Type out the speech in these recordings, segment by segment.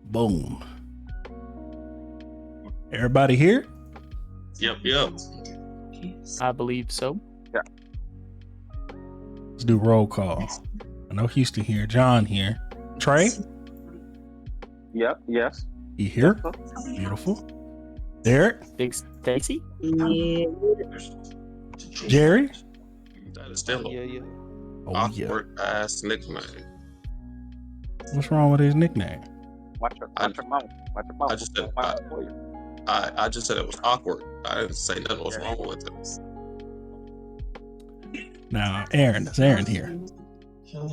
Boom. Everybody here? Yep. I believe so. Let's do roll call. I know Houston here. John here. Trey? Yep. Yes. You here? Beautiful. Derek? Big Stacey? Jerry? That is still Yeah. Oh, yeah. awkward ass nickname. What's wrong with his nickname? Watch your mouth. Watch your mouth. I just said I just said it was awkward. I didn't say nothing was wrong with it. Now, Aaron. Is Aaron here? Oh,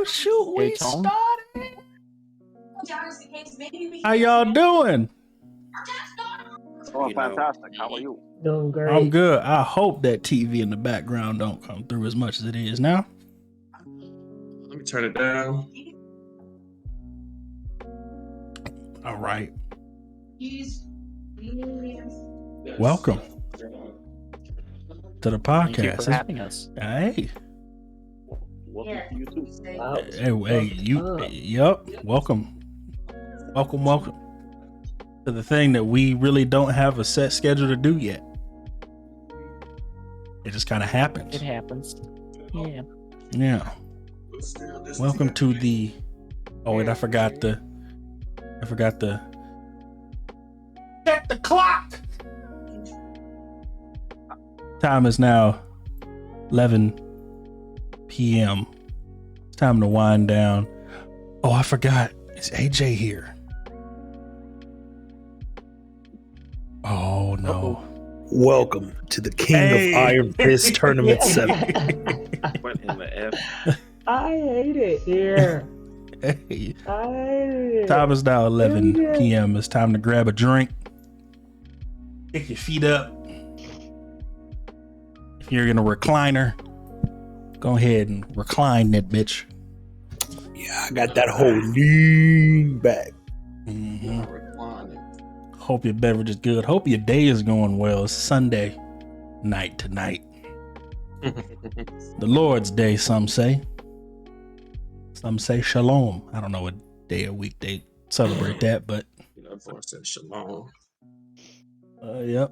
shoot. We Hey, Tom. started. How y'all doing? Oh, fantastic. How are you? Doing great. I'm good. I hope that TV in the background don't come through as much as it is now. Let me turn it down. All right. Welcome to the Thank you podcast. for having us. Hey, Welcome to you too. Wow. Yep. Welcome to the thing that we really don't have a set schedule to do yet. It just kind of happens. It happens. Yeah. Yeah. Welcome to the. Oh wait, I forgot the. Check the clock. Time is now 11 p.m. It's time to wind down. Oh, I forgot. Is AJ here? Oh no. Welcome to the King of Iron Fist Tournament 7. What in the F? I hate it here. Hey. I hate it. Time is now 11 p.m. It's time to grab a drink. Kick your feet up. If you're in a recliner, go ahead and recline that bitch. Yeah, I got that whole lean back. Mm-hmm. Reclining. Hope your beverage is good. Hope your day is going well. It's Sunday night tonight. The Lord's Day, some say. Some say Shalom. I don't know what day of week they celebrate that, but That voice said shalom. yep.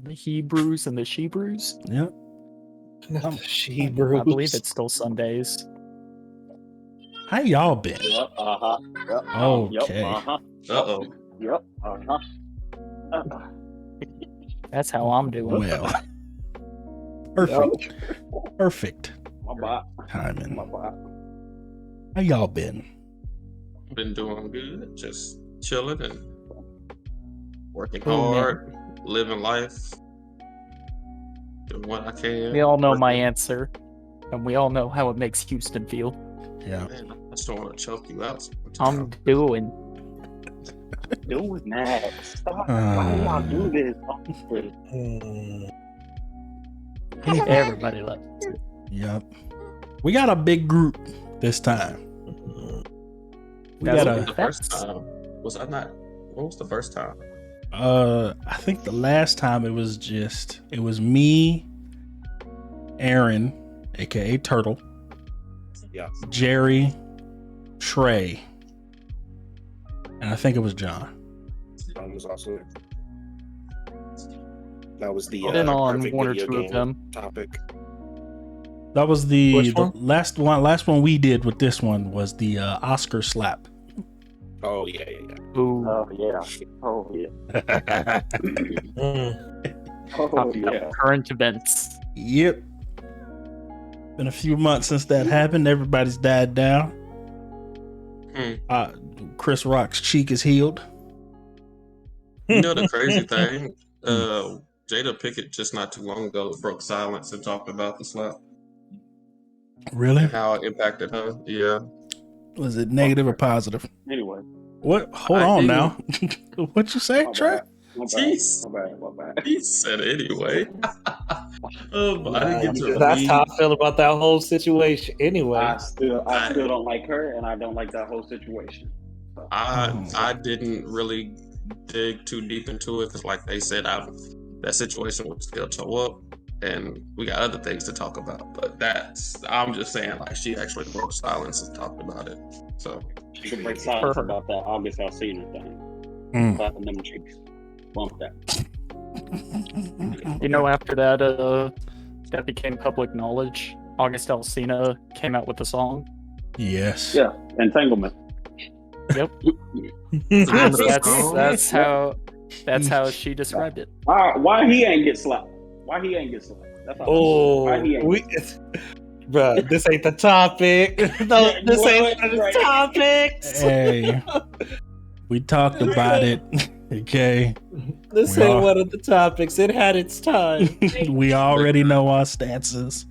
The Hebrews and the Shebrews. Yep. She I believe it's still Sundays. How y'all been? Yep. Yep. Okay. Yep. Uh-oh. Yep. That's how I'm doing. Well. Perfect. Perfect My bad. timing. My bad. How y'all been? Been doing good. Just chilling and working Oh, man. hard, living life, doing what I can. We all know my Working- answer, and we all know how it makes Houston feel. Yeah. Man, I just don't want to choke you out. I'm doing. Doing that. Stop. Why do y'all do this? Everybody loves it. Yep. We got a big group this time. We That's got what the a first time. Was I not? What was the first time? I think the last time it was me, Aaron, aka Turtle, Yeah. Jerry, Trey, and I think it was John. That was also. That was the Been on perfect one or video two of game them. topic. That was the Which one? last one we did with this one was the Oscar slap. Oh yeah. Ooh, Oh yeah. Oh yeah. Oh talking yeah. about current events. Yep. Been a few months since that happened. Everybody's died down. Chris Rock's cheek is healed. You know the crazy thing? Jada Pickett just not too long ago broke silence and talked about the slap Really? and how it impacted her. Yeah. Was it negative or positive? Anyway. What? Hold I on didn't- now. What you say, My Trey? bad. My bad. Jeez. My bad. My bad. He said anyway. But I didn't get to That's read. how I feel about that whole situation. Anyway, I still don't like her, and I don't like that whole situation. So. I didn't really dig too deep into it because, like they said, that situation would still show up. and we got other things to talk about. But I'm just saying, like, she actually broke silence and talked about it. So She could break silence her. about that August Alsina thing. Mm. Clapping them cheeks. Bump that. You know, after that, that became public knowledge. August Alsina came out with the song. Yes. Yeah, entanglement. Yep. That's- That's how she described it. Why he ain't get slapped? Why he ain't get slapped? That's all. Why he ain't Bruh, this ain't the topic. No, this ain't one of the topics. Hey, we talked about it. Okay. This We ain't are- one of the topics. It had its time. We already know our stances.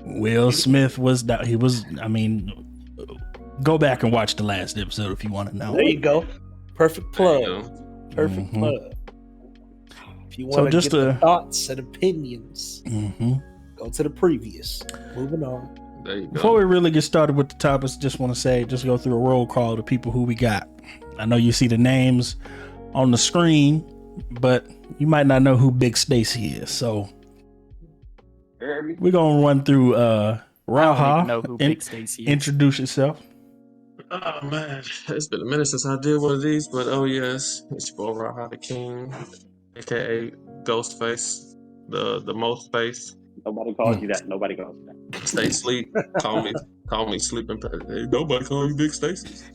Will Smith was that he was. I mean, go back and watch the last episode if you want to know. There you go. Perfect there you plug. go. Perfect Mhm. plug. If you So want to just get the a- thoughts and opinions, Mm-hmm. go to the previous. Moving on. There you Before go. we really get started with the topics, just want to say, just go through a roll call to people who we got. I know you see the names on the screen, but you might not know who Big Stacey is. So Heard me? we're gonna run through I don't even Raha. know who In- Big Stacey is. Introduce yourself. Oh man, it's been a minute since I did one of these, but oh yes, it's your boy Raha the King, aka Ghostface, the most face. Nobody calls you that. Nobody calls you that. Stay sleep. Call me sleeping. Hey, nobody call you Big Stacey.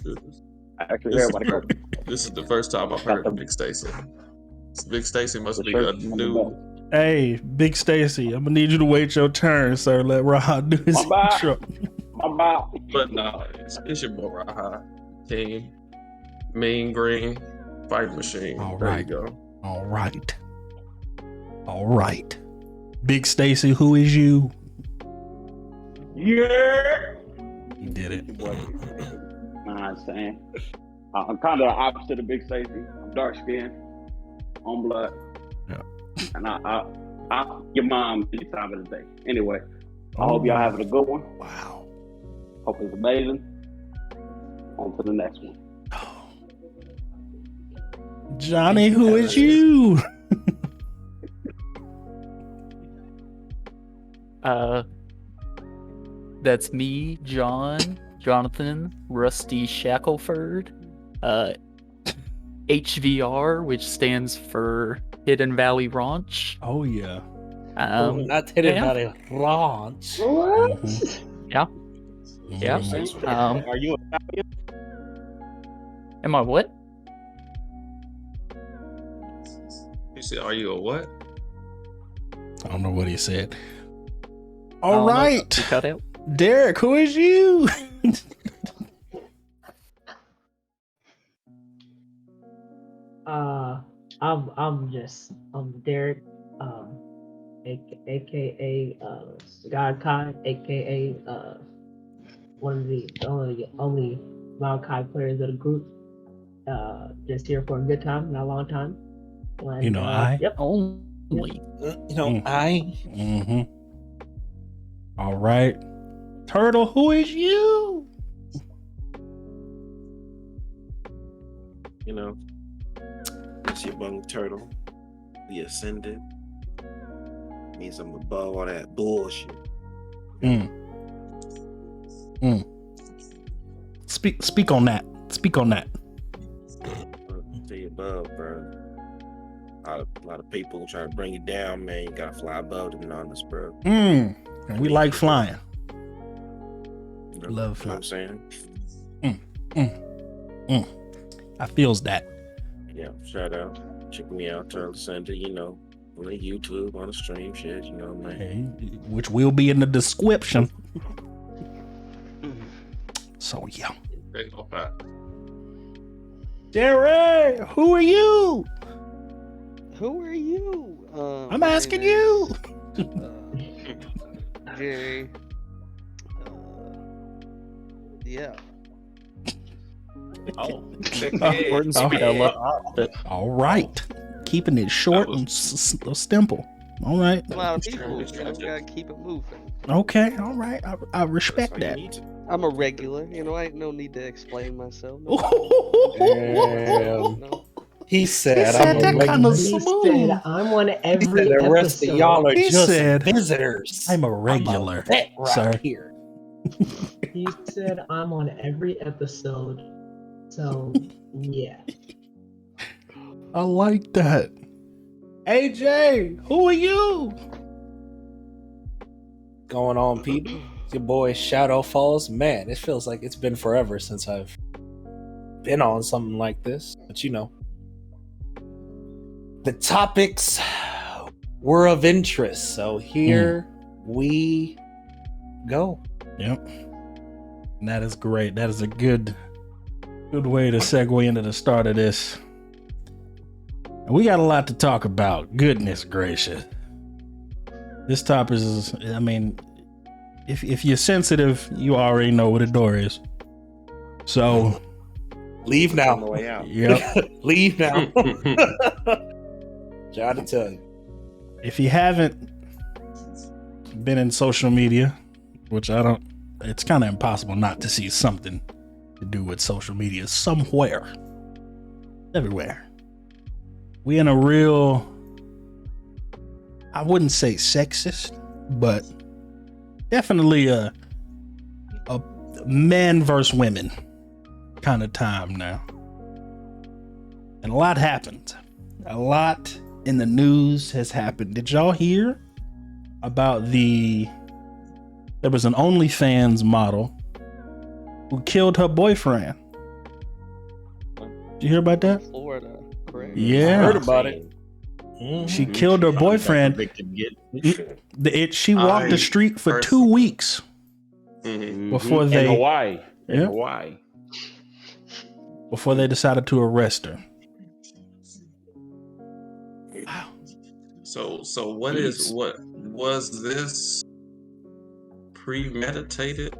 Actually, This is, everybody calls you. this is the first time I've heard of Big Stacey. Big Stacey must The be shirt a on the new. belt. Hey, Big Stacey, I'm gonna need you to wait your turn, sir. Let Raha do his My bad. intro. My bad. But no, it's your boy Raha King, Mean Green, Fight Machine. All there right. you go. All right. All right. Big Stacey, who is you? Yeah. You did it. Nah, I'm saying. I'm kind of the opposite of Big Stacey. I'm dark skinned, on blood. Yeah. And I your mom any time of the day. Anyway, I hope y'all having a good one. Wow. Hope it's amazing. On to the next one. Johnny, who is you? That's me, Jonathan, Rusty Shackelford, HVR, which stands for Hidden Valley Ranch. Oh yeah. Not Hidden yeah. Valley Ranch. Mhm. Yeah. Mhm. Are you Am I what? You said, "Are you a what?" I don't know what he said. I All don't know. right. You cut out. Derek, who is you? I'm Derek, aka God Kai, aka one of the only Maokai players of the group. Just here for a good time, not a long time. And, You know, I. Yep. Only. You know, Mm. I Mm-hmm. All right. Turtle, who is you? You know, it's your bung turtle. The ascendant means I'm above all that bullshit. Mm. Mm. Speak on that. Speak on that. Stay above, bro. A lot of people try to bring you down, man. You gotta fly above them on this, bro. Mm. And we like flying. You know Love what I'm flying. saying? I feels that. Yeah, shout out. Check me out, Turtle Center, you know, on the YouTube, on the stream, shit, you know, man. Okay. Which will be in the description. So yeah. There you go, Pat. Derek, who are you? Who are you? I'm my asking name you. is, Jerry. Yeah. Oh, Short and sweet. I love it. All right. Keeping it short and simple. All right. A lot of people, you know, gotta keep it moving. Okay. All right. I respect That's how that. you need to. I'm a regular, you know, I ain't no need to explain myself. Damn. No. He said, said that kind of He smooth. said, I'm on every the rest episode. of y'all are He just said, visitors. I'm a regular, vet right sir. here. He said, I'm on every episode. So, yeah. I like that. AJ, who are you? Going on, people? Your boy Shadow Falls. Man, it feels like it's been forever since I've been on something like this. But you know, the topics were of interest. So here we go. Yep. And that is great. That is a good way to segue into the start of this. And we got a lot to talk about. Goodness gracious. This topic is, I mean, if you're sensitive, you already know what a door is. So leave now. On the way out. Yep. Leave now. Trying to tell you. If you haven't been in social media, which I don't, it's kind of impossible not to see something to do with social media somewhere, everywhere. We in a real, I wouldn't say sexist, but definitely a men versus women kind of time now. And a lot happened. A lot in the news has happened. Did y'all hear about there was an OnlyFans model who killed her boyfriend? Did you hear about that? Florida, correct? Yeah. I heard about it. She killed her boyfriend. She walked the street for 2 weeks before in they Hawaii. In Yeah. Hawaii. before they decided to arrest her. So what was this premeditated?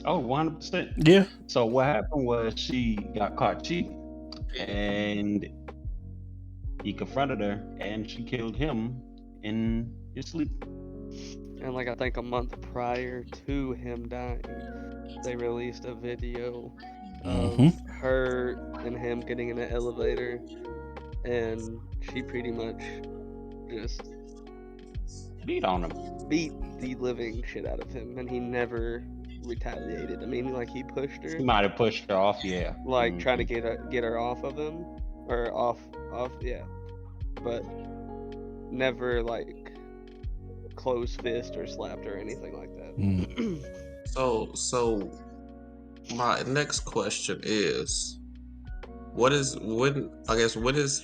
Oh, 100%. Yeah. So what happened was she got caught cheating, and he confronted her, and she killed him in his sleep. And like I think a month prior to him dying, they released a video of her and him getting in an elevator, and she pretty much just Beat on him. beat the living shit out of him, and he never retaliated. I mean, like he pushed her, He might have pushed her off, yeah. like trying to get her off of him, or off, yeah, but never like closed fist or slapped her or anything like that. So my next question is, when is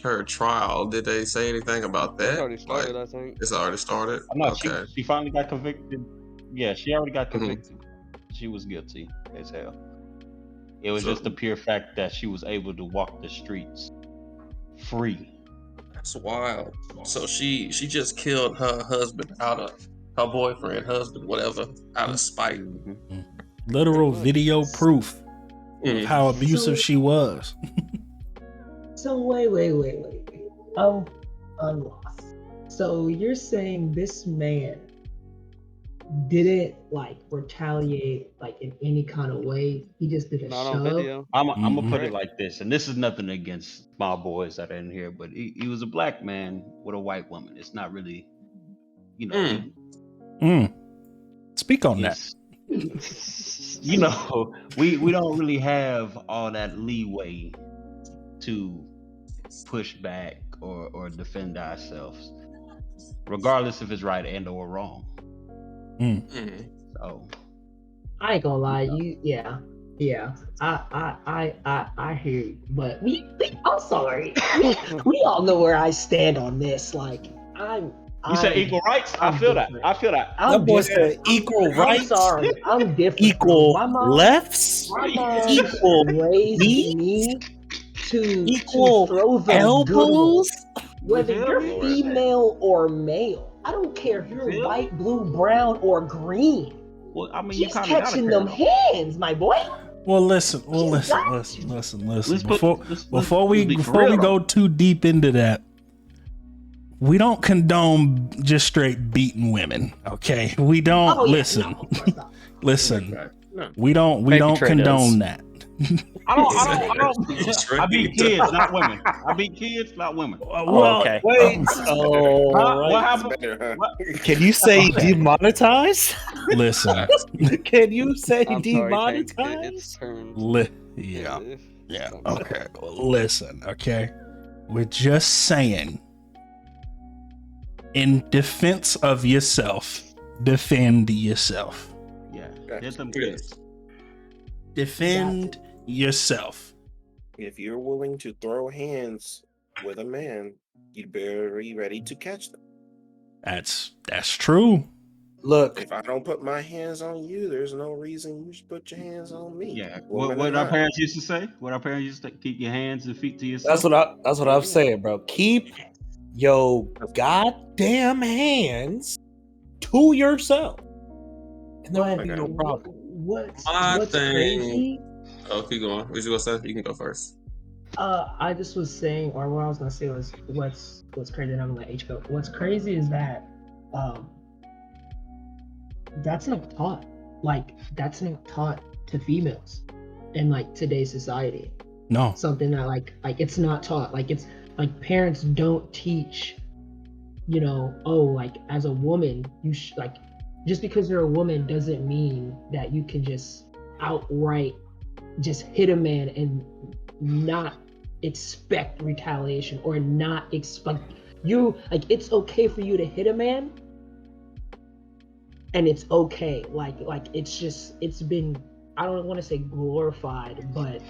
her trial? Did they say anything about that? It's already started, I think. It's already started? No, Okay. she finally got convicted. Yeah, she already got convicted. She was guilty as hell. It was just the pure fact that she was able to walk the streets free. That's wild. So she just killed her husband her boyfriend, husband, whatever, out of spite. Literal video proof of how abusive she was. So wait. I'm lost. So you're saying this man didn't like retaliate like in any kind of way? He just did a Not shove? on video. I'm gonna put it like this, and this is nothing against small boys that are in here, but he was a black man with a white woman. It's not really, you know. Speak on that. You know, we don't really have all that leeway to push back or defend ourselves, regardless if it's right and or wrong. So I ain't gonna lie, I hear you, but I'm sorry. We all know where I stand on this. Like you said equal rights? I feel that. That boy said equal rights. I'm sorry. I'm different. Equal My mom, lefts. My mom Equal raised knees. me to Equal throw the elbows. good ones. Whether You feel you're me? female or male, I don't care if you're white, blue, brown, or green. Well, I mean, you She's kind of gotta catching care, them though. hands, my boy. Well, listen. Let's Before we be for real, go too deep into that, we don't condone just straight beating women. Okay, we don't. Oh, yeah, listen. no, of course not. Listen. No. We don't Maybe Trey condone does. that. I beat kids, not women. I beat kids, not women. Well, okay. Wait. Huh? Oh, What right. happened? Better, huh? Can you say Okay. demonetized? listen. Can you say I'm sorry, Tank. It's demonetized? turned. Yeah. Yeah. I'm sorry. Okay. Listen. Okay. We're just saying, in defense of yourself, defend yourself. Yeah, Gotcha. hit them kids. Defend yourself. If you're willing to throw hands with a man, you better be ready to catch them. That's true. Look, If I don't put my hands on you, there's no reason you should put your hands on me. Yeah, Woman what or our not. parents used to say. What our parents used to keep your hands and feet to yourself. that's what I'm saying, bro. Keep your goddamn hands to yourself, and there won't be no problem. What's My thing. crazy? Oh, keep going. What you gonna say? You can go first. I just was saying, or what I was gonna say was, what's crazy, and I'm gonna let H go. What's crazy is that, that's not taught. Like, that's not taught to females in like today's society. No. Something that like it's not taught. Like, it's like parents don't teach, you know, oh, like as a woman, like, just because you're a woman doesn't mean that you can just outright just hit a man and not expect retaliation, or not expect you, like, it's okay for you to hit a man, and it's okay, like it's just, it's been, I don't want to say glorified, but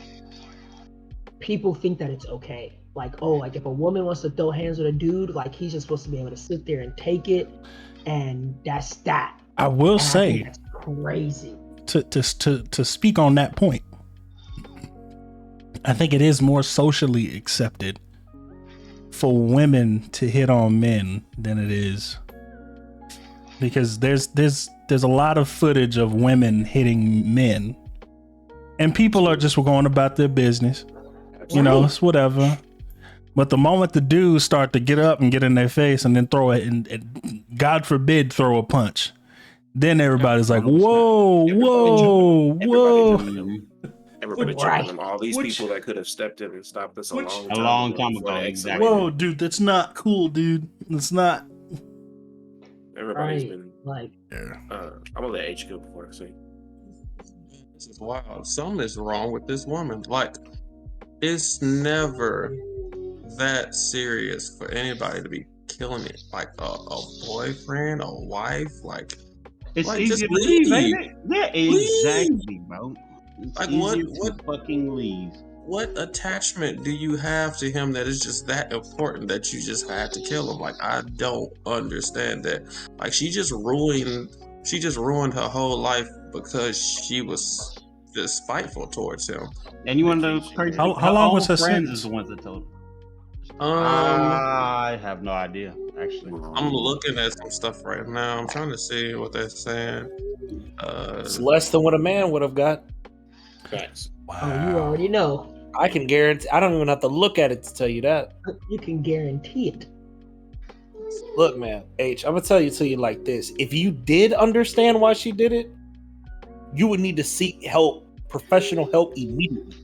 people think that it's okay. Like, oh, like if a woman wants to throw hands with a dude, like he's just supposed to be able to sit there and take it, and that's that. I will And I say, think that's crazy. to speak on that point, I think it is more socially accepted for women to hit on men than it is, because there's a lot of footage of women hitting men, and people are just going about their business. You know, it's whatever. But the moment the dudes start to get up and get in their face and then throw it, and God forbid throw a punch, then everybody's like, whoa. Everybody jumping them. All these people that could have stepped in and stopped this a long time ago. Exactly. Whoa, dude, that's not cool, dude. It's not. Everybody's Right. been Like, I'm gonna let H go before I say. This is wild. Something is wrong with this woman. Like, it's never that serious for anybody to be killing it. Like a boyfriend, a wife, like It's just easier to leave, leave. ain't it? Yeah, exactly, bro. It's Like, easier what to fucking leave. what attachment do you have to him that is just that important that you just had to kill him? Like, I don't understand that. Like, she just ruined her whole life because she was just spiteful towards him. And you want to know crazy? How Her long own was her friends sentence? is the ones that told her. I I have no idea, actually. I'm looking at some stuff right now. I'm trying to see what they're saying. it's less than what a man would have got. Facts. oh, you already know. I can guarantee. I don't even have to look at it to tell you that. You can guarantee it. Look, man, H, I'm gonna tell you like this. If you did understand why she did it, you would need to seek help, professional help immediately.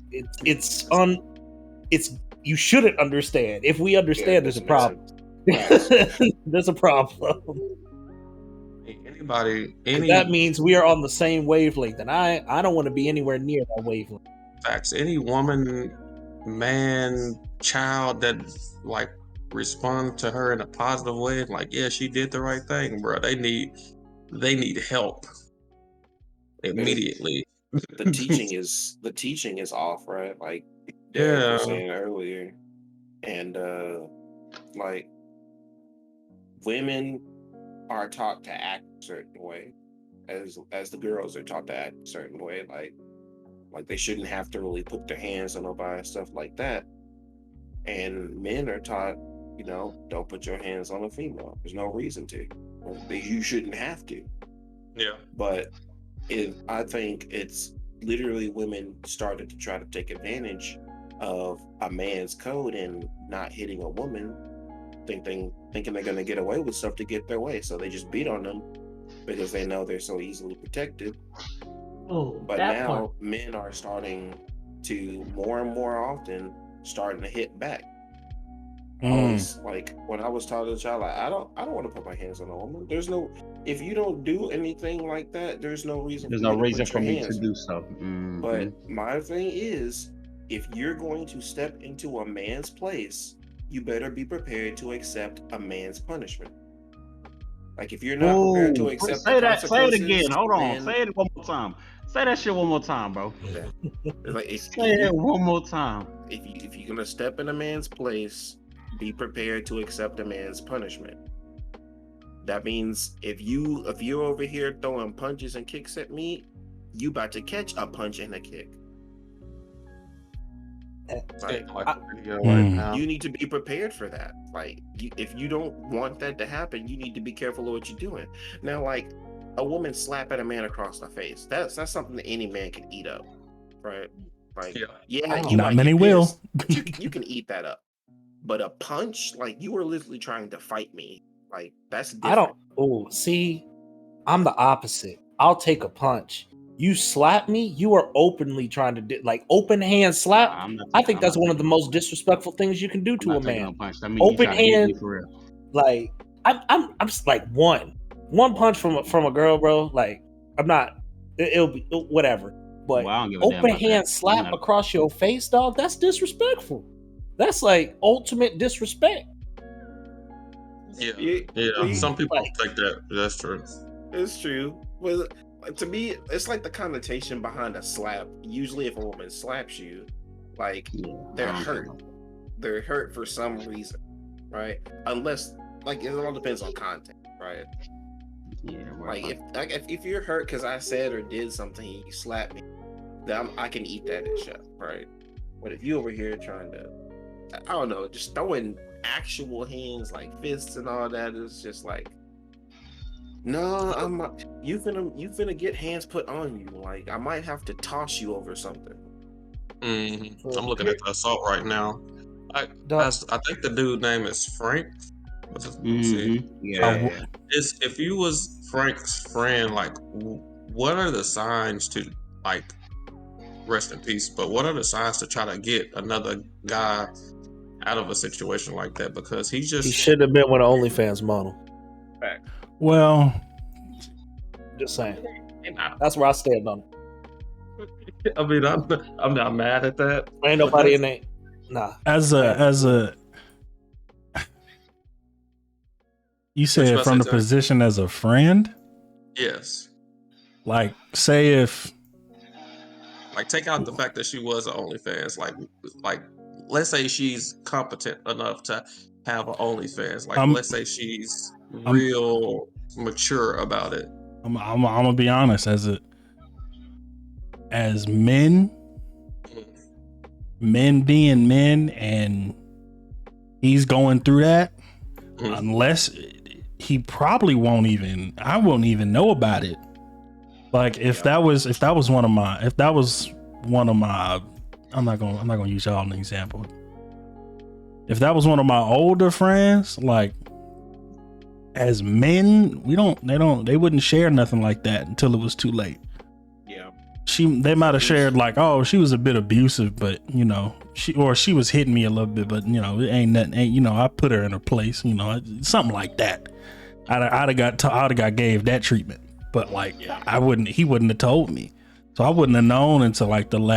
It's you shouldn't understand. If we understand, there's a problem. There's a problem. That means we are on the same wavelength, and I don't want to be anywhere near that wavelength. Facts. Any woman, man, child that like respond to her in a positive way, like, yeah, she did the right thing, bro. They need help immediately. The teaching is off, right? Like Derek Yeah. was saying earlier, and like women are taught to act a certain way, as the girls are taught to act a certain way, like they shouldn't have to really put their hands on nobody and stuff like that. And men are taught, you know, don't put your hands on a female. There's no reason to. You shouldn't have to. Yeah. But I think it's literally women started to try to take advantage of a man's code and not hitting a woman, thinking they're gonna get away with stuff to get their way. So they just beat on them because they know they're so easily protected. Oh, But that now part. men are starting to more and more often starting to hit back. Mm. Like when I was talking to the child, like I don't want to put my hands on a woman. There's no, if you don't do anything like that, there's no reason. There's for no you to reason put for your me hands to do so. Mhm. But my thing is, if you're going to step into a man's place, you better be prepared to accept a man's punishment. Like if you're not prepared to accept the Say that. Say it consequences, again. Hold on. then Say it one more time. Say that shit one more time, bro. like Say it one more time. if you're gonna step in a man's place, be prepared to accept a man's punishment. That means if you're over here throwing punches and kicks at me, you about to catch a punch and a kick. Like, you need to be prepared for that. Like, if you don't want that to happen, you need to be careful of what you're doing. Now, like a woman slapping a man across the face, that's something that any man can eat up, right? Like, yeah, you Not might many get will. pissed, but you can eat that up. But a punch, like you were literally trying to fight me, like that's different. I don't. Oh, see, I'm the opposite. I'll take a punch. You slap me, you are openly trying to do like open hand slap. I think that's one of the most disrespectful things you can do to a man. Open hand, for real. like I'm just like one punch from a girl, bro. Like I'm not. It'll be whatever. But Well, I don't give a damn open about hand that. slap across your face, dog. That's disrespectful. That's like ultimate disrespect. Yeah. Some people take that. That's true. It's true. Well, to me, it's like the connotation behind a slap. Usually, if a woman slaps you, like they're hurt. They're hurt for some reason, right? Unless, like, it all depends on content, right? Yeah. Like if you're hurt because I said or did something, and you slap me, then I can eat that and shut, right? But if you over here trying to, I don't know, just throwing actual hands like fists and all that is just like, no, I'm not. You finna get hands put on you. Like I might have to toss you over something. I'm looking at the assault right now. I think the dude name is Frank. Yeah. If you was Frank's friend, like, what are the signs to, like, rest in peace? But what are the signs to try to get another guy out of a situation like that? Because he shouldn't have been with an OnlyFans model. Well, just saying. That's where I stand on it. I mean, I'm not mad at that. Ain't nobody in there. Nah. As a you said from the position as a friend? Yes. Like, say if, like, take out the fact that she was an OnlyFans. Like, let's say she's competent enough to have an OnlyFans. Like, let's say she's real mature about it. I'm gonna be honest. As men being men, and he's going through that, unless he probably won't even. I won't even know about it. Like if that was one of my. I'm not gonna use y'all as an example. If that was one of my older friends, like as men, they wouldn't share nothing like that until it was too late. Yeah. They might have shared like, oh, she was a bit abusive, but she was hitting me a little bit, but it ain't nothing. I put her in her place, something like that. I'd have got gave that treatment, but like he wouldn't have told me, so I wouldn't have known until like till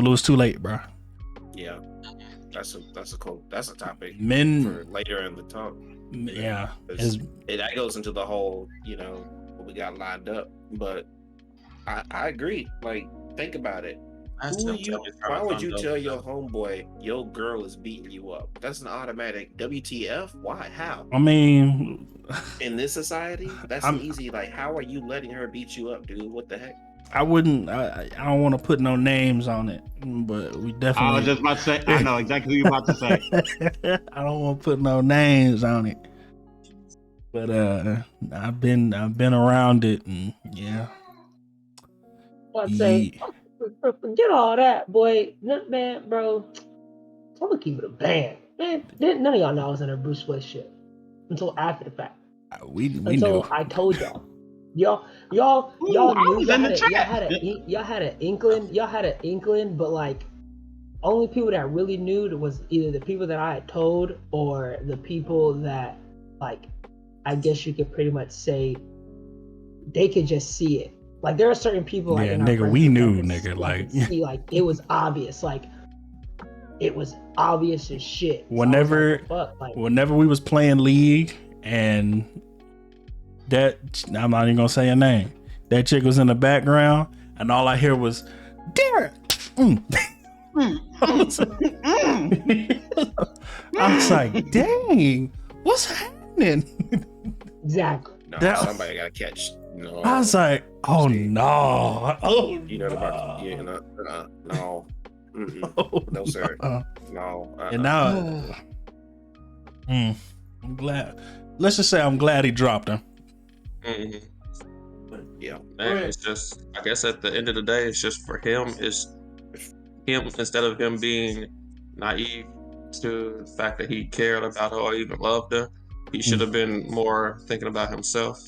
it was too late, bro. Yeah, that's a topic Men for later in the talk. Yeah, that goes into the whole what we got lined up, but I agree. Like, think about it. Why would you tell your homeboy your girl is beating you up? That's an automatic WTF. Why? How? I mean, in this society, that's an easy. Like, how are you letting her beat you up, dude? What the heck? I wouldn't. I don't want to put no names on it, but we definitely. I was just about to say. I know exactly who you're about to say. I don't want to put no names on it, but I've been around it, and yeah. I'd say, forget all that, boy. Man, bro, I'm gonna keep it a band. Man, none of y'all know I was in a Bruce relationship until after the fact. We until knew. I told y'all. y'all Ooh, I knew was in the chat. y'all had an inkling, but like only people that really knew was either the people that I had told or the people that, like, I guess you could pretty much say they could just see it. Like there are certain people like in our nigga, friend we group knew, that nigga, could like see, like it was obvious, as shit. So I was whenever like, fuck, like whenever we was playing League and that, I'm not even gonna say her name, that chick was in the background and all I hear was Derek. I was like, dang, what's happening? exactly. No, somebody got to catch. No, I was like, oh see, no, oh you know about no. no, Oh, no sir, no. no. And now, I'm glad. Let's just say I'm glad he dropped him. Mhm. Yeah, And it's just, I guess at the end of the day, it's just for him. It's him, instead of him being naive to the fact that he cared about her or even loved her, he should have been more thinking about himself.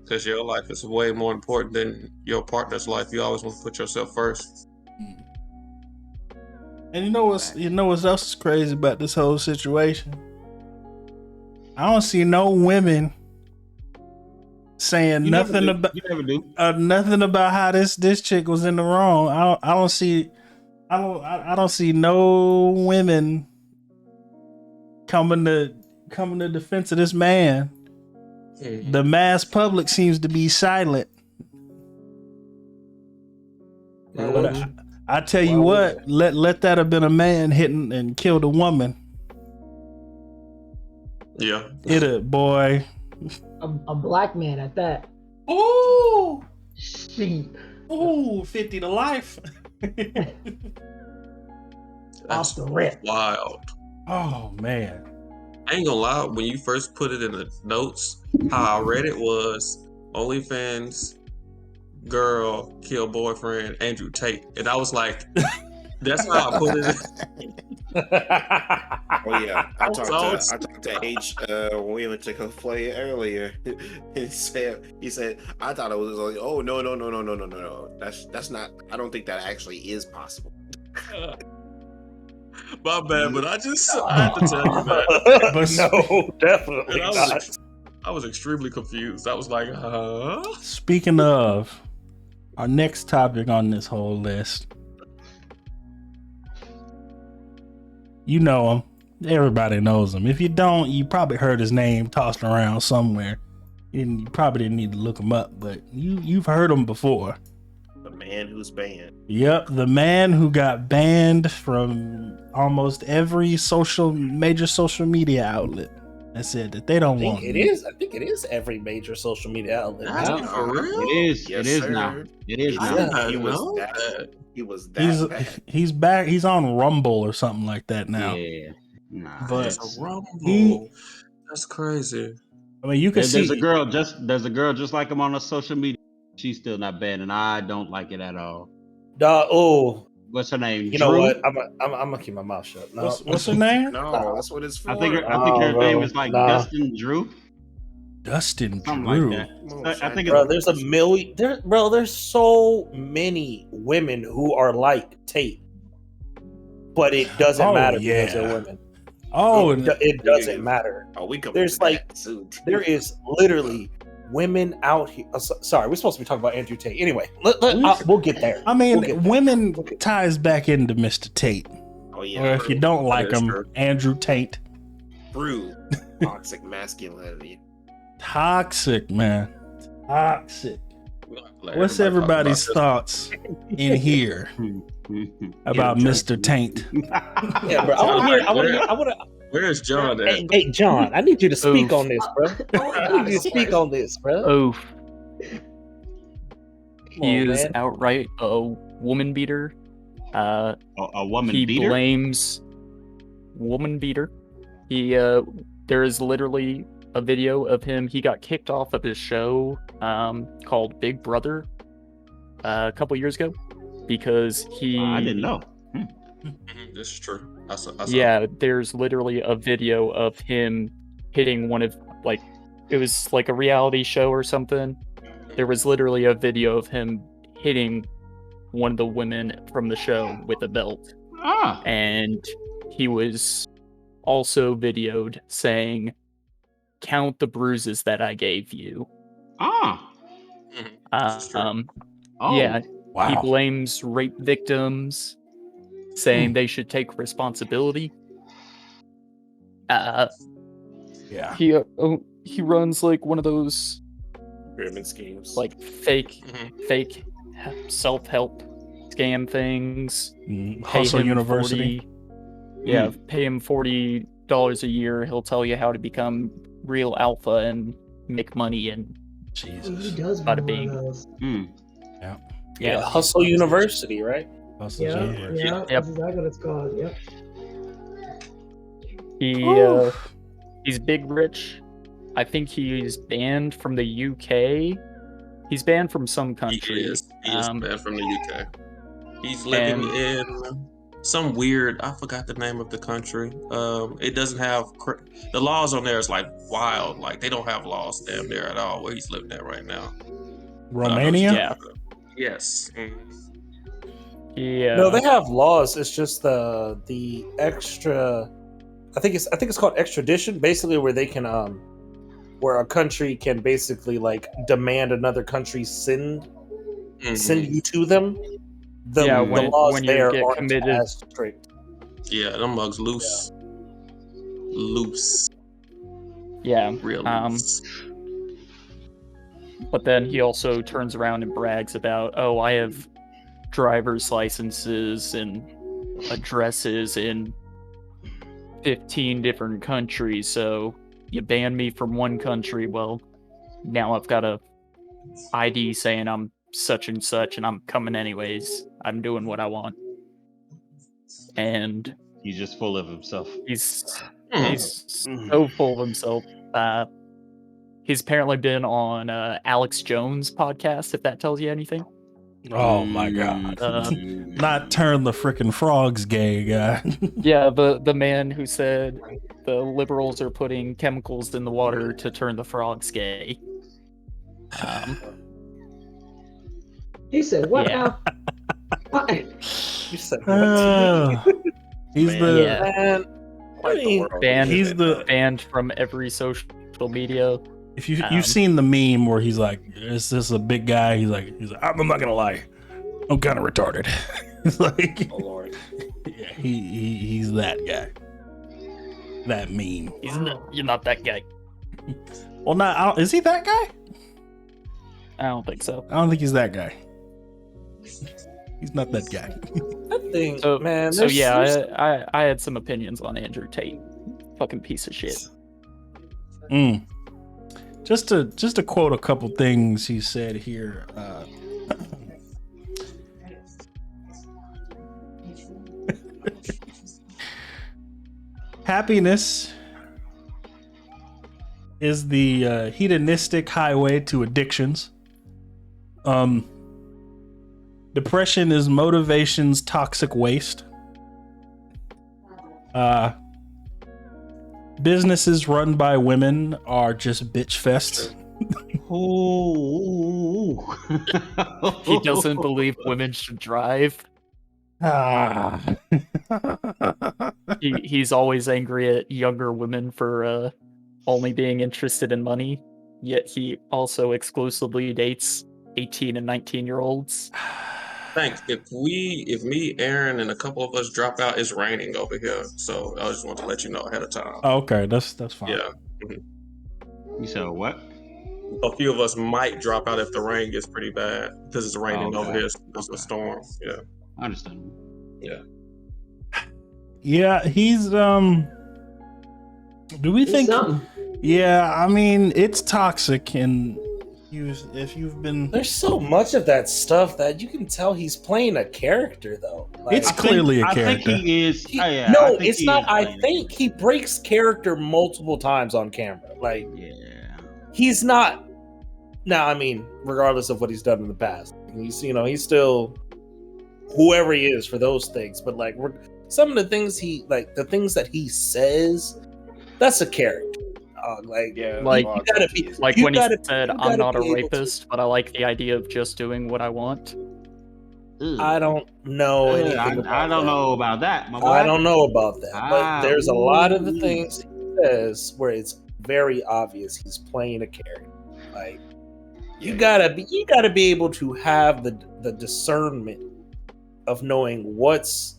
Because your life is way more important than your partner's life. You always want to put yourself first. And you know what else is crazy about this whole situation? I don't see no women saying nothing about nothing about how this chick was in the wrong. I don't see no women coming to defense of this man. The mass public seems to be silent. But I tell you what, let that have been a man hitting and killed a woman. Yeah. Boy. A black man at that. Ooh. Shit. Ooh, 50 to life. Off the rip. Wild. Oh man. I ain't gonna lie, when you first put it in the notes, how I read it was OnlyFans girl kill boyfriend Andrew Tate. And I was like, that's how I put it. Oh yeah, I talked to H when we went to go play it earlier. he said I thought it was like, oh no. That's not. I don't think that actually is possible. My bad, but I had to tell you, man. But no, definitely not. I was extremely confused. I was like, huh? Speaking of, our next topic on this whole list. You know him. Everybody knows him. If you don't, you probably heard his name tossed around somewhere. And you probably didn't need to look him up, but you've heard him before. The man who's banned. Yep, the man who got banned from almost every major social media outlet. That said that they don't want him. I think it is every major social media outlet. For real? It is. Yes, it is sir. now. It is I now. did not He was know that. that. He was that bad. He's back. He's on Rumble or something like that now. Yeah. Nah. But It's a Rumble. That's crazy. I mean, you can There's see a girl just like him on a social media. She's still not banned, and I don't like it at all. What's her name? You Drew? know what? I'm gonna keep my mouth shut. No. what's her name? No, that's what it's for. I think her name is like Nah. Dustin Drew. Dustin Something Drew. like that. I think Bro, there's a million. There's so many women who are like Tate, but it doesn't matter because they're women. Oh, it doesn't matter. Oh, we come. There's like there is literally women out here. Sorry, we're supposed to be talking about Andrew Tate. Anyway, we'll get there. I mean, women ties back into Mr. Tate. Oh yeah. Or if you don't like him, true. Andrew Tate. True. Toxic masculinity. Toxic, man. Toxic. What's everybody's thoughts in here about Mr. Taint? Yeah, bro. I want to. Where's John at? Hey, John, I need you to speak on this, bro. I need you to speak on this, bro. Oof. He is outright a woman beater. A woman he beater? He blames woman beater. There is literally a video of him. He got kicked off of his show called Big Brother a couple years ago because he. I didn't know. This is true. I saw yeah, there's literally a video of him hitting one of it was like a reality show or something. There was literally a video of him hitting one of the women from the show with a belt. And he was also videoed saying, "Count the bruises that I gave you." Yeah, Wow. he blames rape victims, saying they should take responsibility. Yeah. He runs like one of those pyramid schemes, like fake self-help scam things. Hustle University. Pay him $40 a year. He'll tell you how to become real alpha and make money and Jesus. He does Bada one bing. of those. Yeah. Hustle University, right? Hustle Yeah, University. yeah, that's exactly what it's called. Yep. He's big rich. I think he's banned from the UK. He's banned from some country. He is banned from the UK. He's living in some weird, I forgot the name of the country. It doesn't have, the laws on there is like wild. Like they don't have laws damn near at all where he's living at right now. Romania? Yes. Yeah. No, they have laws. It's just the extra. I think it's called extradition. Basically, where they can where a country can basically like demand another country send you to them. The laws when there you get aren't committed. as strict. Yeah, them mugs loose. Loose. Yeah. Real loose. But then he also turns around and brags about, "Oh, I have driver's licenses and addresses in 15 different countries, so you banned me from one country, well, now I've got a ID saying I'm such and such and I'm coming anyways. I'm doing what I want." And he's just full of himself. He's so full of himself. He's apparently been on Alex Jones' podcast, if that tells you anything. Oh my god. Not turn the frickin' frogs gay guy. Yeah, the man who said the liberals are putting chemicals in the water to turn the frogs gay. He said, "What now?" What? You said what? He's banned from every social media. If you've seen the meme where he's like, "Is this a big guy?" He's like, "I'm not gonna lie, I'm kind of retarded." It's like, oh Lord, yeah, he's that guy. That meme. You're not that guy. Well, is he that guy? I don't think so. I don't think he's that guy. He's not that guy. I think, So, man. so yeah, I had some opinions on Andrew Tate. Fucking piece of shit. Just to quote a couple things he said here. Happiness is the hedonistic highway to addictions. Depression is motivation's toxic waste. Businesses run by women are just bitch fests. He doesn't believe women should drive. He's always angry at younger women for only being interested in money, yet he also exclusively dates 18 and 19-year-olds. Thanks. If me, Aaron, and a couple of us drop out, it's raining over here. So I just want to let you know ahead of time. Oh, okay, that's fine. Yeah. You said what? A few of us might drop out if the rain gets pretty bad because it's raining over here. It's a storm. Yeah. I understand. Yeah. Yeah, he's do we think? Yeah, I mean it's toxic, and if you've been, there's so much of that stuff that you can tell he's playing a character though. Like, it's clearly a character. I think he is. No, it's not. I think he breaks character multiple times on camera. Like, he's not. Now, I mean, regardless of what he's done in the past, he's still whoever he is for those things. But like, some of the things the things that he says, that's a character. dog. Like, Yeah, Like- well, you gotta he be is. Like You when he gotta- said, you "I'm gotta not a be able to- rapist, but I like the idea of just doing what I want." Ugh. I don't know anything about I don't that. know about that, my boy. I don't know about that, but there's a lot of the ooh. things he says where it's very obvious he's playing a character. Like, you gotta be able to have the discernment of knowing what's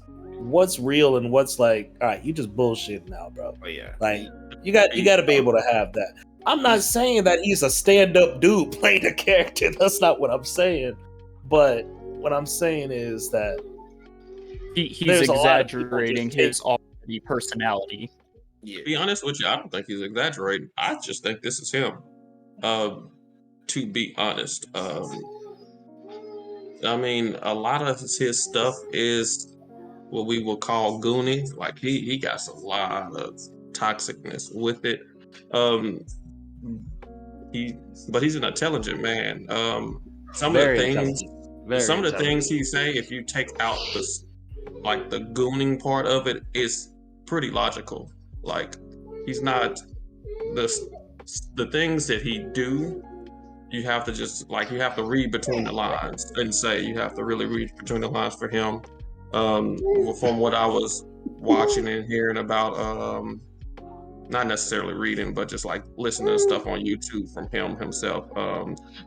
real and what's like, all right, you just bullshitting now, bro. Oh yeah. Like, you got to be able to have that. I'm not saying that he's a stand-up dude playing a character. That's not what I'm saying. But what I'm saying is that He's There's a lot of people exaggerating just his already personality. Yeah. To be honest with you, I don't think he's exaggerating. I just think this is him. To be honest, I mean, a lot of his stuff is what we will call gooning. Like he got a lot of toxicness with it. Um, but he's an intelligent man. Some Very of the things, intelligent. Very some of the intelligent. things he say, if you take out the gooning part of it, is pretty logical. Like he's not the things that he do. You have to just you have to read between the lines and say you have to really read between the lines for him. From what I was watching and hearing about, not necessarily reading, but just like listening to stuff on YouTube from him himself.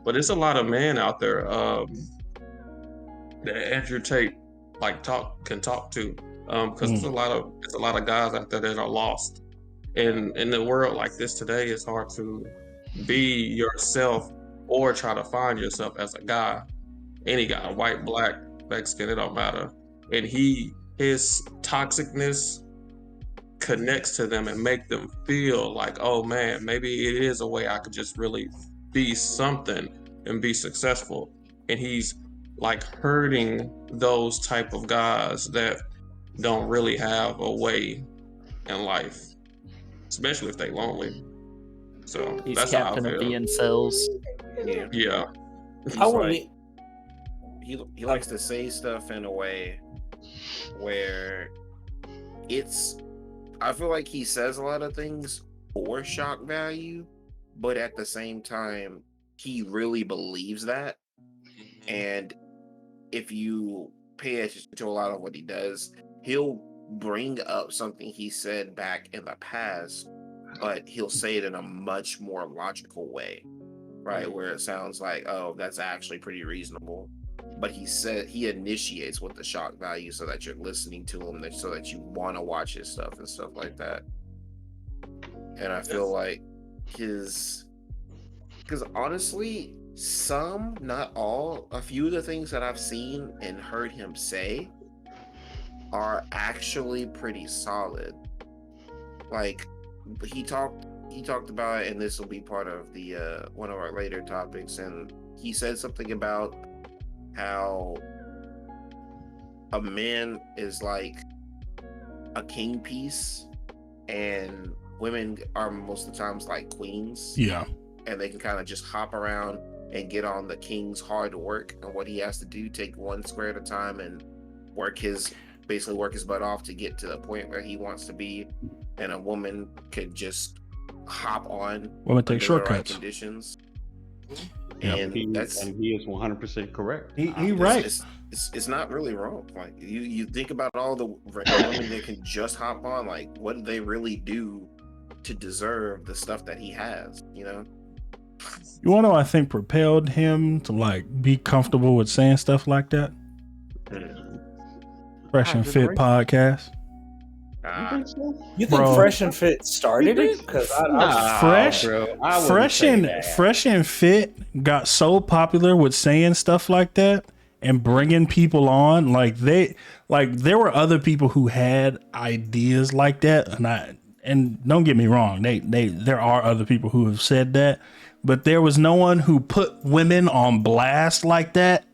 But it's a lot of men out there that Andrew Tate can talk to, because it's a lot of guys out there that are lost. And in the world like this today, it's hard to be yourself or try to find yourself as a guy. Any guy, white, black, Mexican, it don't matter. And his toxicness connects to them and make them feel like, oh man, maybe it is a way I could just really be something and be successful. And he's like hurting those type of guys that don't really have a way in life, especially if they lonely. So He's that's captain how I of feel. the incels. Yeah. Yeah. He's I wouldn't. like, he likes to say stuff in a way where I feel like he says a lot of things for shock value, but at the same time, he really believes that. And if you pay attention to a lot of what he does, he'll bring up something he said back in the past, but he'll say it in a much more logical way, right? Where it sounds like, oh, that's actually pretty reasonable. But he initiates with the shock value so that you're listening to him, so that you want to watch his stuff and stuff like that. And I feel like because honestly, some, not all, a few of the things that I've seen and heard him say are actually pretty solid. Like he talked about, and this will be part of the one of our later topics, and he said something about how a man is like a king piece and women are most of the times like queens. Yeah. And they can kind of just hop around and get on the king's hard work, and what he has to do, take one square at a time and work his butt off to get to the point where he wants to be. And a woman could just hop on Women take under the shortcuts. right conditions. Yep. And He is 100% correct. He right. It's not really wrong. Like you think about all the women that can just hop on. Like, what do they really do to deserve the stuff that he has? You know. You want to know what I think propelled him to like be comfortable with saying stuff like that? Fresh and Fit podcast. You think Bro. Fresh and Fit started it? Because Fresh and Fit got so popular with saying stuff like that and bringing people on. There were other people who had ideas like that, and don't get me wrong, there are other people who have said that, but there was no one who put women on blast like that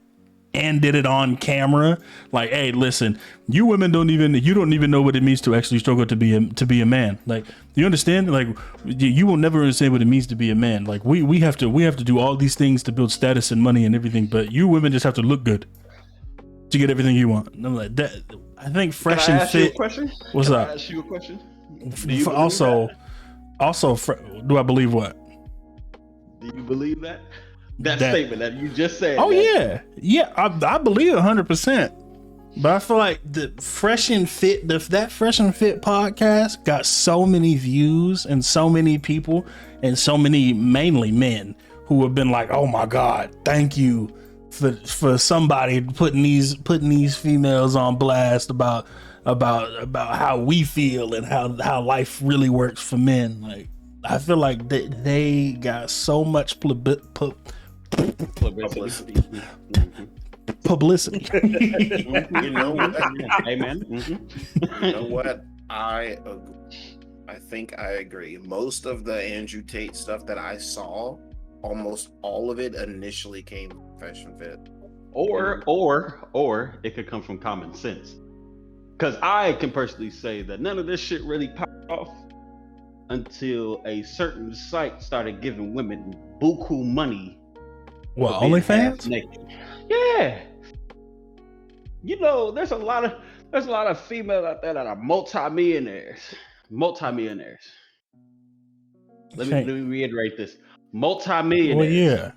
and did it on camera. Like, hey, listen, you women don't even know what it means to actually struggle to be a man. Like, you understand? Like, you will never understand what it means to be a man. Like, we have to do all these things to build status and money and everything, but you women just have to look good to get everything you want. And I'm like, that. I think Fresh and Fit. Question? What's Can up? I ask you a question? Also, Also, do I believe what? Do you believe that? That That- statement that you just said. Oh that- yeah, I believe 100%. But I feel like the Fresh and Fit, that Fresh and Fit podcast got so many views and so many people and so many mainly men who have been like, "Oh my God, thank you for somebody putting these females on blast about how we feel and how life really works for men." Like, I feel like they got so much publicity. You know what? Amen. You know what? I think I agree. Most of the Andrew Tate stuff that I saw, almost all of it initially came from Fashion Fit. Or it could come from common sense. Because I can personally say that none of this shit really popped off until a certain site started giving women buku money. What, for being OnlyFans? half naked. Yeah. You know, there's a lot of females out there that are multimillionaires. Let me reiterate this. Multimillionaires. Well, yeah.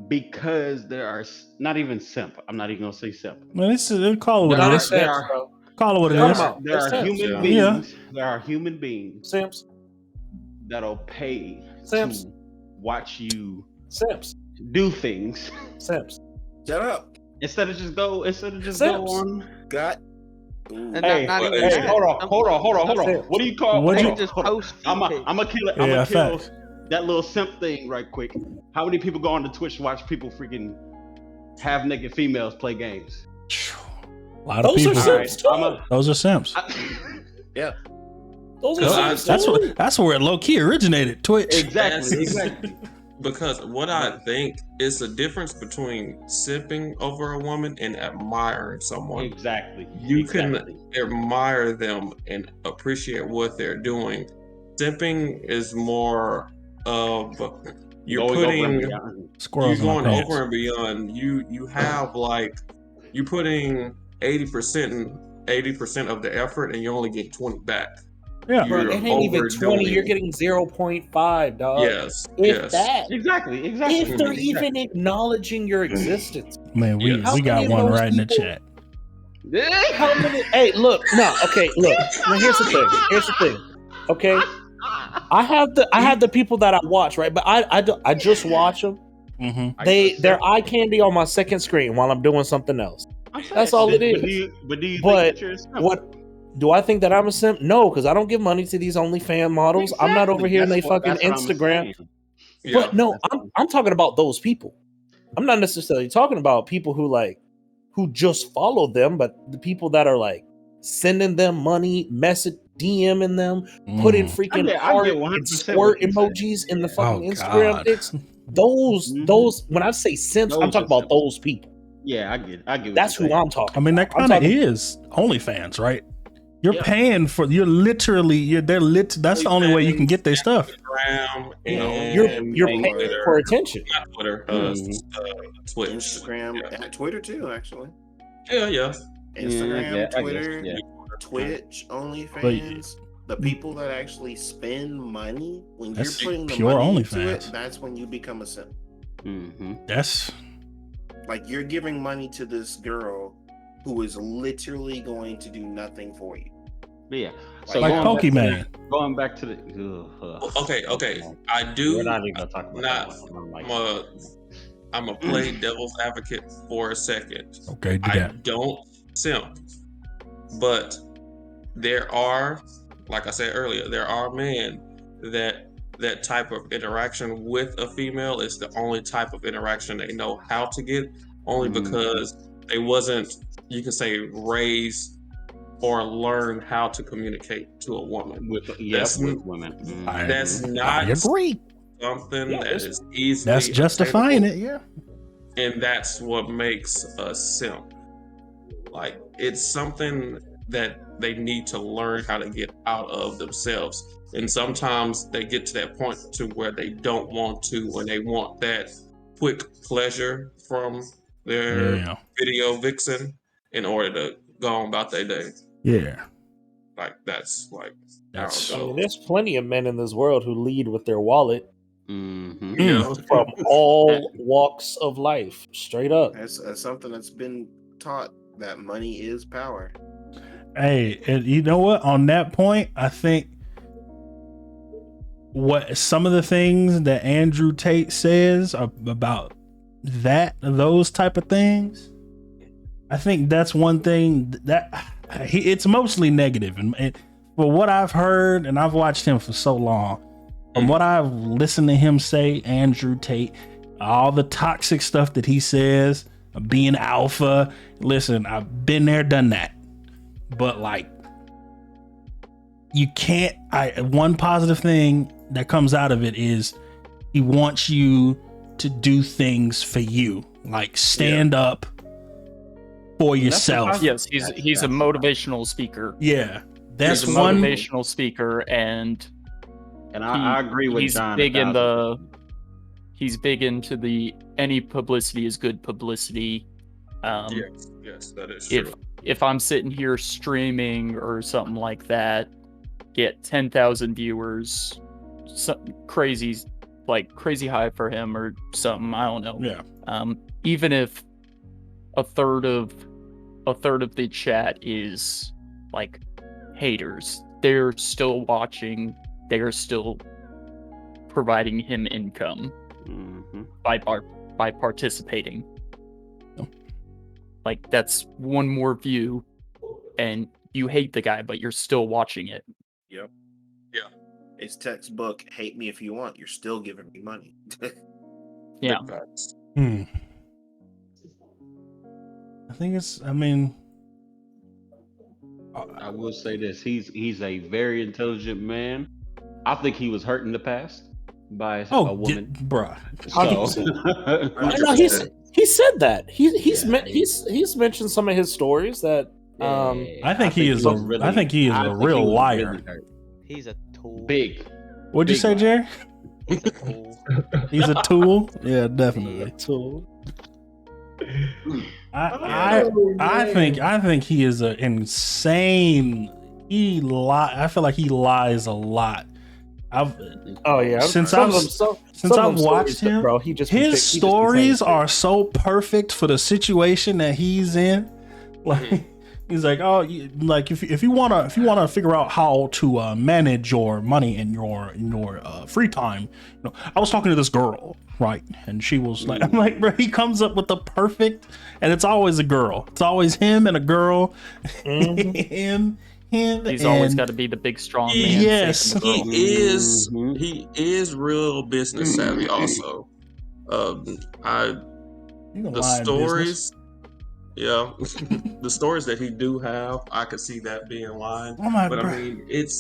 Because there are not even simp. I'm not even gonna say simp. Well, call it what it is. Call it what it is. There are human beings. There are human beings. Simps. That'll pay Simps. to watch you Simps. do things. Simps. Shut up. Instead of just go on. Hey, hold on. What do you call? I'm gonna kill it. I'm gonna kill that little simp thing right quick. How many people go on to Twitch to watch people freaking half naked females play games? A lot of people. Those are simps. Yeah. Those are simps. That's where it low key originated. Twitch. Exactly. Because what I think is the difference between simping over a woman and admiring someone. Exactly. You can admire them and appreciate what they're doing. Simping is more of you're going over and beyond. You have like you putting 80% of the effort and you only get 20 back. Yeah, bro, it ain't even 20. You're getting 0.5, dog. Yes, if that. Exactly. If they're even acknowledging your existence. Man, we got one right in the chat. How many? Hey, look. No, okay, look. Now here's the thing. Okay, I have the people that I watch, right? But I just watch them. Mm-hmm. They're eye candy on my second screen while I'm doing something else. That's all it is. But do you think that you're a simp? What? Do I think that I'm a simp? No, because I don't give money to these OnlyFans models. Exactly. I'm not over here in they fucking Instagram. But no, I'm talking about those people. I'm not necessarily talking about people who just follow them, but the people that are like sending them money, DMing them, putting freaking heart and squirt emojis in the fucking Instagram pics. Those when I say simps, I'm talking about those people. Yeah, I get. That's who I'm talking. I mean, that kind of is OnlyFans, right? You're paying for. That's the only way you can get their stuff. You're paying for attention. Not Twitter, Twitch, Instagram, and Twitter too. Actually, yeah. Instagram, Twitter, Twitch, OnlyFans. The people that actually spend money when you're putting the money into it, that's when you become a simp. That's like you're giving money to this girl who is literally going to do nothing for you. Yeah. So like Pokemon. Going back to the Okay. I do. We're not even gonna talk about that. I'm a play devil's advocate for a second. Okay, I don't simp, but there are, like I said earlier, there are men that type of interaction with a female is the only type of interaction they know how to get, only because they wasn't, you can say, raised or learned how to communicate to a woman. With women. That's not I agree. Something that is easily. That's justifying it, yeah. And that's what makes a simp. Like, it's something that they need to learn how to get out of themselves. And sometimes they get to that point to where they don't want to, and they want that quick pleasure from their video vixen in order to go on about their day. Yeah. Like that's like That's I I don't mean, know. there's plenty of men in this world who lead with their wallet Mm-hmm. You know? from all walks of life, straight up. That's something that's been taught, that money is power. Hey, and you know what? On that point, I think what some of the things that Andrew Tate says about those type of things, I think that's one thing that it's mostly negative. And for what I've heard, and I've watched him for so long, from what I've listened to him say, Andrew Tate, all the toxic stuff that he says, being alpha. Listen, I've been there, done that. But like, you can't. One positive thing that comes out of it is he wants you to do things for you, like stand up for yourself. Yes, he's a motivational speaker. Yeah, that's He's a one. motivational speaker, and I agree with he's John. big in 1,000%. he's big into the any publicity is good publicity. Yes, that is true. If I'm sitting here streaming or something like that, get 10,000 viewers, something crazy, like crazy high for him or something. I don't know. Yeah. Even if a third of the chat is like haters, they're still watching. They are still providing him income by participating. Like that's one more view, and you hate the guy, but you're still watching it. Yep. Yeah. It's textbook. Hate me if you want. You're still giving me money. Yeah. I think it's. I mean, I will say this: he's a very intelligent man. I think he was hurt in the past by a woman, bruh. So, No, he said that he's mentioned some of his stories that. I think he is a real liar. Really He's a tool. big. What'd you big say, liar. Jerry? He's a tool. He's a tool. Yeah, definitely. Tool. I think he is an insane. I feel like he lies a lot. Since I've watched him, bro, his stories are so perfect for the situation that he's in. Like he's like, oh, like if you wanna figure out how to manage your money in your free time, I was talking to this girl, right, and she was like, I'm like, bro, he comes up with the perfect, and it's always a girl. It's always him and a girl, him. He's always got to be the big strong man. Yes, he is real business savvy. Also, the stories, the stories that he do have, I could see that being lying. But I mean, it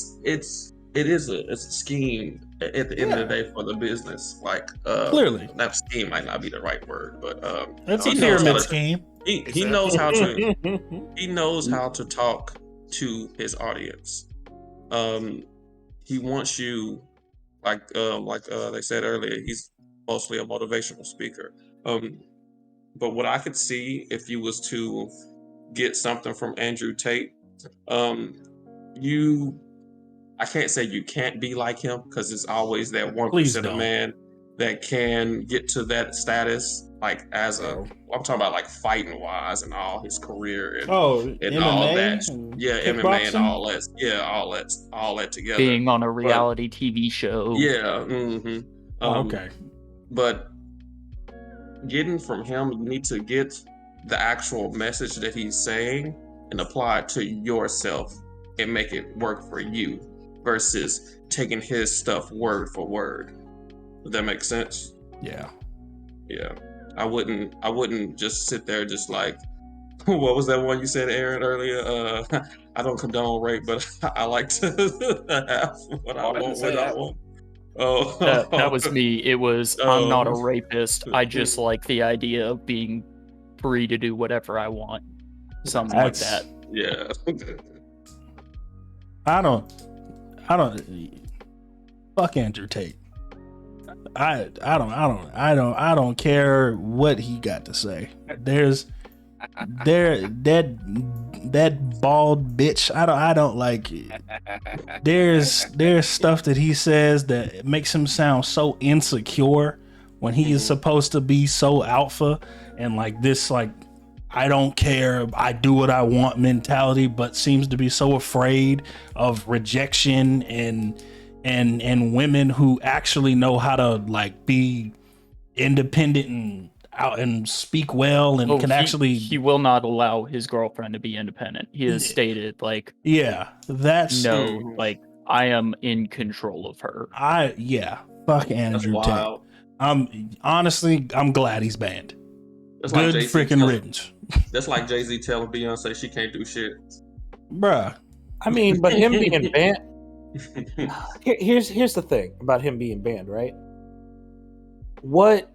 is a scheme at the end of the day for the business. Like, clearly, that scheme might not be the right word, but it's a pyramid scheme. He knows how to talk to his audience. He wants you, like they said earlier, he's mostly a motivational speaker. But what I could see if you was to get something from Andrew Tate, I can't say you can't be like him, because it's always that 1% of man that can get to that status, like I'm talking about like fighting wise and all his career and MMA all that, and MMA and kickboxing? all that together. Being on a reality TV show. Okay. But getting from him, you need to get the actual message that he's saying and apply it to yourself and make it work for you, versus taking his stuff word for word. Does that make sense? Yeah. I wouldn't just sit there just like, what was that one you said, Aaron, earlier? I don't condone rape, but I like to have what I want when I want. Oh, that was me. It was, I'm not a rapist. I just like the idea of being free to do whatever I want. Something like that. Yeah. I don't. Fuck Andrew Tate. I don't care what he got to say. That that bald bitch. I don't like. There's stuff that he says that makes him sound so insecure when he is supposed to be so alpha and like this like I don't care, I do what I want mentality, but seems to be so afraid of rejection and women who actually know how to like be independent and out and speak well and he will not allow his girlfriend to be independent. He has stated like that's like I am in control of her. Fuck Andrew Tate. I'm glad he's banned. That's good like freaking riddance. That's like Jay-Z telling Beyonce she can't do shit. Bruh. I mean, but him being banned. Here's the thing about him being banned, right? What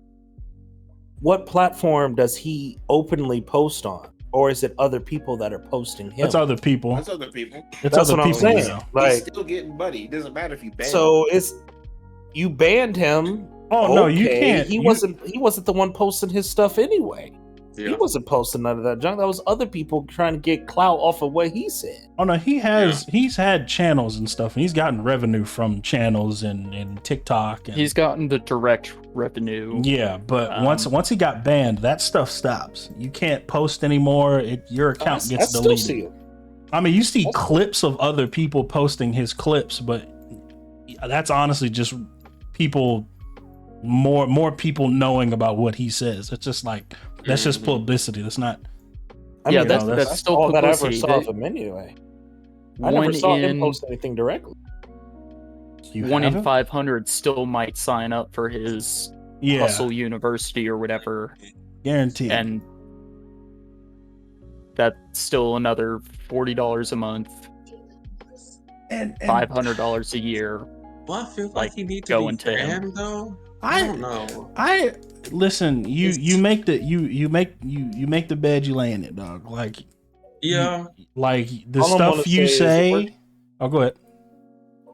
platform does he openly post on? Or is it other people that are posting him? That's other people. That's other people. That's what I'm saying. Like, he's still getting money. It doesn't matter if you ban him. So you banned him. Oh no, you can't. He wasn't the one posting his stuff anyway. Yeah. He wasn't posting none of that junk. That was other people trying to get clout off of what he said. Oh no, he's had channels and stuff, and he's gotten revenue from channels and TikTok. And, he's gotten the direct revenue. Yeah, but once he got banned, that stuff stops. You can't post anymore. Your account gets deleted. Still see it. I mean, you see clips of other people posting his clips, but that's honestly just people, more people knowing about what he says. It's just like that's just publicity. That's not. That's still all that I ever publicity. saw of him anyway. I never saw him post anything directly. 1 in 500 still might sign up for his Hustle University or whatever. Guaranteed. And that's still another $40 a month. And $500 a year. Well, I feel like he needs to be banned though. I don't know. Listen, you make the bed, you lay in it, dog. Like like the stuff you say. Oh, go ahead.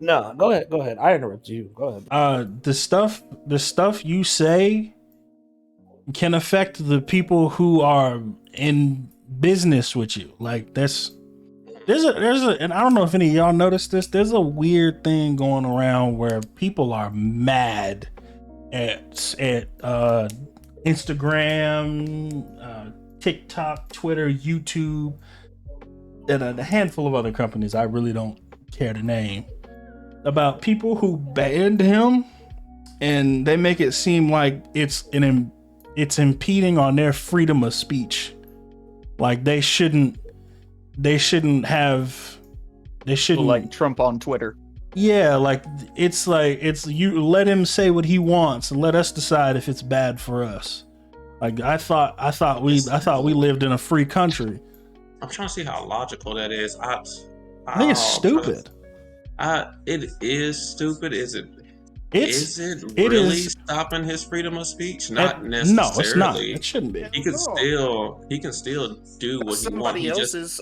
No, go ahead. I interrupt you. Go ahead. The stuff you say can affect the people who are in business with you. Like there's a and I don't know if any of y'all noticed this. There's a weird thing going around where people are mad at Instagram, TikTok, Twitter, YouTube, and a handful of other companies I really don't care to name, about people who banned him, and they make it seem like it's impeding on their freedom of speech. Like they shouldn't like Trump on Twitter. Yeah, like it's you let him say what he wants and let us decide if it's bad for us. Like I thought we lived in a free country. I'm trying to see how logical that is. I think it's stupid. It is stupid. Is it really stopping his freedom of speech? Not necessarily. No, it's not. It shouldn't be. He can still do what he wants. Somebody else's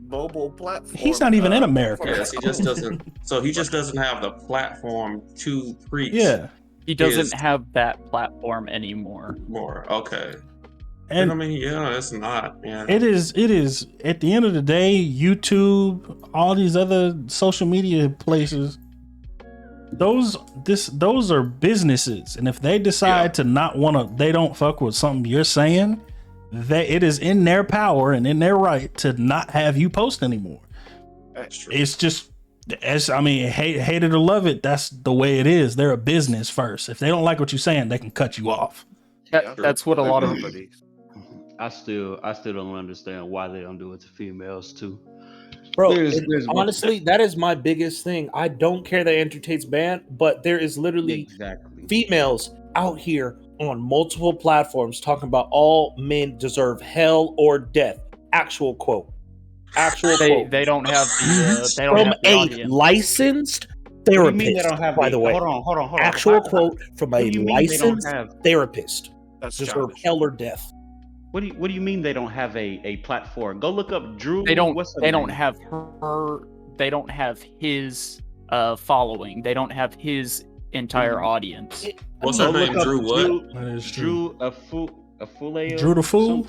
mobile platform. He's not even in America. Yes, he just doesn't. So he just doesn't have the platform to preach. Yeah, he doesn't have that platform anymore. Okay. And I mean, it's not. Yeah. It is. At the end of the day, YouTube, all these other social media places, those are businesses, and if they decide to not want to, they don't fuck with something you're saying, it is in their power and in their right to not have you post anymore. That's true. It's just, hate it or love it, that's the way it is. They're a business first. If they don't like what you're saying, they can cut you off. That's what a lot of. I still don't understand why they don't do it to females too. Bro, honestly, that is my biggest thing. I don't care that Andrew Tate's banned, but there is literally females out here on multiple platforms talking about all men deserve hell or death. Actual quote. They don't have the from a licensed therapist. By the way, hold on. Actual quote from a licensed therapist. Deserve hell or death. What do you mean they don't have a platform? Go look up Drew. They don't have her. They don't have his following. They don't have his entire audience. What's her name? Drew what? That is Drew a fool. Drew the Fool.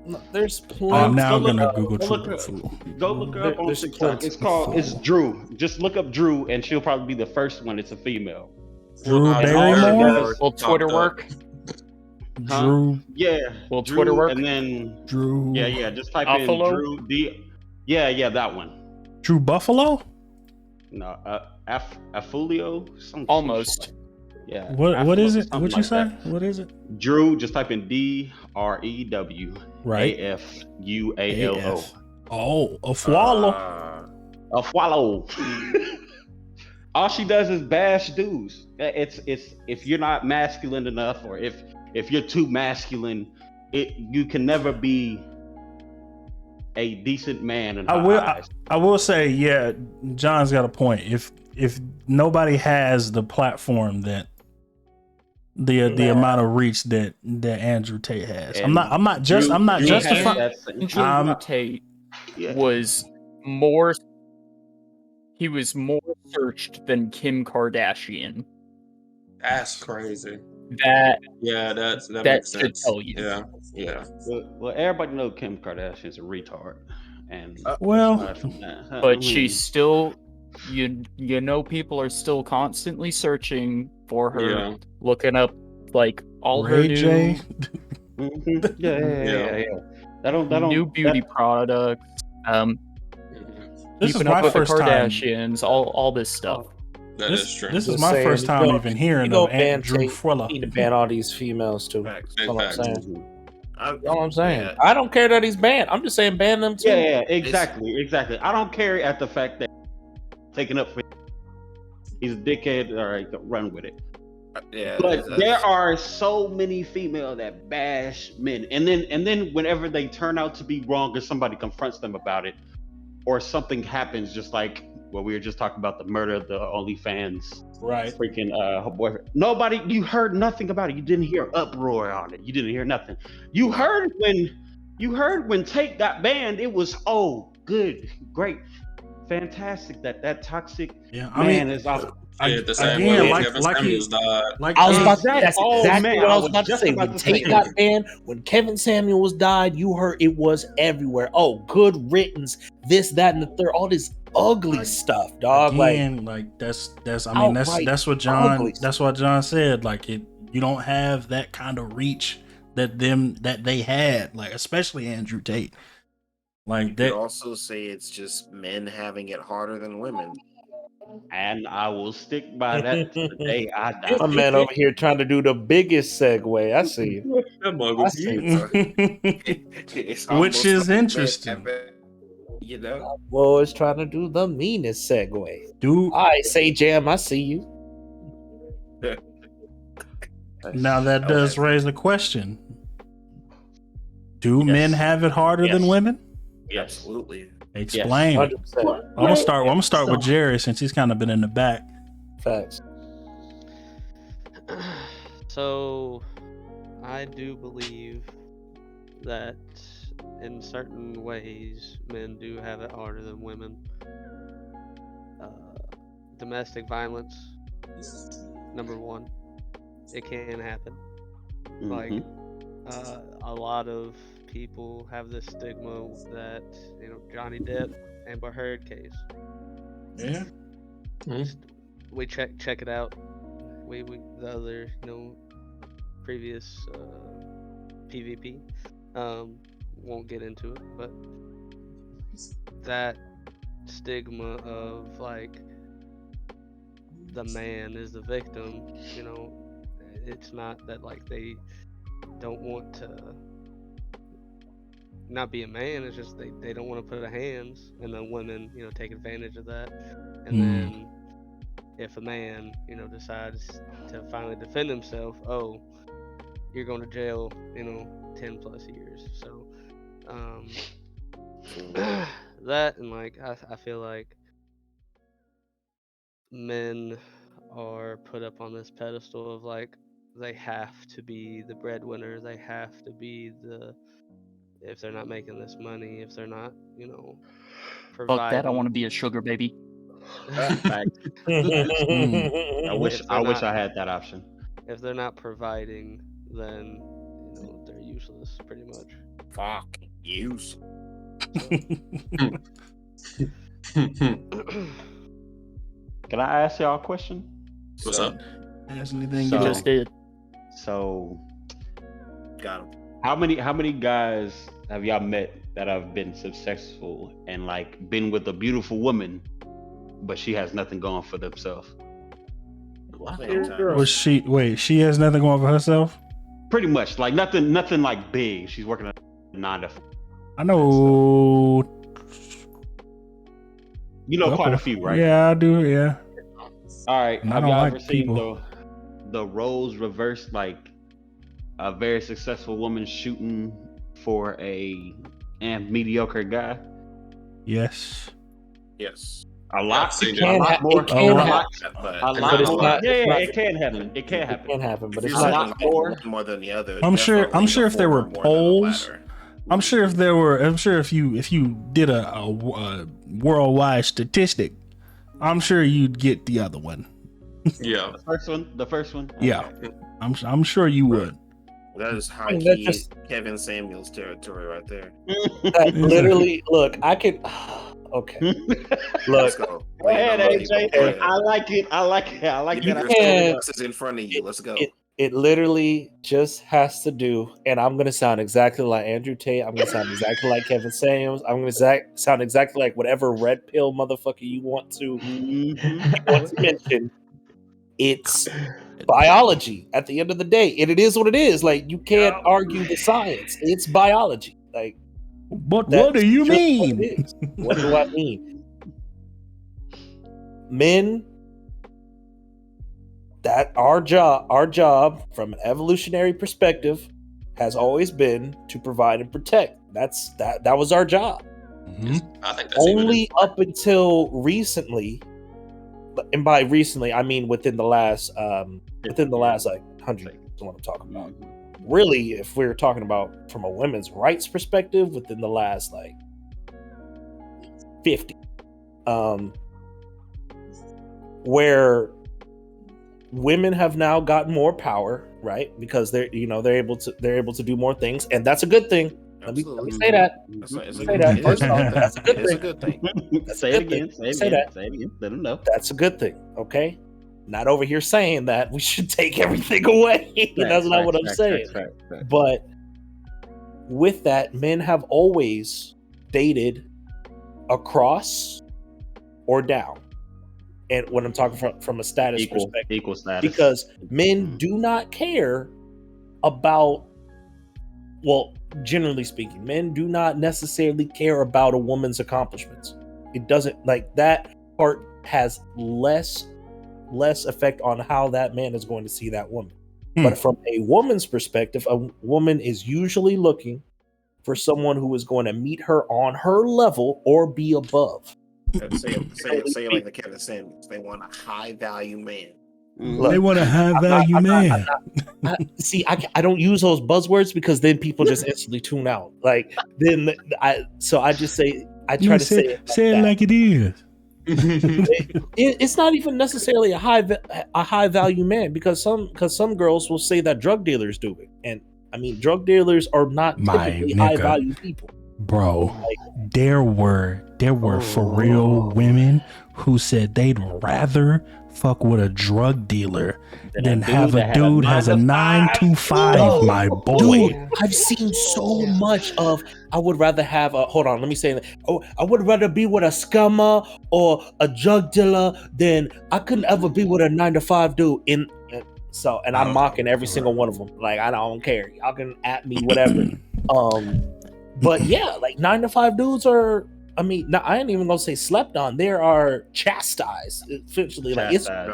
No, there's plenty. I'm now Go look gonna up- Google go look true up- fool. Go look her up on There's TikTok. plenty. It's Drew. Just look up Drew, and she'll probably be the first one. It's a female. Drew And all she Barrymore. does, Will Twitter Popped up. work? Drew. yeah, Will Drew, Twitter work? and then Drew. yeah. Just type Buffalo? in Drew D. Yeah, that one. Drew Buffalo. No, Afulio. Almost. Yeah. What is it? something What you like say? that. What is it? Drew. Just type in DREW. Right. AFUALO. AF. Oh, a swallow. A swallow. All she does is bash dudes. It's if you're not masculine enough, or if you're too masculine, you can never be a decent man in her eyes. I will say, yeah, John's got a point. If nobody has the platform that the amount of reach that Andrew Tate has, And I'm not justifying. Andrew Tate was more. He was more searched than Kim Kardashian. That's crazy. That that makes should sense. tell you. Yeah. Well, everybody knows Kim Kardashian's a retard, and well, aside from that, but she's still, you know, people are still constantly searching for her, Yeah. looking up like all Ray her new J. yeah. That don't new beauty products. This is Keeping up my with the first time. Kardashians, all this stuff. That is true. This is Just my saying, first time even hearing of Andrew You Fuller. need to ban all these females too. Facts. That's all I'm Facts. saying. That's all I'm saying. Yeah. I don't care that he's banned. I'm just saying ban them too. Yeah, exactly. I don't care at the fact that taking up for he's a dickhead. All right, run with it. Yeah, But there are so many females that bash men, and then whenever they turn out to be wrong, or somebody confronts them about it, or something happens, just like what we were just talking about, the murder of the OnlyFans, Right. freaking her boyfriend. You heard nothing about it. You didn't hear uproar on it. You didn't hear nothing. You heard when Tate got banned. It was good, great, fantastic that toxic man is off. The same again, way like- Kevin like Samuels he- died. Like I was John's- about to say that's exactly what I was about to just say. about When to Tate say got banned, when Kevin Samuels died, you heard it was everywhere. Oh, good riddance, this, that, and the third. All this ugly stuff, dog. Again, like that's that's what John ugly. that's what John said. Like you don't have that kind of reach that they had, like especially Andrew Tate. Like You that. could also say it's just men having it harder than women. And I will stick by that to the day I die. My man over here trying to do the biggest segue. I see you. That mug I was see huge. It's Which almost is like interesting. you know. Well, it's trying to do the meanest segue. Do All right, say Jam. I see you. now that does raise the question: do Yes. men have it harder than Yes. women? Absolutely. Explain. 100%. I'm gonna start with Jerry since he's kind of been in the back. Facts. So, I do believe that in certain ways, men do have it harder than women. Domestic violence, number one, it can happen. Like, a lot of people have this stigma that, Johnny Depp, Amber Heard case. Yeah. We check it out. We the other previous PvP. Won't get into it, but that stigma of like the man is the victim. It's not that like they don't want to not be a man. It's just they don't want to put their hands, and then women take advantage of that, and then if a man decides to finally defend himself, oh, you're going to jail 10 plus years. So that, and like I feel like men are put up on this pedestal of like they have to be the breadwinner, they have to be if they're not making this money, if they're not providing. Fuck that! I want to be a sugar baby. I wish I had that option. If they're not providing, then they're useless, pretty much. Fucking use. Can I ask y'all a question? What's up? Ask anything So- you Just did. So, Got him. how many guys have y'all met that have been successful and like been with a beautiful woman, but she has nothing going for themselves? Plenty of times. Was she has nothing going for herself? Pretty much, like nothing like big. She's working a 9 to 5. I know. You know quite a few, right? Yeah, I do. Yeah. All right. And I Have don't y'all like ever seen people. the roles reversed, like a very successful woman shooting for a mediocre guy? Yes. Yes. A lot. I've seen A it. lot more. A A lot. lot. But A lot it's more. not- Yeah, it's not- it can happen. It can It happen. can happen, but if it's you're not. looking more. like one more than the other, I'm sure definitely if there were the former more than the polls, latter. I'm sure if you did a worldwide statistic, I'm sure you'd get the other one. Yeah. The first one. Yeah. I'm sure you would. That is high mean, that's key just- Kevin Samuels territory right there. That literally, look, I could. Okay, Let's look, go. Go ahead, Lay it on AJ. people. Go ahead. I like it. I like it. I like Your that. can't- boxes in front of you. Let's go. it literally just has to do, and I'm gonna sound exactly like Andrew Tate. I'm gonna sound exactly like Kevin Samuels. I'm gonna sound exactly like whatever red pill motherfucker you want to mention. It's biology at the end of the day, and it is what it is. Like, you can't argue the science. It's biology. Like, But what that's do you just mean? What, it is. What do I mean? Men, that our job from an evolutionary perspective has always been to provide and protect. That was our job. Mhm. I think that's Only up until recently, and by recently I mean within the last like 100 years is what I'm talking about. Really, if we're talking about from a women's rights perspective, within the last like 50, where women have now gotten more power, right? Because they're able to do more things, and that's a good thing. Let me say that. It's a Say good that thing. first off. That's a good It is a thing. good thing. Say it again. Say it Say again. that. Say it again. Let them know. That's a good thing. Okay, not over here saying that we should take everything away. That's not what I'm saying. But with that, men have always dated across or down. And when I'm talking from a status perspective, Equal status. because men do not care about, well, generally speaking, men do not necessarily care about a woman's accomplishments. It doesn't, like, that part has less effect on how that man is going to see that woman. But from a woman's perspective, a woman is usually looking for someone who is going to meet her on her level or be above. Say it like the Kevin Samuels. They want a high value man. Look, They want a high value man. I don't use those buzzwords because then people just instantly tune out. Like, then I just say, I try to say it like it is. It's not even necessarily a high value man, because some girls will say that drug dealers do it, and I mean, drug dealers are not typically high value people. Bro, there were for real women who said they'd rather fuck with a drug dealer than have a dude has a 9 to 5, my boy. Dude, I've seen so much of, I would rather have a, hold on, let me say that. Oh, I would rather be with a scammer or a drug dealer than I couldn't ever be with a 9 to 5 dude. And I'm mocking every single one of them. Like, I don't care. Y'all can at me, whatever. But yeah, like 9 to 5 dudes are, I mean, I ain't even gonna say slept on. They are chastised, essentially. Like, it's bad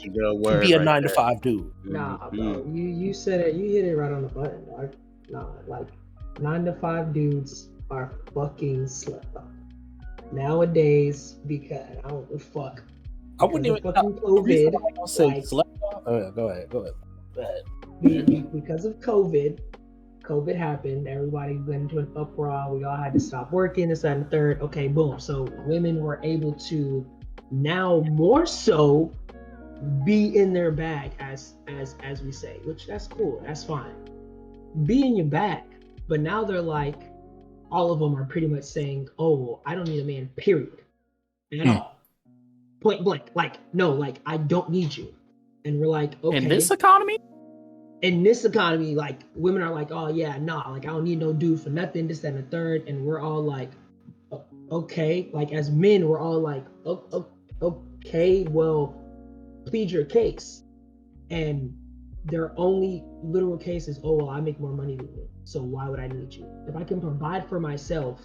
to be a 9 to 5 dude. Nah, bro, you said it. You hit it right on the button, dog. Nah, like 9 to 5 dudes are fucking slept on nowadays, because I don't give a fuck. I wouldn't even fucking COVID. Say Like, slept on. Oh, yeah, go ahead. because of COVID happened. Everybody went into an uproar. We all had to stop working, this, that, and the third. Okay, boom. So women were able to now more so be in their bag, as we say, which that's cool. That's fine. be in your back. But now they're like, all of them are pretty much saying, oh, well, I don't need a man, period. At all. Point blank. Like, no, like, I don't need you. And we're like, okay. In this economy? In this economy, like, women are like, oh, yeah, nah, like, I don't need no dude for nothing, this, that, and the third. And we're all like, okay. Like, as men, we're all like, okay, well, plead your case. And their only literal case is, oh, well, I make more money than you, so why would I need you? If I can provide for myself,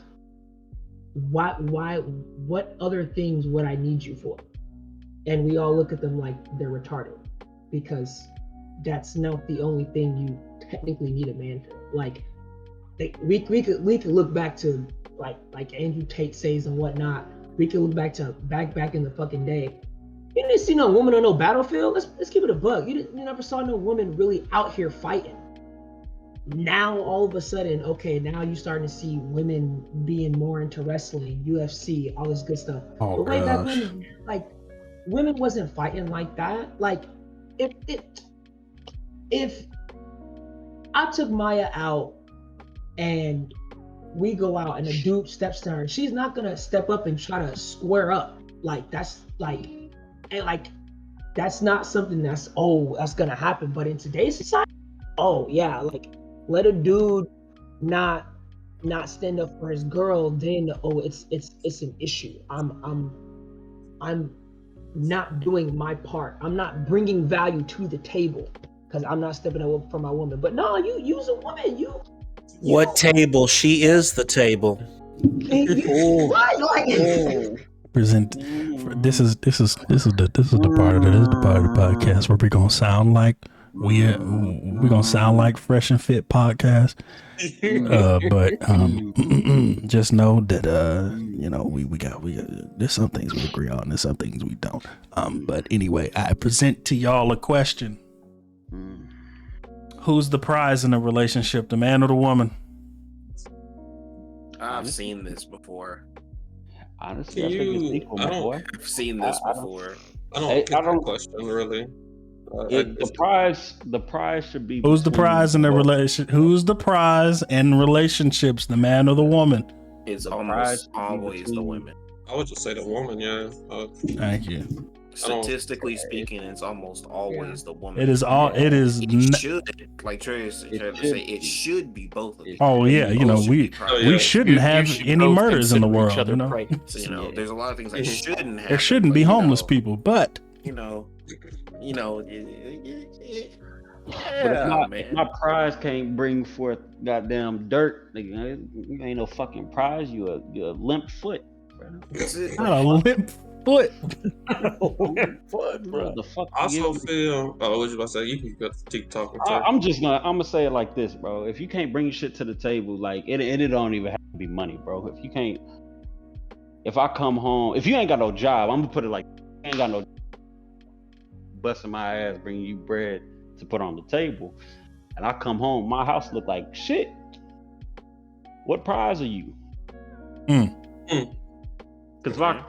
what other things would I need you for? And we all look at them like they're retarded, because that's not the only thing you technically need a man for. Like, we could look back to like Andrew Tate says and whatnot. We could look back to back in the fucking day. You didn't see no woman on no battlefield. Let's give it a buck. You never saw no woman really out here fighting. Now all of a sudden, okay, now you're starting to see women being more into wrestling, UFC, all this good stuff. Oh, but way gosh. back when, like, women wasn't fighting like that. Like, if I took Maya out and we go out and a dude steps to her, she's not gonna step up and try to square up. Like, that's like, and like, that's not something that's gonna happen. But in today's society, oh yeah, like, let a dude not stand up for his girl, then it's an issue. I'm not doing my part. I'm not bringing value to the table because I'm not stepping up for my woman. But no, you's a woman. What table? She is the table. Right, like, Present. This is the part of the podcast where we're gonna sound like we're gonna sound like Fresh and Fit podcast. But just know that we got there's some things we agree on, there's some things we don't. But anyway, I present to y'all a question. Who's the prize in a relationship, the man or the woman? I've seen this before. Honestly, I think it's equal, my boy. I've seen this before. I don't get that question, really. The prize should be. Who's the prize in the relation? Who's the prize in relationships, the man or the woman? It's almost always the women. I would just say the woman, yeah. Thank you. Statistically speaking, it's almost always the woman. It is all. It is. It should, like Trey said, it should be both of them. Oh yeah, we shouldn't have any murders in the world. There's a lot of things that shouldn't happen. There shouldn't be homeless people, but But if my prize can't bring forth goddamn dirt, nigga, you ain't no fucking prize. You a limp foot, bro. Not a limp foot. Bro. The fuck. I also feel. Oh, what you about to say? You can keep talking. I'm gonna say it like this, bro. If you can't bring shit to the table, like it don't even have to be money, bro. If you can't, if I come home, if you ain't got no job, I'm gonna put it like, ain't got no busting my ass, bringing you bread to put on the table, and I come home, my house look like shit. What prize are you? Because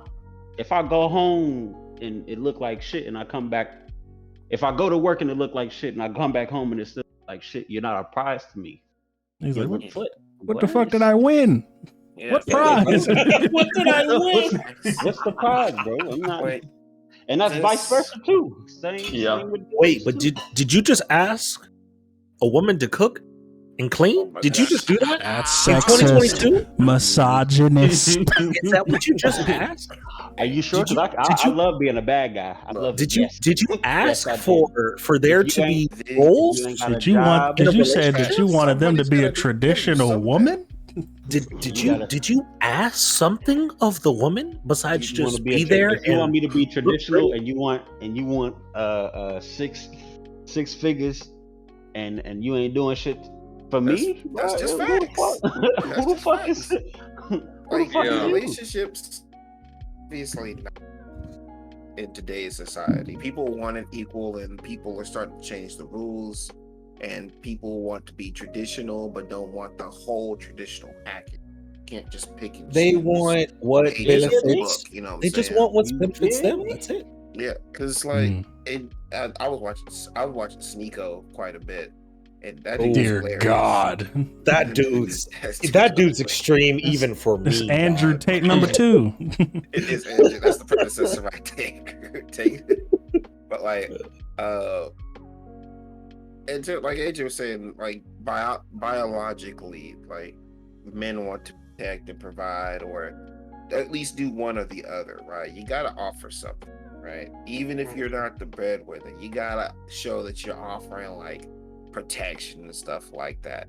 if I go home and it look like shit, and I come back, if I go to work and it look like shit, and I come back home and it still like shit, you're not a prize to me. He's like, what the fuck did I win? Yeah. What prize? What did I win? What's the prize, bro? I'm not. Wait. And that's vice versa too. Same with Wait, but did you just ask a woman to cook and clean? Did you just do that? That's in 2022? Misogynist. Is that what you just asked? Are you sure? I love being a bad guy. I love. Did you ask for there to be roles? Did you say that you wanted them to be a traditional woman? Did you ask something of the woman besides just be there? You want me to be traditional, and you want six figures, and you ain't doing shit for me? That's just facts. Who the fuck is it? Relationships, obviously, not in today's society, people want it equal, and people are starting to change the rules. And people want to be traditional, but don't want the whole traditional package. Can't just pick and They choose. want what benefits. They just want what benefits them. That's it. Yeah, because like I was watching Sneeko quite a bit, and that dude's Dear hilarious. God. That dude's extreme even for It's me. Andrew dog. Tate number 2. It is Andrew. That's the predecessor right there. But like, and like AJ was saying, like biologically, like men want to protect and provide, or at least do one or the other, right? You gotta offer something, right? Even if you're not the breadwinner, you gotta show that you're offering like protection and stuff like that.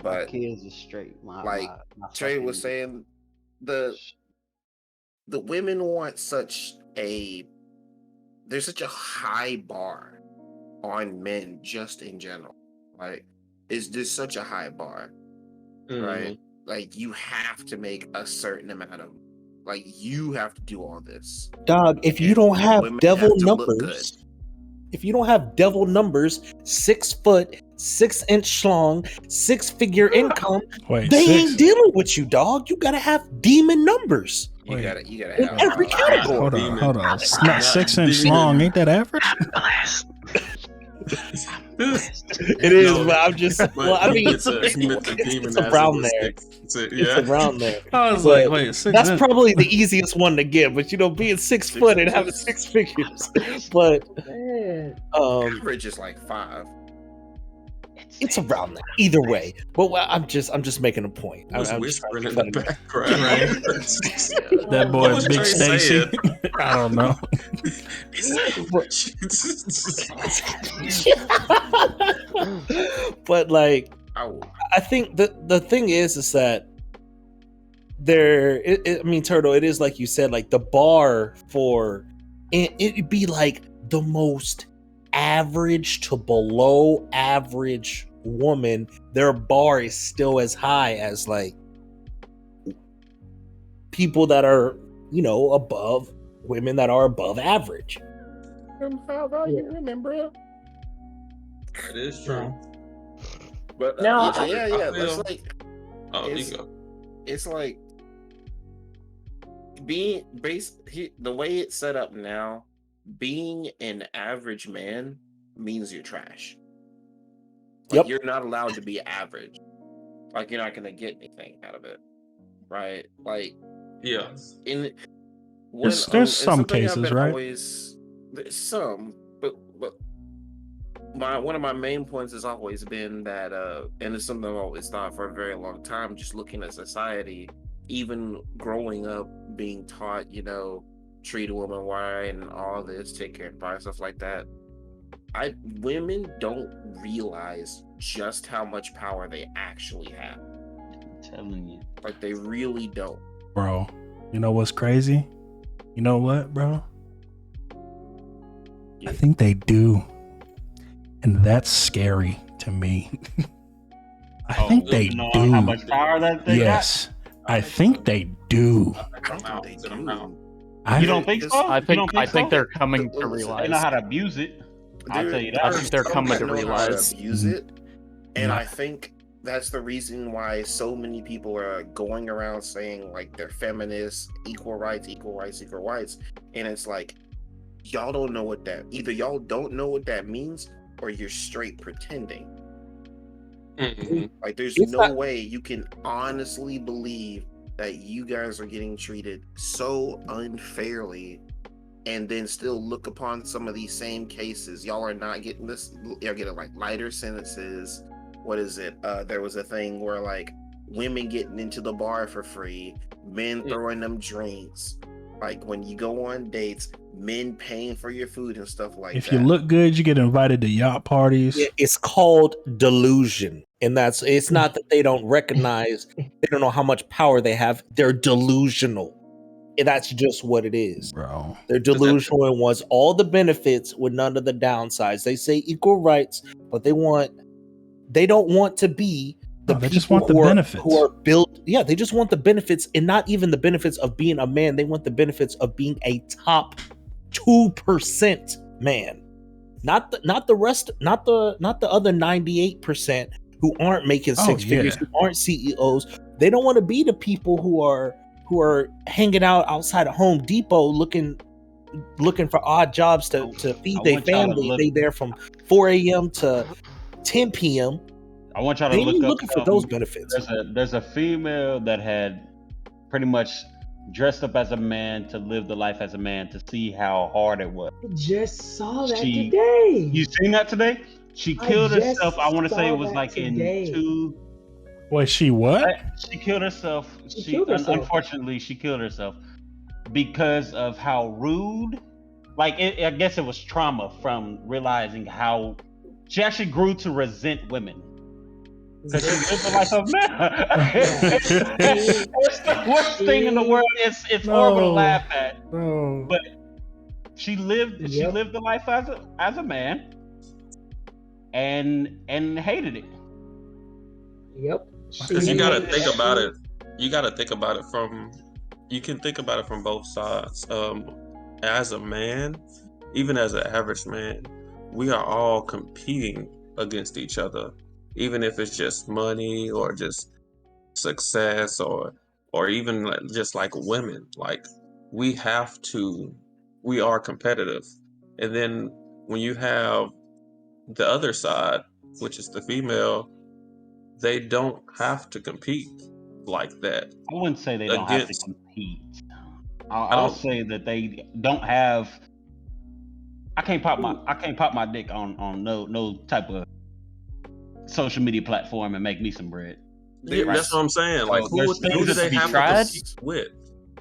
My But kids are straight. like Trey was saying, the women want there's such a high bar on men just in general. Like, is this such a high bar, right? Like, you have to make a certain amount of, like, you have to do all this. Dog, if you don't have devil numbers, 6 foot, 6 inch long, 6-figure income, Wait, they 6? ain't dealing with you, dog. You gotta have demon numbers. You gotta in have every category. Hold on. It's not 6 inch long. Ain't that average? It is, but I'm just. Well, I mean, it's around there. It's around there. I was But like, wait, 6 that's inch? probably the easiest one to get. But you know, being 6 foot and having 6 figures, but average is like 5. it's around there. Either way, but I'm just making a point. I was I'm whispering in trying the to background. That boy, Big Stacey. I don't know. But like, I think the thing is that I mean, Turtle, it is like you said, like the bar for it'd be like the most average to below average woman, their bar is still as high as like people that are, you know, above women that are above average. Remember it? It is true. But No, yeah. That's like, you it's like being the way it's set up now. Being an average man means you're trash. Like, you're not allowed to be average. Like, you're not gonna get anything out of it, right? Like, yeah. There's some cases, right? There's some, but one of my main points has always been that, and it's something I've always thought for a very long time. Just looking at society, even growing up, being taught, you know, treat a woman right and all this, take care of her, stuff like that. Women don't realize just how much power they actually have. I'm telling you. Like, they really don't. Bro, you know what's crazy? You know what, bro? I think they do. And that's scary to me. I think they do. How much power that they got? I think they do. You don't think so? I think they're coming to realize. They know how to abuse it. I'll tell you that. I think they're coming to realize. Use it, and I think that's the reason why so many people are going around saying like they're feminists, equal rights, and it's like y'all don't know what that. Either y'all don't know what that means, or you're straight pretending. Like, there's no way you can honestly believe that you guys are getting treated so unfairly and then still look upon some of these same cases. Y'all are not getting this. You're getting like lighter sentences. What is it? There was a thing where like women getting into the bar for free, men throwing them drinks. Like, when you go on dates, men paying for your food and stuff like that. If you look good, you get invited to yacht parties. It's called delusion. And it's not that they don't recognize, they don't know how much power they have. They're delusional. And that's just what it is. Bro. They're delusional and wants all the benefits with none of the downsides. They say equal rights, but they don't want to be they just want the benefits. Who are built. Yeah, they just want the benefits, and not even the benefits of being a man. They want the benefits of being a top 2% man. Not the rest, not the other 98% who aren't making six figures, who aren't CEOs. They don't want to be the people who are hanging out outside of Home Depot looking for odd jobs to feed their family. They there from 4 a.m. to 10 p.m. I want y'all to They ain't look up looking for those benefits. There's a female that had pretty much dressed up as a man to live the life as a man to see how hard it was. I just saw that You today. seen that today? She killed herself. I want to say it was like today. in 2. Wait, she what? She killed herself. She killed herself. Unfortunately, she killed herself because of how rude. Like I guess it was trauma from realizing how she actually grew to resent women. Because she lived the life of man. It's the worst thing in the world. It's horrible to laugh at. No. But she lived the life as a man and hated it. Yep. Because you gotta think about it. You gotta think about it from. You can think about it from both sides. As a man, even as an average man, we are all competing against each other, even if it's just money or just success or even just like women. Like we are competitive, and then when you have the other side, which is the female, they don't have to compete like that. I wouldn't say they don't have to compete. I I'll don't. say that they don't have. I can't pop my dick on no type of social media platform and make me some bread. Yeah, that's what I'm saying. Like, So who there's do things they that have to compete with?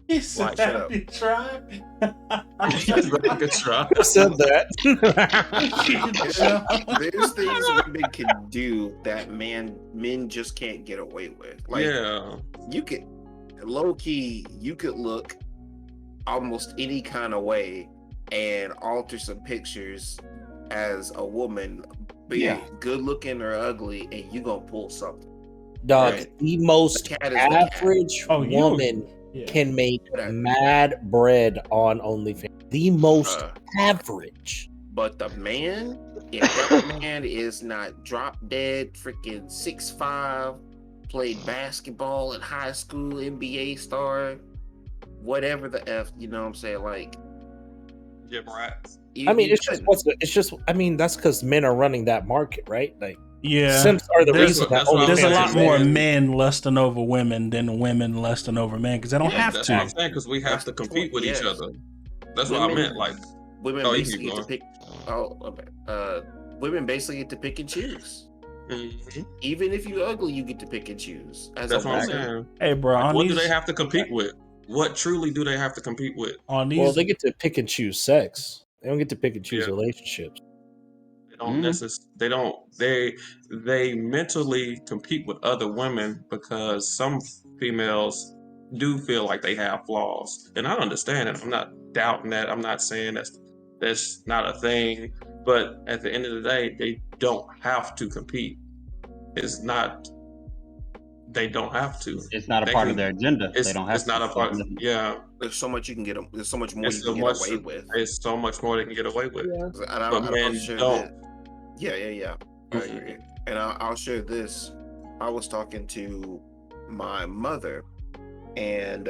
He said, Like, shut have up. you tried? Good try. Who said that? There's things women can do that men just can't get away with. Like, Yeah. you could low key, you could look almost any kind of way and alter some pictures as a woman, be it good looking or ugly, and you gonna pull something. Dog, Right? the most The cat is the cat. average woman Yeah. can make mad bread on OnlyFans. The most Uh, average. But the man, if that man is not drop dead, freaking 6'5", played basketball in high school, NBA star, whatever the F, you know what I'm saying? Like, Jim Rats. I mean, I mean, that's because men are running that market, right? Like, Yeah, simps are the there's, reason that there's a lot OnlyFans more exists. men lusting over women than women lusting over men because they don't have that's to. what I'm saying, because we have to compete with each other. That's what I meant. Like, women you basically keep get to going. pick. Oh, okay. Women basically get to pick and choose. Even if you're ugly, you get to pick and choose. As That's a what I'm woman, saying. Hey, bro, Like, on what these, do they have to compete with? What truly do they have to compete with? On these, Well, they get to pick and choose sex. They don't get to pick and choose Yeah. relationships. They don't they mentally compete with other women because some females do feel like they have flaws, and I understand it. I'm not doubting that. I'm not saying that's not a thing, but at the end of the day, they don't have to compete. It's not. They don't have to. It's not a They part can- of their agenda. They don't have It's not to. a part. Yeah. there's so much you can get. There's so much more It's you so can get much. away with. It's so much more they can get away with. Yeah. And But I'll men share don't. this. Yeah. I agree. And I'll share this. I was talking to my mother, and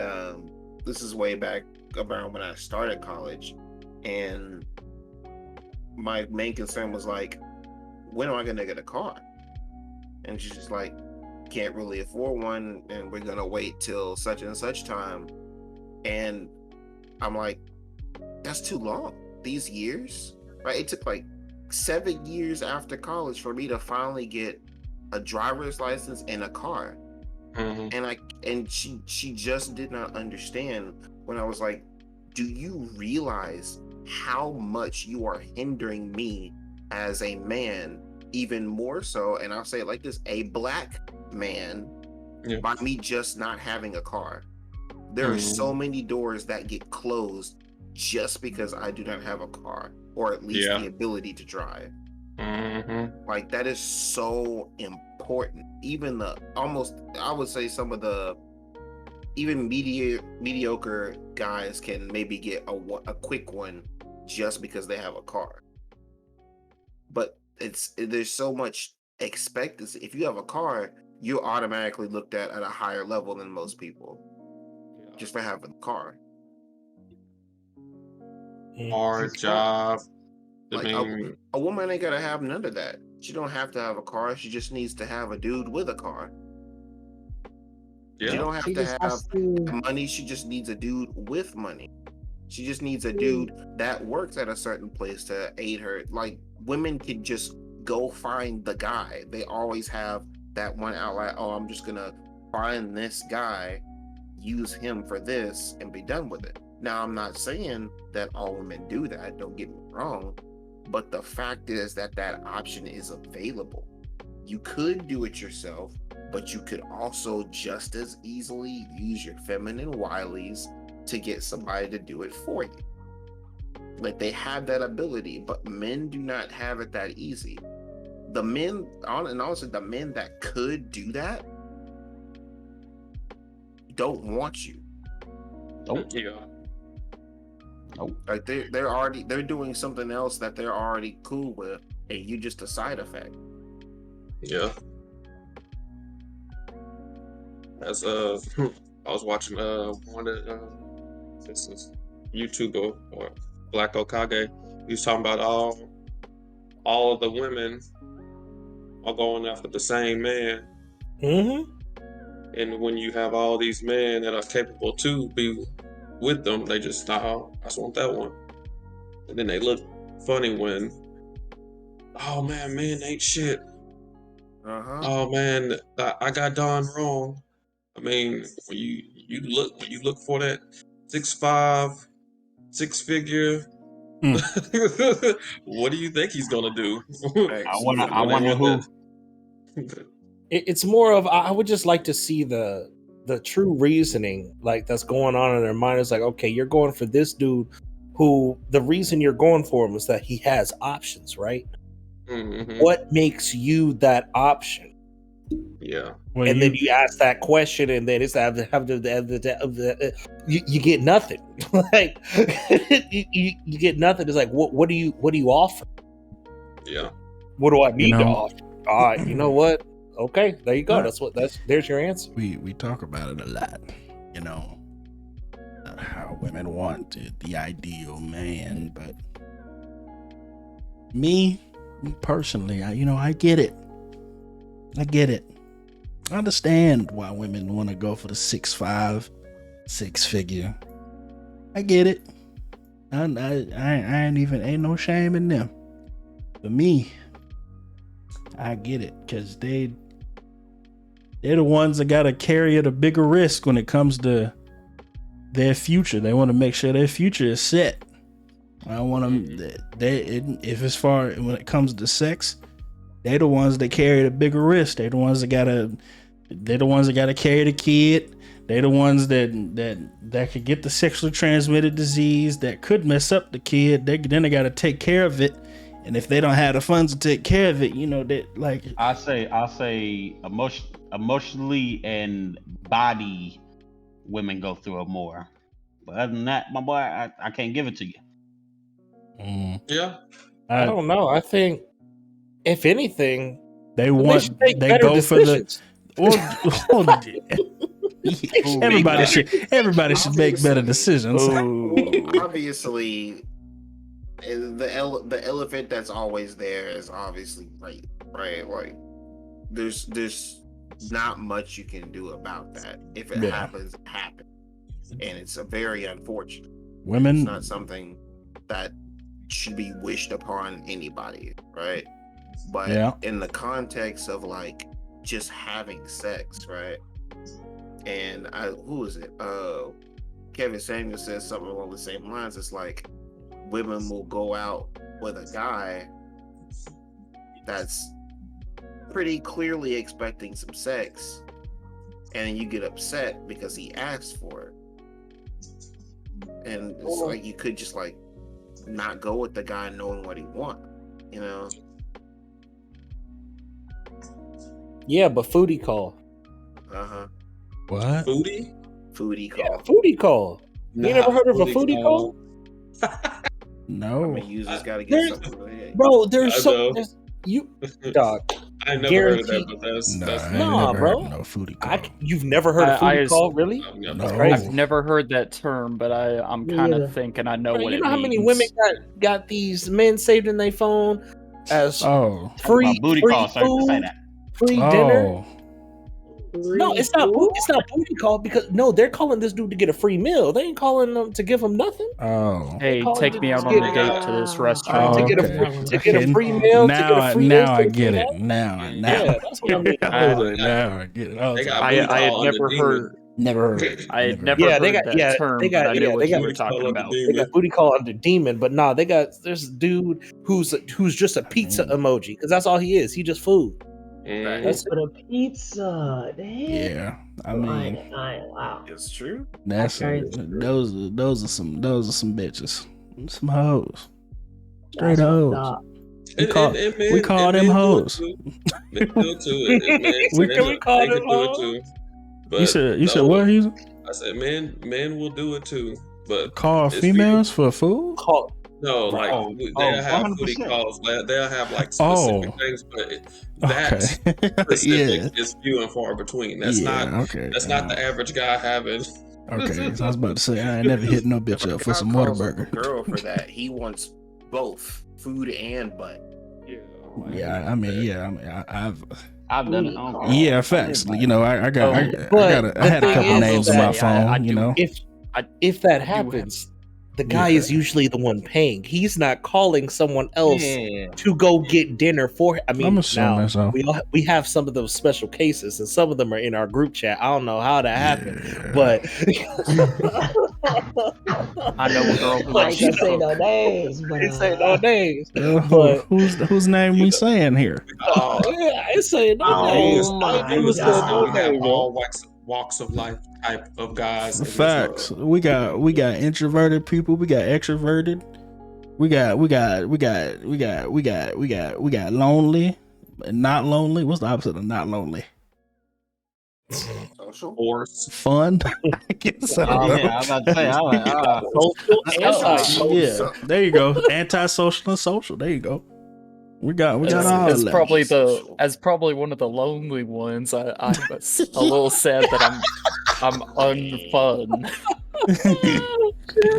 this is way back around when I started college, and my main concern was like, when am I gonna get a car? And she's just like, can't really afford one, and we're gonna wait till such and such time. And I'm like, that's too long. These years, right? It took like 7 years after college for me to finally get a driver's license and a car. And she just did not understand when I was like, do you realize how much you are hindering me as a man, even more so, and I'll say it like this, a black man, by me just not having a car. There are so many doors that get closed just because I do not have a car, or at least the ability to drive. Like, that is so important. Even I would say some of the even mediocre guys can maybe get a quick one just because they have a car. But there's so much expectancy. If you have a car, you're automatically looked at a higher level than most people, just for having a car. Hard job. Like, a woman ain't gotta have none of that. She don't have to have a car. She just needs to have a dude with a car. Yeah. She don't have She to just have has to. money. She just needs a dude with money. She just needs a dude that works at a certain place to aid her. Like, women can just go find the guy. They always have that one outlet. Oh, I'm just gonna find this guy, use him for this, and be done with it. Now, I'm not saying that all women do that. Don't get me wrong. But the fact is that that option is available. You could do it yourself, but you could also just as easily use your feminine wilies to get somebody to do it for you. Like, they have that ability, but men do not have it that easy. The men, and also the men that could do that don't want you. Nope. Yeah. Nope. Like, they're doing something else that they're already cool with, and you just a side effect. Yeah. As I was watching one of this is YouTuber or Black Okage. He was talking about all of the women are going after the same man. Mm-hmm. And when you have all these men that are capable to be with them, they just I just want that one. And then they look funny when, oh man, men ain't shit. Oh man, I got done wrong. I mean, when you look for that 6'5", 6-figure, what do you think he's gonna do? I wonder who. It's more of, I would just like to see the true reasoning, like, that's going on in their mind. It's like, okay, you're going for this dude who the reason you're going for him is that he has options, right? Mm-hmm. What makes you that option? Yeah. Well, and then you ask that question, and then it's you get nothing. Like, you get nothing. It's like, what do you offer? Yeah. What do I need to know, offer? You know what? Okay, there you go. What? There's your answer. We talk about it a lot, you know, how women want the ideal man, but me personally, I get it. I understand why women want to go for the 6'5", 6-figure. I get it. I ain't no shame in them. For me, I get it, because they're the ones that gotta carry the bigger risk when it comes to their future. They want to make sure their future is set. I want them. If as far when it comes to sex, they're the ones that carry the bigger risk. They're the ones that gotta carry the kid. They're the ones that could get the sexually transmitted disease that could mess up the kid. Then they gotta take care of it. And if they don't have the funds to take care of it, that, like, I'll say emotionally and body, women go through it more. But other than that, my boy, I can't give it to you. Yeah. I don't know. I think, if anything, they should take better decisions. Everybody should make better decisions. Obviously, the elephant that's always there is obviously rape, right? Like, there's not much you can do about that. If it happens, it happens, and it's a very unfortunate. Women, it's not something that should be wished upon anybody, right? But in the context of, like, just having sex, right? And who is it? Kevin Samuel says something along the same lines. It's like, women will go out with a guy that's pretty clearly expecting some sex, and you get upset because he asked for it. And it's like, you could just, like, not go with the guy knowing what he wants, Yeah, but foodie call. What? Foodie call. Yeah, foodie call. You never heard of a foodie call? No. I mean, you just gotta get something. Bro, dog. I never heard of that, but that's bro. No foodie call. You've never heard of foodie call, really? No. I've never heard that term, but I'm kind of thinking I know what it means. You know how many women got these men saved in their phone? as Oh. free booty free call, sir. Say food, that. free dinner. Oh. No, it's not. It's not booty call because no, they're calling this dude to get a free meal. They ain't calling them to give him nothing. Oh. Hey, Call take it me to out on get- a date to this Oh, restaurant. to get okay. to get a free meal, to get Now, a free now I this, get free it. that. Now Yeah, that's what I mean. now I get it. I was They got like, booty I had call under never demon. heard. never heard it. I had Never never Yeah, they heard got that yeah, term, they got but I knew yeah, what they you got were booty call talking under about. they demon. got booty call under demon, but nah, there's a dude who's just a pizza emoji because that's all he is. He just food. That's for the pizza. Damn. Yeah, I mean, wow. It's true. that's those are some bitches, some hoes, straight That's hoes. fucked up. We call them men do it hoes. too. Men do it too. We call They them can do it hoes? too. But You said what? He's I said men will do it too. But call it's females for food. Call no, like they'll have booty 100%. calls. They'll have like specific things, but that specific Yeah. is few and far between. That's Yeah, not okay. that's not the average guy having. Okay, so I was about to say I ain't never hit no bitch up for some Guy calls up a Whataburger. girl for that. He wants both food and butt. Yeah, I've done it. On yeah, facts. You know, I had a the couple thing names is on my that phone. You know, if that happens, the guy is usually the one paying. He's not calling someone else to go get dinner for. I mean, I'm assuming now so. we have some of those special cases, and some of them are in our group chat. I don't know how that happened, but I know a girl who I ain't gonna say no names, but ain't say no names. But whose name we saying here? Oh, yeah, I ain't saying no names. I never said no We have names. all walks of life type of guys. in this Facts. world. We got introverted people. We got extroverted. We got lonely, and not lonely. What's the opposite of not lonely? Social. Force. Fun. I guess I don't know. Yeah, I was about to say, I was like, Social, antisocial. Yeah, there you go. Antisocial and social. There you go. We got all as that. probably one of the lonely ones. I'm a little sad that I'm unfun.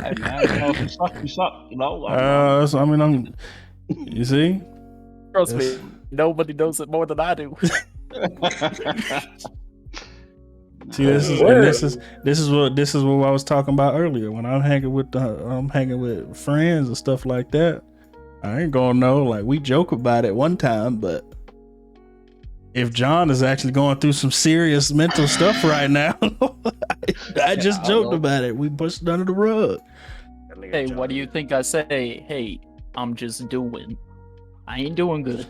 hey, man, if you suck, you know. So, I mean, you see, Trust me, nobody knows it more than I do. see, this is what I was talking about earlier. When I'm hanging with friends and stuff like that, I ain't gonna know. Like, we joke about it one time, but if John is actually going through some serious mental stuff right now, I just joked about it. We pushed it under the rug. Hey, what do you think I say? Hey, I'm just doing. I ain't doing good.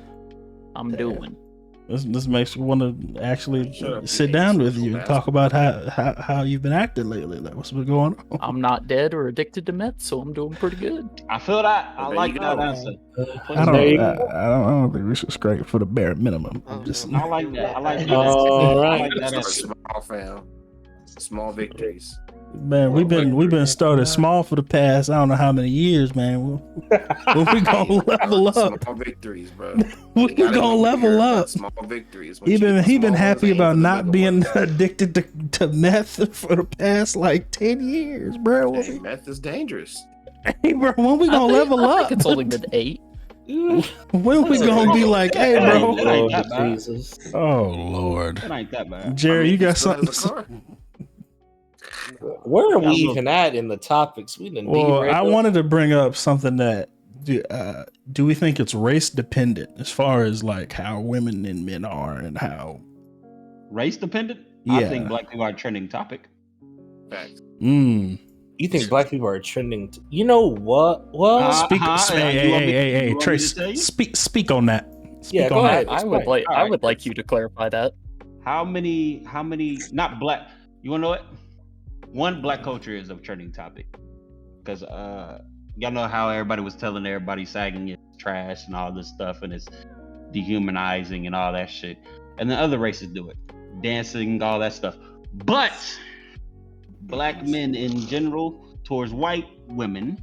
I'm doing. This makes me want to actually sit down with you and talk about how you've been acting lately. Like, what's been going on? I'm not dead or addicted to meth, so I'm doing pretty good. I feel that. I like that answer. I don't think we should scrape for the bare minimum. I like that. I like that. All I right. like that answer. Small fam. Small victories. Man, we've been started small for the past I don't know how many years, man. When we gonna level up? Small victories, bro. We gonna level up? Small victories. He been happy about not being addicted to meth for the past like 10 years, bro. Hey, meth is dangerous. Hey, bro, when we gonna level I up? think it's only been 8. When we gonna be like, hey, bro? It ain't that bad. Oh Lord, It ain't that bad. Jerry, you got Still has something? a car. Where are we even at in the topics? We didn't. Well, I wanted to bring up something that do we think it's race dependent as far as like how women and men are and how Race dependent? Yeah. I think black people are a trending topic. Facts. You think black people are trending? You know what? What? Hey, Trace, speak on that. Yeah, go ahead. I would like you to clarify that. How many not black, you wanna know what? One, black culture is a trending topic. Because y'all know how everybody was telling everybody sagging is trash and all this stuff and it's dehumanizing and all that shit. And then other races do it. Dancing, all that stuff. But black men in general towards white women,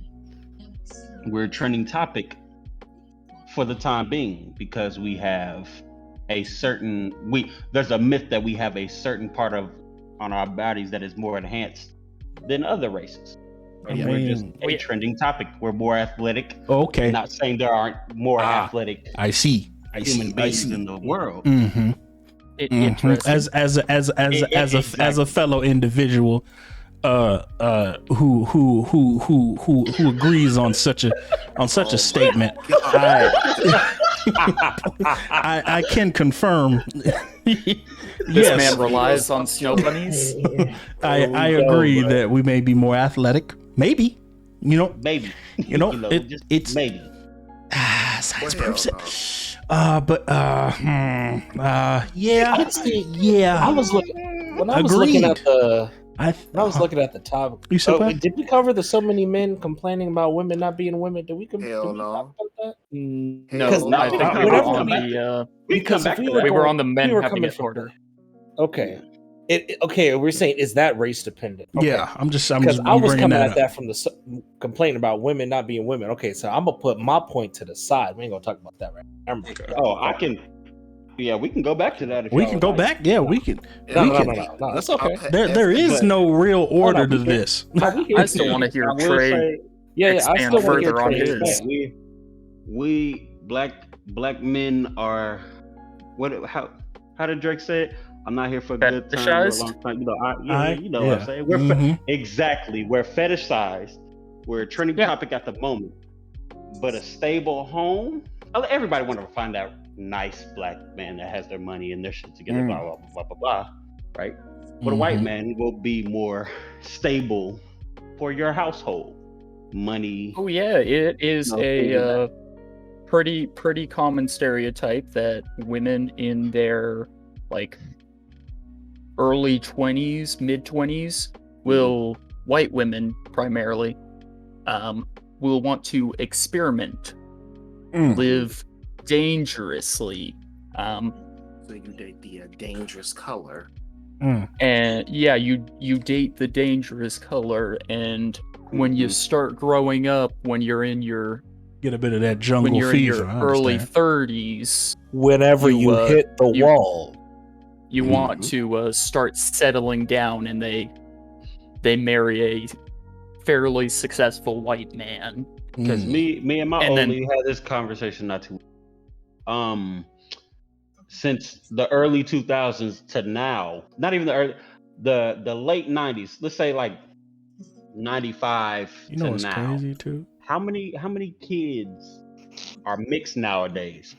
we're a trending topic for the time being because we have there's a myth that we have a certain part of on our bodies that is more enhanced than other races. Yeah, we're just a trending topic. We're more athletic. Okay. I'm not saying there aren't more athletic I see. human beings in the world. Mm-hmm. Interesting. As a fellow individual who agrees on such a statement, I can confirm. This man relies on snow bunnies. I agree that we may be more athletic. Maybe. Maybe. It's maybe. Science proves it. Yeah. I was looking when I was looking at the. I was looking at the topic. You said what? Did we cover the so many men complaining about women not being women? Did we talk no. about that? No, I think we were on the because we were on the men having it harder. Okay. Okay, we're saying is that race dependent? Okay. Yeah, I'm just I was coming at that from the complaining about women not being women. Okay, so I'm gonna put my point to the side. We ain't gonna talk about that right now. Oh, I can. Yeah, we can go back to that. If we can go back. Yeah, we can. No, that's okay. There is no real order to this. I still want to hear Trey. I still want to hear on Trey. his. We black men are what? How did Drake say it? I'm not here for a good time or a long time. What I'm saying. We're fetishized. We're a trending topic at the moment. But a stable home. Everybody want to find that nice black man that has their money and their shit together. Blah blah blah blah blah. Right. But a white man will be more stable for your household. Money. Oh yeah, it is a pretty common stereotype that women in their early 20s, mid 20s will white women primarily will want to experiment, live dangerously. So you date the dangerous color. And yeah, you date the dangerous color, and when you start growing up, when you're in your get a bit of that jungle when you're fever, in your early 30s, whenever you hit the wall, you want to start settling down, and they marry a fairly successful white man. Because me and my oldie had this conversation not too since the early 2000s to now, not even the late 90s, let's say 95 to what's now. Crazy too? How many kids are mixed nowadays?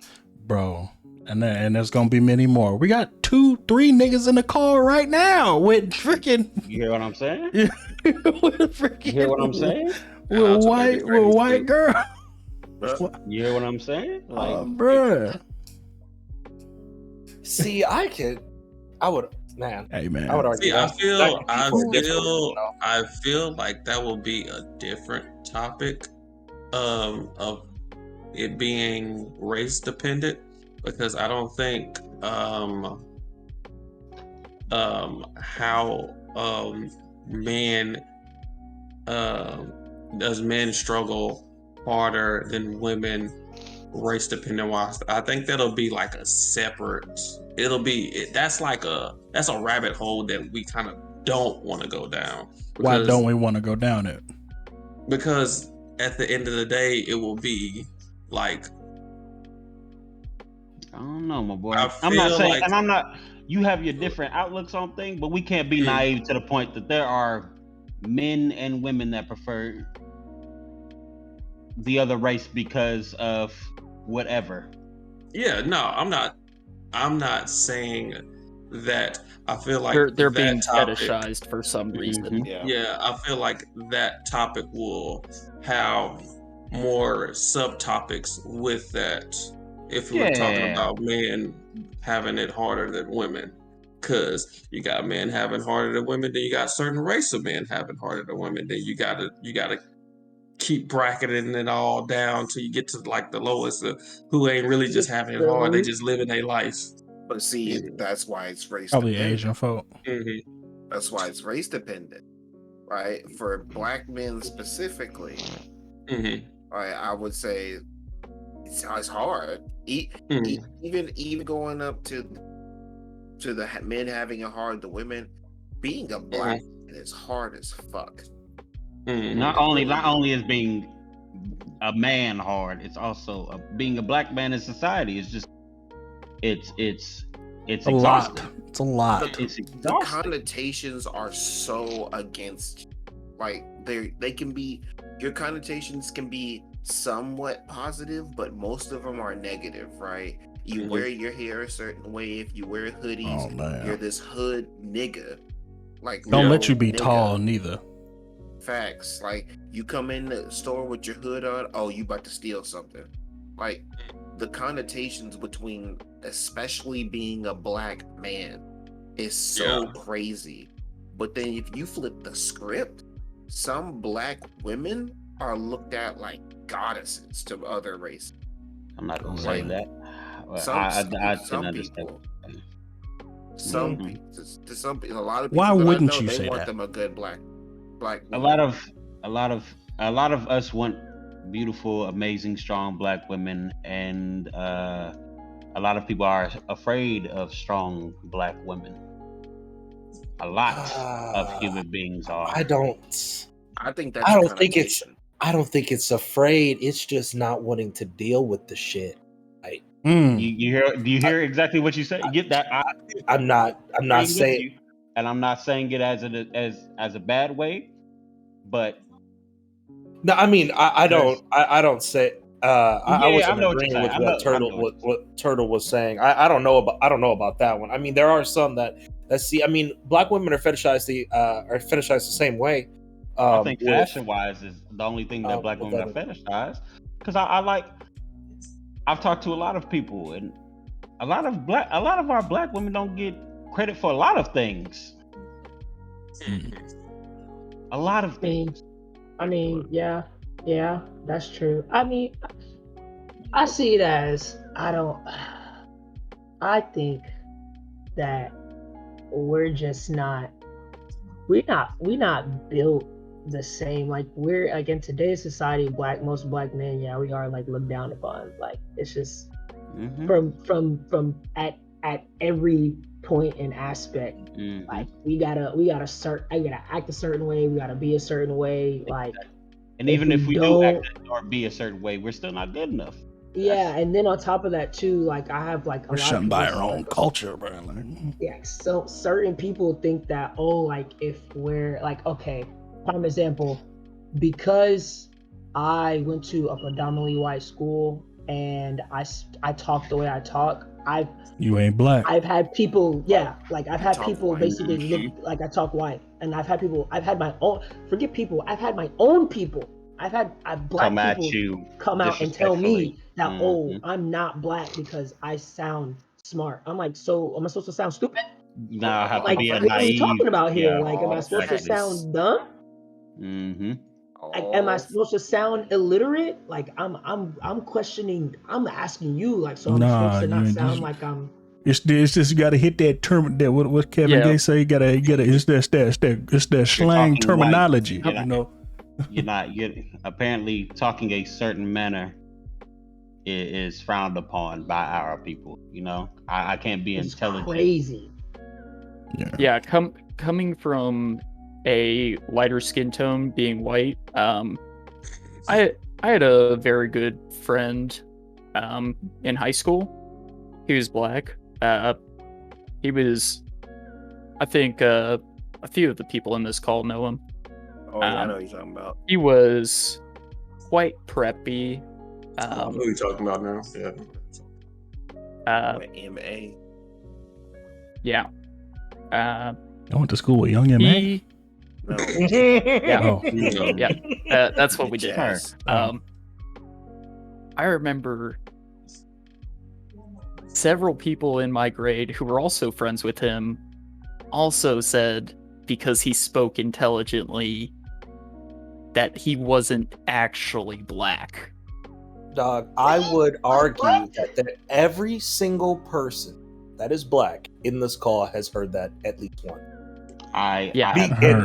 Bro, and there's gonna be many more. We got 2-3 niggas in the car right now with freaking. You hear what I'm saying? with freaking. You hear what I'm saying? With white girl. You hear what I'm saying? Bruh. See, I would, man. Hey, man. I would argue. See, I feel like that will be a different topic of it being race dependent, because I don't think how does men struggle harder than women race dependent wise. I think that'll be like a separate, that's a rabbit hole that we kind of don't want to go down. Why don't we want to go down it? Because at the end of the day, it will be like, I don't know, my boy. I'm not saying, and I'm not, you have your different outlooks on things, but we can't be naive to the point that there are men and women that prefer the other race because of whatever. Yeah, no, I'm not saying that. I feel like they're being fetishized for some reason. Yeah, I feel like that topic will have more subtopics with that if we're talking about men having it harder than women. Because you got men having harder than women, then you got certain race of men having harder than women, then you gotta keep bracketing it all down till you get to like the lowest who ain't really just having it hard, they just living their life. But see, that's why it's race probably dependent. Asian folk. That's why it's race dependent, right? For black men specifically, right, I would say it's hard. Even going up to the men having it hard, the women being a black man is hard as fuck. Not only is being a man hard, it's also being a black man in society. It's just it's a lot. exhausting. It's a lot. It's The exhausting. connotations are so against, like they can be, your connotations can be somewhat positive, but most of them are negative, right? You wear your hair a certain way. If you wear hoodies, Oh, man. you're this hood nigga. Like, Don't let literal you be nigga. tall neither. Facts. Like, you come in the store with your hood on, oh, you about to steal something. Like, the connotations between, especially being a black man, is so crazy. But then if you flip the script, some black women are looked at like goddesses to other races. I'm not gonna say that. Some people. Some people, to some people, a lot of people. Why that wouldn't I know, you they say want that? them a good black A woman. lot of us want beautiful, amazing, strong black women, and a lot of people are afraid of strong black women. A lot of human beings are. I don't think that's I don't think it's afraid. It's just not wanting to deal with the shit. Like, you hear? Do you hear exactly what you said? Get that? I'm not saying you, and I'm not saying it as a bad way, but no. I mean, I don't say. I I wasn't know what you're agreeing saying. with I what Turtle was saying. I don't know about that one. I mean, there are some that see. I mean, black women are fetishized the same way. I think fashion wise is the only thing that black with women are fetishized. Because I've talked to a lot of people, and a lot of our black women don't get credit for a lot of things. A lot of things. I mean, yeah, that's true. I mean, I see it as I think that we're just not we not built the same. Like, we're, like, in today's society, most black men, yeah, we are like looked down upon. Like, it's just from at every point and aspect. Like, we gotta I gotta act a certain way, we gotta be a certain way. Like, and even if we do act or be a certain way, we're still not good enough. Yeah, and then on top of that too, like, I have like We're shutting by our own culture, bro. Yeah, so certain people think that, oh, like, if we're like, okay, prime example, because I went to a predominantly white school and I talk the way I talk, You ain't black. I've had people, I've had people basically look like I talk white, and I've had my own, I've had my own people. I've had black people come out and tell me that, oh, I'm not black because I sound smart. I'm like, so am I supposed to sound stupid? No, I have Like, to be what are we naive. talking about here? Yeah, Like, am I supposed to sound dumb? Like, am I supposed to sound illiterate? Like, I'm questioning. I'm asking you. Like, so I'm supposed to not sound like I'm. It's just you got to hit that term. That what Kevin Gates say. You gotta. It's that slang terminology. White. You know. You're apparently talking a certain manner is frowned upon by our people. You know, I can't be intelligent. Crazy. Yeah, coming from a lighter skin tone, being white, I had a very good friend in high school. He was black. He was, I think, a few of the people in this call know him. Oh, yeah, I know what you're talking about. He was quite preppy. I know who you're talking about now. Yeah. MA. Yeah. I went to school with Young MA. No. Yeah. That's what we did. I remember several people in my grade who were also friends with him also said, because he spoke intelligently, that he wasn't actually black. Dog, I would argue that every single person that is black in this call has heard that at least once. And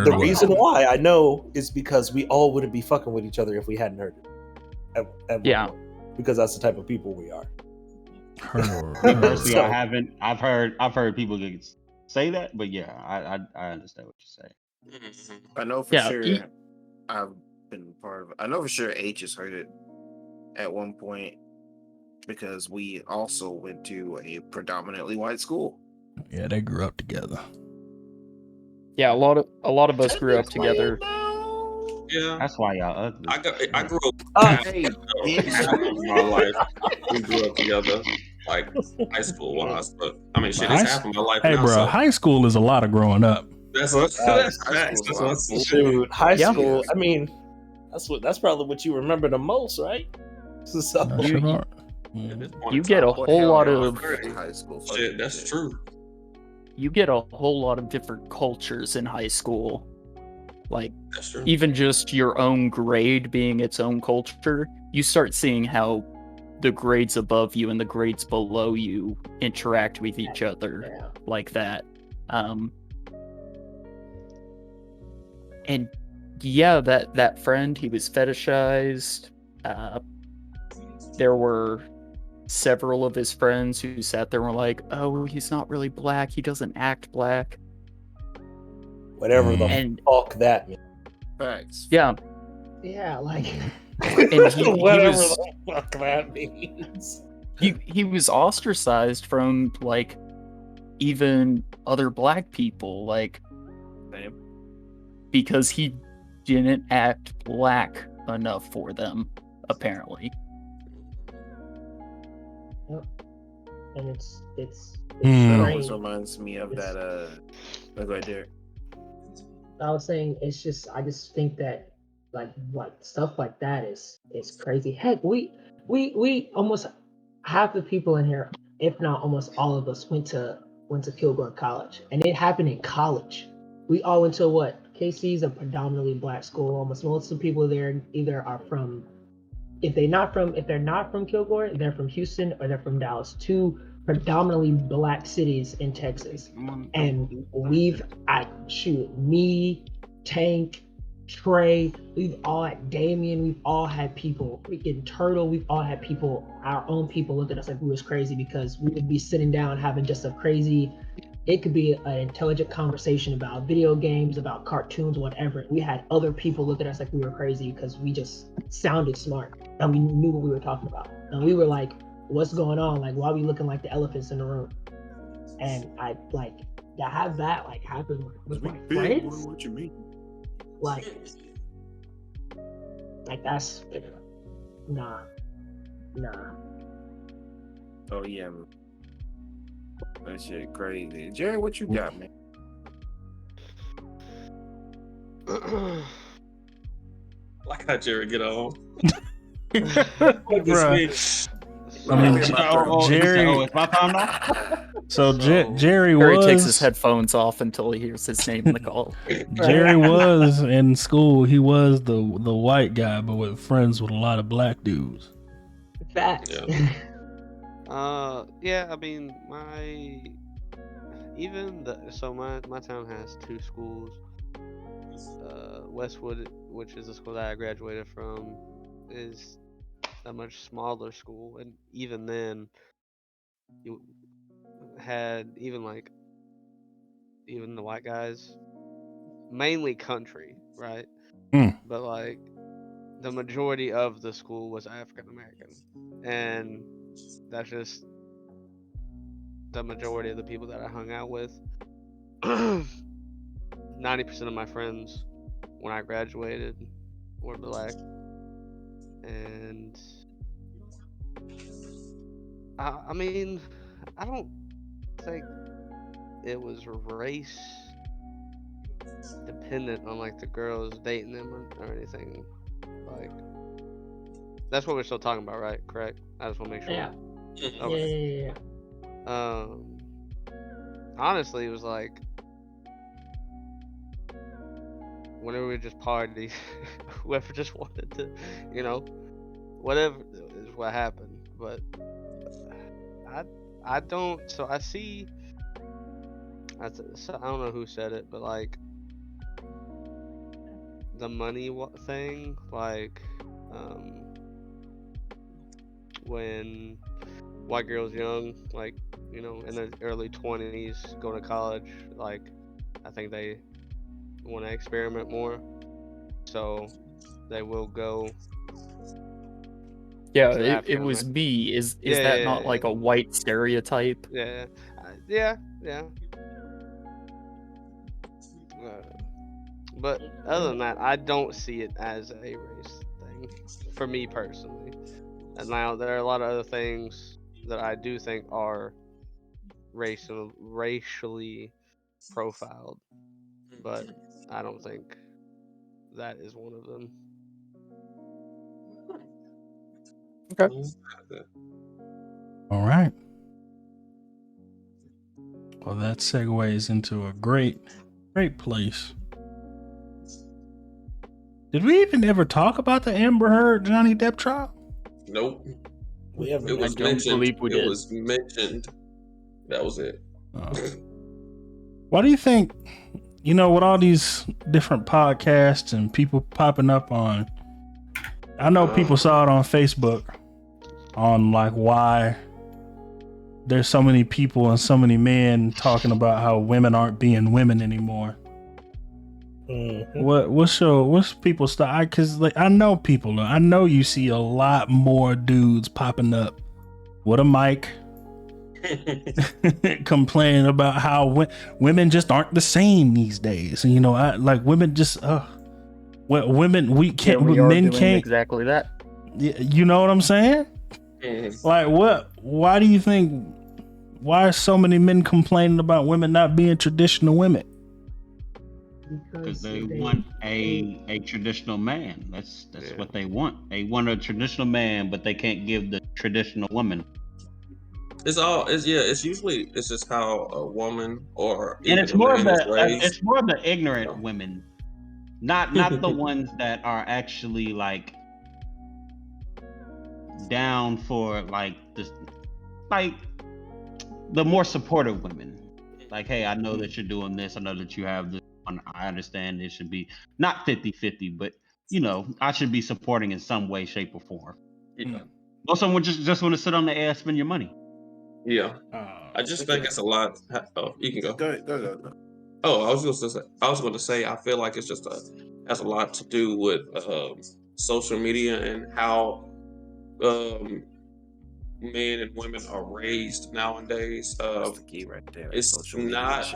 the reason why I know is because we all wouldn't be fucking with each other if we hadn't heard it. Ever. Because that's the type of people we are. Personally, I haven't. I've heard people say that, but yeah, I understand what you're saying. I know for sure. I've been part of it. I know for sure H has heard it at one point because we also went to a predominantly white school. Yeah, they grew up together. Yeah, a lot of us grew up together. Yeah, That's why y'all ugly. I grew up. Hey, Half of my life, we grew up together, like high school wise. But I mean, shit, it's half of my life Hey, now. bro, So high school is a lot of growing up. that's what. That's facts. That's what. Dude, high Yeah. school. I mean, that's probably what you remember the most, right? So That shit hard. You get a whole lot of high school. Shit, that's true. you get a whole lot of different cultures in high school. Like, That's true. even just your own grade being its own culture, you start seeing how the grades above you and the grades below you interact with each other like that. And yeah, that friend, he was fetishized. There were several of his friends who sat there and were like, oh, he's not really black, he doesn't act black. Whatever the fuck that means. Facts. Yeah. Yeah, like And whatever the fuck that means. He was ostracized from like even other black people, like because he didn't act black enough for them, apparently. and it's That strange. always reminds me of that. Go ahead, Derek. I was saying I just think that like stuff like that is crazy. Heck, we almost half the people in here, if not almost all of us, went to Kilgore College, and it happened in college. We all went to what? KC's a predominantly black school. Almost most of the people there either are from, if they're not from Kilgore, they're from Houston or they're from Dallas. Two predominantly black cities in Texas. And me, Tank, Trey, we've all had Damien, we've all had people, freaking Turtle, we've all had people, our own people look at us like we was crazy because we would be sitting down having just a crazy, it could be an intelligent conversation about video games, about cartoons, whatever. We had other people look at us like we were crazy because we just sounded smart and we knew what we were talking about. And we were like, what's going on? Like, why are we looking like the elephants in the room? And I have that like happen with my friends. What you mean? Like that's nah. Oh yeah, man. That shit crazy. Jerry, what you got, man? Like how Jerry get on. Bruh. I mean, Jerry. It's my time now. So Jerry Jerry was takes his headphones off until he hears his name in the call. Jerry was in school. He was the white guy, but with friends with a lot of black dudes. Facts. Yeah, I mean, my town has two schools. Westwood, which is the school that I graduated from, is a much smaller school, and even then, you had even the white guys, mainly country, right? But like the majority of the school was African American, and that's just the majority of the people that I hung out with. 90% of my friends when I graduated were black, and I mean, I don't think it was race dependent on like the girls dating them or anything. Like, that's what we're still talking about, right? Correct? I just want to make sure. Yeah. Okay. Yeah. Honestly, it was like whenever we just party, whoever just wanted to, whatever is what happened. But I don't. So I see. So I don't know who said it, but like the money thing, like when white girls young, like in their early 20s, going to college, like I think they want to experiment more. so they will go. Yeah, to it African was American. B. Is Yeah, that yeah, not yeah, like a white stereotype? Yeah, yeah. But other than that, I don't see it as a race thing for me personally. And now there are a lot of other things that I do think are racially profiled, but I don't think that is one of them. Okay. All right. Well, that segues into a great place. Did we even ever talk about the Amber Heard Johnny Depp trial? Nope. We haven't. It was mentioned. It was mentioned. That was it. Why do you think, with all these different podcasts and people popping up on, I know people saw it on Facebook on like why there's so many people and so many men talking about how women aren't being women anymore. What's people's style? Because I know people. I know you see a lot more dudes popping up with a mic complaining about how women just aren't the same these days. And I like women just women we can't men can't exactly that. You know what I'm saying? Like why do you think why are so many men complaining about women not being traditional women? Because they want a traditional man. That's what they want. They want a traditional man, but they can't give the traditional woman. It's usually just how a woman or even it's a more man is raised. It's more of the ignorant women, not the ones that are actually like down for like this, like the more supportive women. Like, hey, I know that you're doing this. I know that you have this. I understand it should be not 50-50, but I should be supporting in some way, shape, or form. Yeah. Or someone just want to sit on the ass, spend your money. Yeah. I just think it's a lot. Oh, you can go. Go ahead. Oh, I was going to say, I feel like it's just has a lot to do with social media and how men and women are raised nowadays. That's the key right there. It's Social not,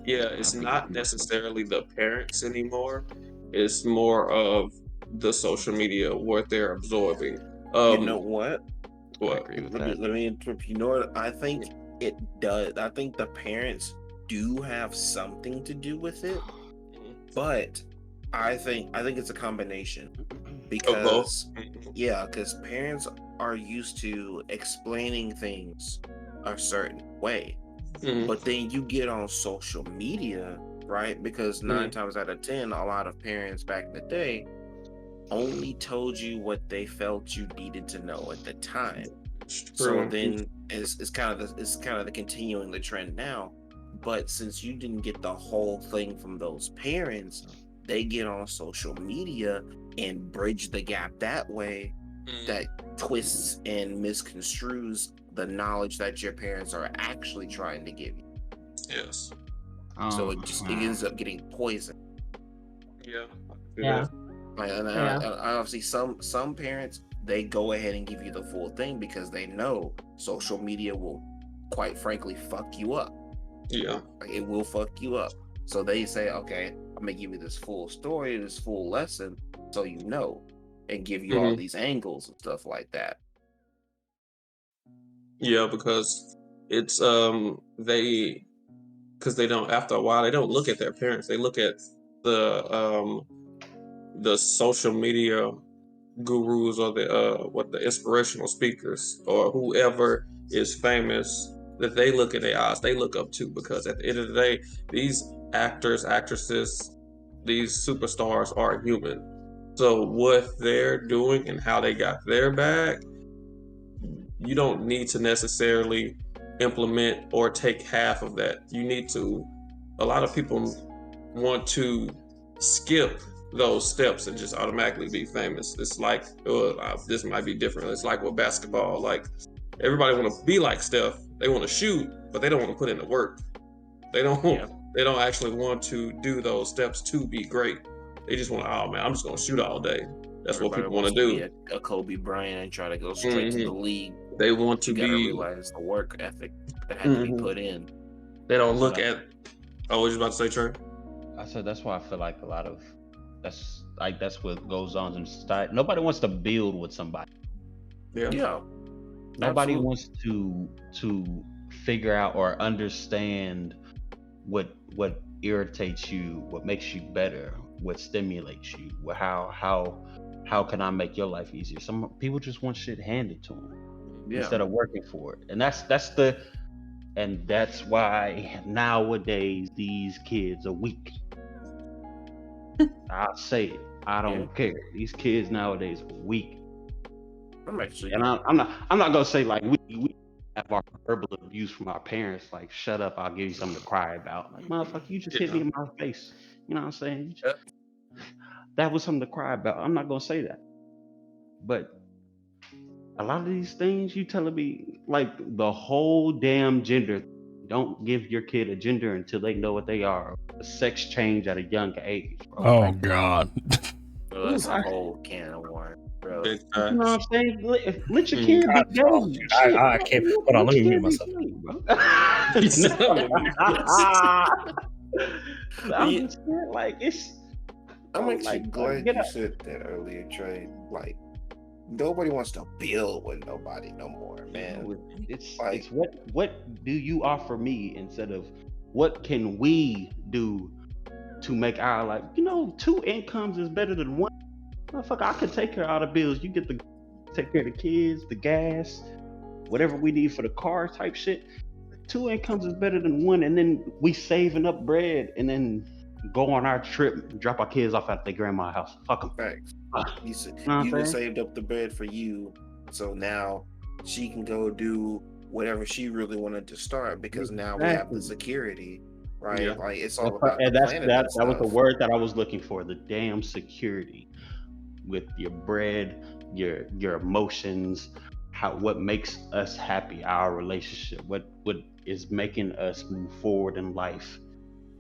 media. it's not necessarily the parents anymore. It's more of the social media what they're absorbing. You know what? What? I agree with Let me interrupt. You know what? I think it does. I think the parents do have something to do with it, but I think it's a combination because because parents are used to explaining things a certain way, but then you get on social media, right? Because 9 times out of 10, a lot of parents back in the day only told you what they felt you needed to know at the time. So then it's kind of the continuing the trend now. But since you didn't get the whole thing from those parents, they get on social media and bridge the gap that way, that twists and misconstrues the knowledge that your parents are actually trying to give you. Yes. So it ends up getting poisoned. Yeah. And obviously some parents, they go ahead and give you the full thing because they know social media will, quite frankly, fuck you up. Yeah. Like, it will fuck you up. So they say, okay, I'm gonna give you this full story, this full lesson, so you know, and give you all these angles and stuff like that. Yeah, because it's they don't, after a while, they don't look at their parents. They look at the social media gurus or the inspirational speakers or whoever is famous that they look at their eyes, they look up to, because at the end of the day, these actors, actresses, these superstars are human. So what they're doing and how they got their bag, you don't need to necessarily implement or take half of that. You need to, a lot of people want to skip those steps and just automatically be famous. It's like, this might be different. It's like with basketball, like everybody want to be like Steph. They want to shoot, but they don't want to put in the work. They don't. They don't actually want to do those steps to be great. They just want, oh man, I'm just gonna shoot all day. That's what Everybody people want wants to to be do. a Kobe Bryant and try to go straight to the league. They want But to you gotta be. realize the work ethic that had to be put in. They don't look at. Oh, what you about to say, Trey? I said that's why I feel like a lot of that's what goes on in society. Nobody wants to build with somebody. Yeah. Nobody Absolutely. wants to figure out or understand what irritates you, what makes you better, what stimulates you, how can I make your life easier? Some people just want shit handed to them instead of working for it, and that's why nowadays these kids are weak. I'll say it. I don't care. These kids nowadays are weak. And I'm not gonna say like we have our verbal abuse from our parents. Like, shut up, I'll give you something to cry about. Like, motherfucker, you just hit me in my face. You know what I'm saying? That was something to cry about. I'm not gonna say that. But a lot of these things you telling me, like the whole damn gender, don't give your kid a gender until they know what they are. A sex change at a young age, bro. Oh God. Well, that's a whole can of worms, bro. Big You know what I'm saying? Let your kid be Oh, gay. dude, Shit, I bro. can't. Hold on, let me mute myself. Bro. He said, "I'm gonna mute myself." I'm just saying, like, it's. I'm bro, actually like, glad get you up. said that earlier, Trey. Like, nobody wants to build with nobody no more, man. No, it's Like, what do you offer me instead of what can we do to make our life? You know, 2 incomes is better than 1. Motherfucker, I can take care of all the bills. You get the take care of the kids, the gas, whatever we need for the car type shit. 2 incomes is better than 1, and then we saving up bread and then go on our trip, drop our kids off at their grandma's house. Fuck them. facts. You know done saved up the bread for you, so now she can go do whatever she really wanted to start because now we have the security, right? Yeah. Like, it's all about the That planning was stuff. the word that I was looking for. The damn security with your bread, your emotions, what makes us happy, our relationship, what is making us move forward in life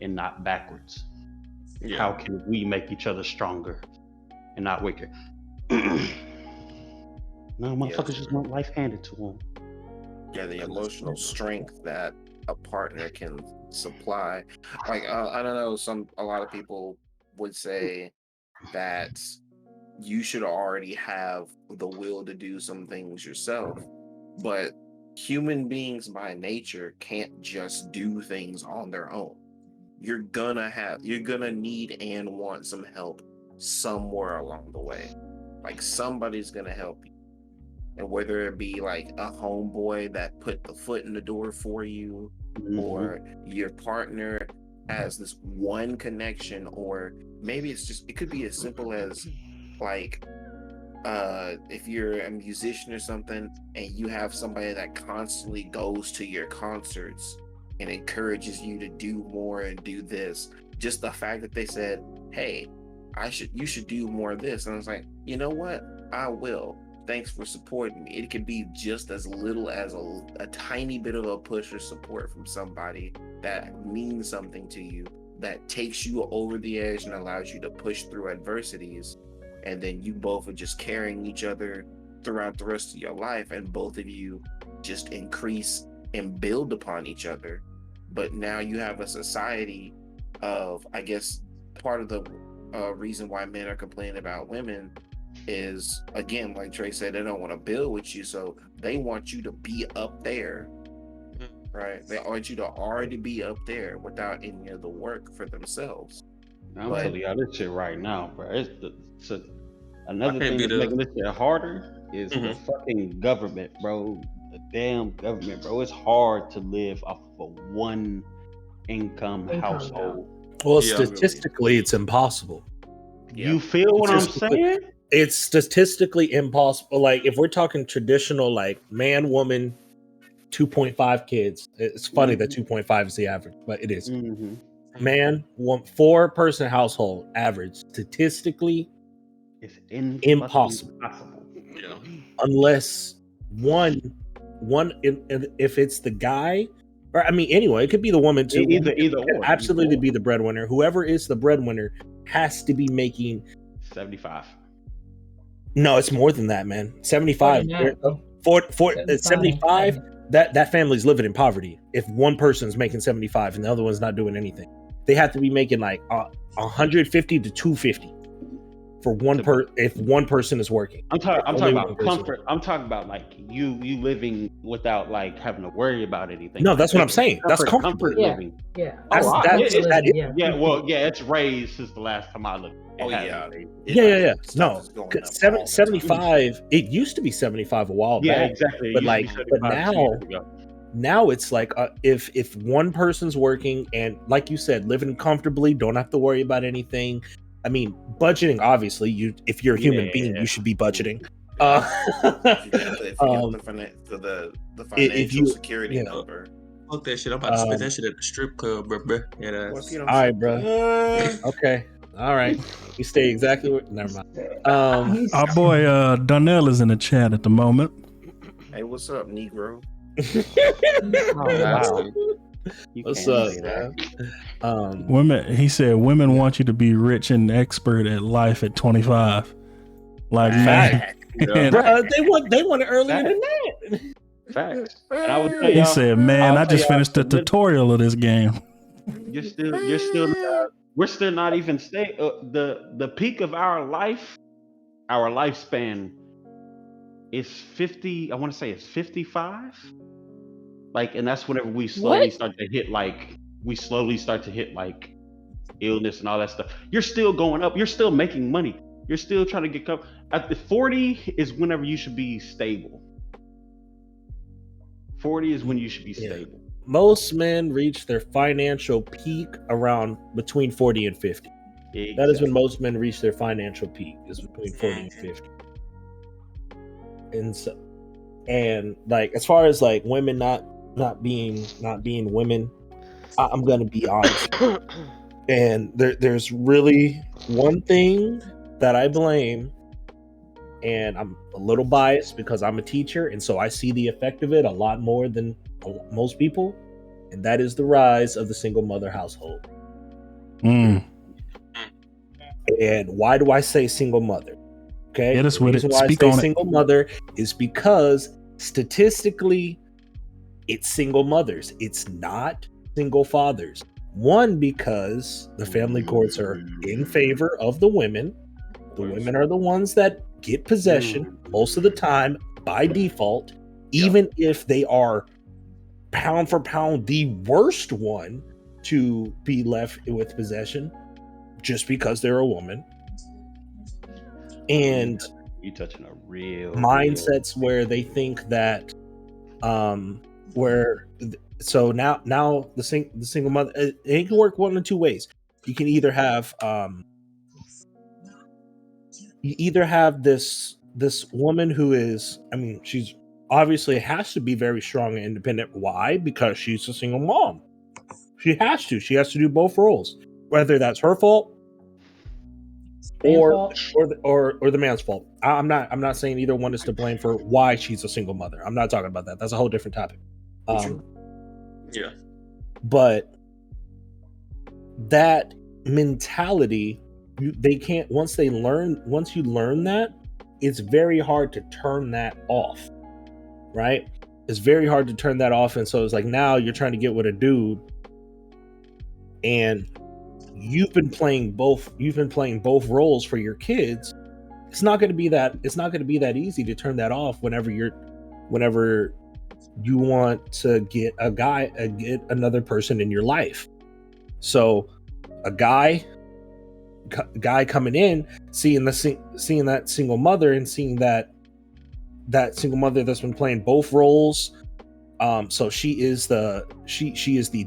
and not backwards. Yeah. How can we make each other stronger and not weaker? No, motherfuckers just want life handed to them. Yeah, the emotional strength that a partner can supply. Like, I don't know, a lot of people would say that you should already have the will to do some things yourself, but human beings by nature can't just do things on their own. You're gonna need and want some help somewhere along the way. Like, somebody's gonna help you. And whether it be like a homeboy that put the foot in the door for you, or your partner has this one connection, or maybe it could be as simple as like if you're a musician or something and you have somebody that constantly goes to your concerts and encourages you to do more and do this. Just the fact that they said, hey, you should do more of this, and I was like, you know what, I will. Thanks for supporting me. It could be just as little as a tiny bit of a push or support from somebody that means something to you, that takes you over the edge and allows you to push through adversities. And then you both are just carrying each other throughout the rest of your life, and both of you just increase and build upon each other. But now you have a society of, I guess, part of the reason why men are complaining about women is, again, like Trey said, they don't want to build with you, so they want you to be up there, right? They want you to already be up there without any of the work for themselves. I'm telling y'all this shit right now, bro. Another thing that's making this shit harder is the fucking government, bro. The damn government, bro. It's hard to live off of a 1 income household. Well, statistically, it's impossible. You feel what I'm saying? It's statistically impossible. Like, if we're talking traditional, like man, woman, 2.5 kids. It's funny that 2.5 is the average, but it is. Man, 4-person household average. Statistically, it's impossible. Unless one, if it's the guy Or I mean, anyway, it could be the woman too. Either It could or. absolutely be the breadwinner. Whoever is the breadwinner has to be making 75. No, it's more than that, man. 75. 75. That family's living in poverty. If one person's making 75 and the other one's not doing anything, they have to be making like 150 to 250 for if one person is working. I'm talking about comfort. I'm talking about like you living without like having to worry about anything. No, that's what I'm saying. That's comfort living. Yeah. Yeah. Well, yeah, it's raised since the last time I looked. Yeah. No, 75. It used to be 75 a while back. Yeah, exactly. But now it's like if one person's working and, like you said, living comfortably, don't have to worry about anything. I mean, budgeting, obviously, if you're a human being, you should be budgeting. The financial security number. Fuck that shit. I'm about to spend that shit at the strip club, bro. All right, bro. Okay. All right. You stay exactly where. Never mind. Our boy Donnell is in the chat at the moment. Hey, what's up, Negro? Wow. What's up, man? Women. He said women want you to be rich and expert at life at 25. Like, man. Bro, they want it earlier than that. Facts. And I would tell he said, "Man, I just finished the tutorial of this game." You're still. We're still not even the peak of our lifespan is 50. I want to say it's 55. Like, and that's whenever we slowly start to hit like illness and all that stuff. You're still going up. You're still making money. You're still trying to get covered. At the 40 is whenever you should be stable. 40 is when you should be stable. Most men reach their financial peak around between 40 and 50. Exactly. That is when most men reach their financial peak, is between 40 and 50. And like, as far as like women not being women, I'm gonna be honest. And there's really one thing that I blame, and I'm a little biased because I'm a teacher, and so I see the effect of it a lot more than most people, and that is the rise of the single mother household. And why do I say single mother? Okay, hit us with it. Why Speak I say on single mother is because statistically, it's single mothers. It's not single fathers. One, because the family courts are in favor of the women. The women are the ones that get possession most of the time by default, even if they are pound for pound the worst one to be left with possession, just because they're a woman. And you touching a real mindsets where they think that so now the single mother, it can work one of two ways. You can either have this woman who is, I mean, she's obviously has to be very strong and independent. Why? Because she's a single mom. She has to do both roles, whether that's her fault or the man's fault. I'm not saying either one is to blame for why she's a single mother. I'm not talking about that. That's a whole different topic. But that mentality, they can't, once you learn that, it's very hard to turn that off, right? It's very hard to turn that off. And so it's like, now you're trying to get with a dude and you've been playing both roles for your kids. It's not going to be that easy to turn that off whenever you want to get another person in your life. So a guy coming in, seeing that single mother and seeing that single mother that's been playing both roles. So she is the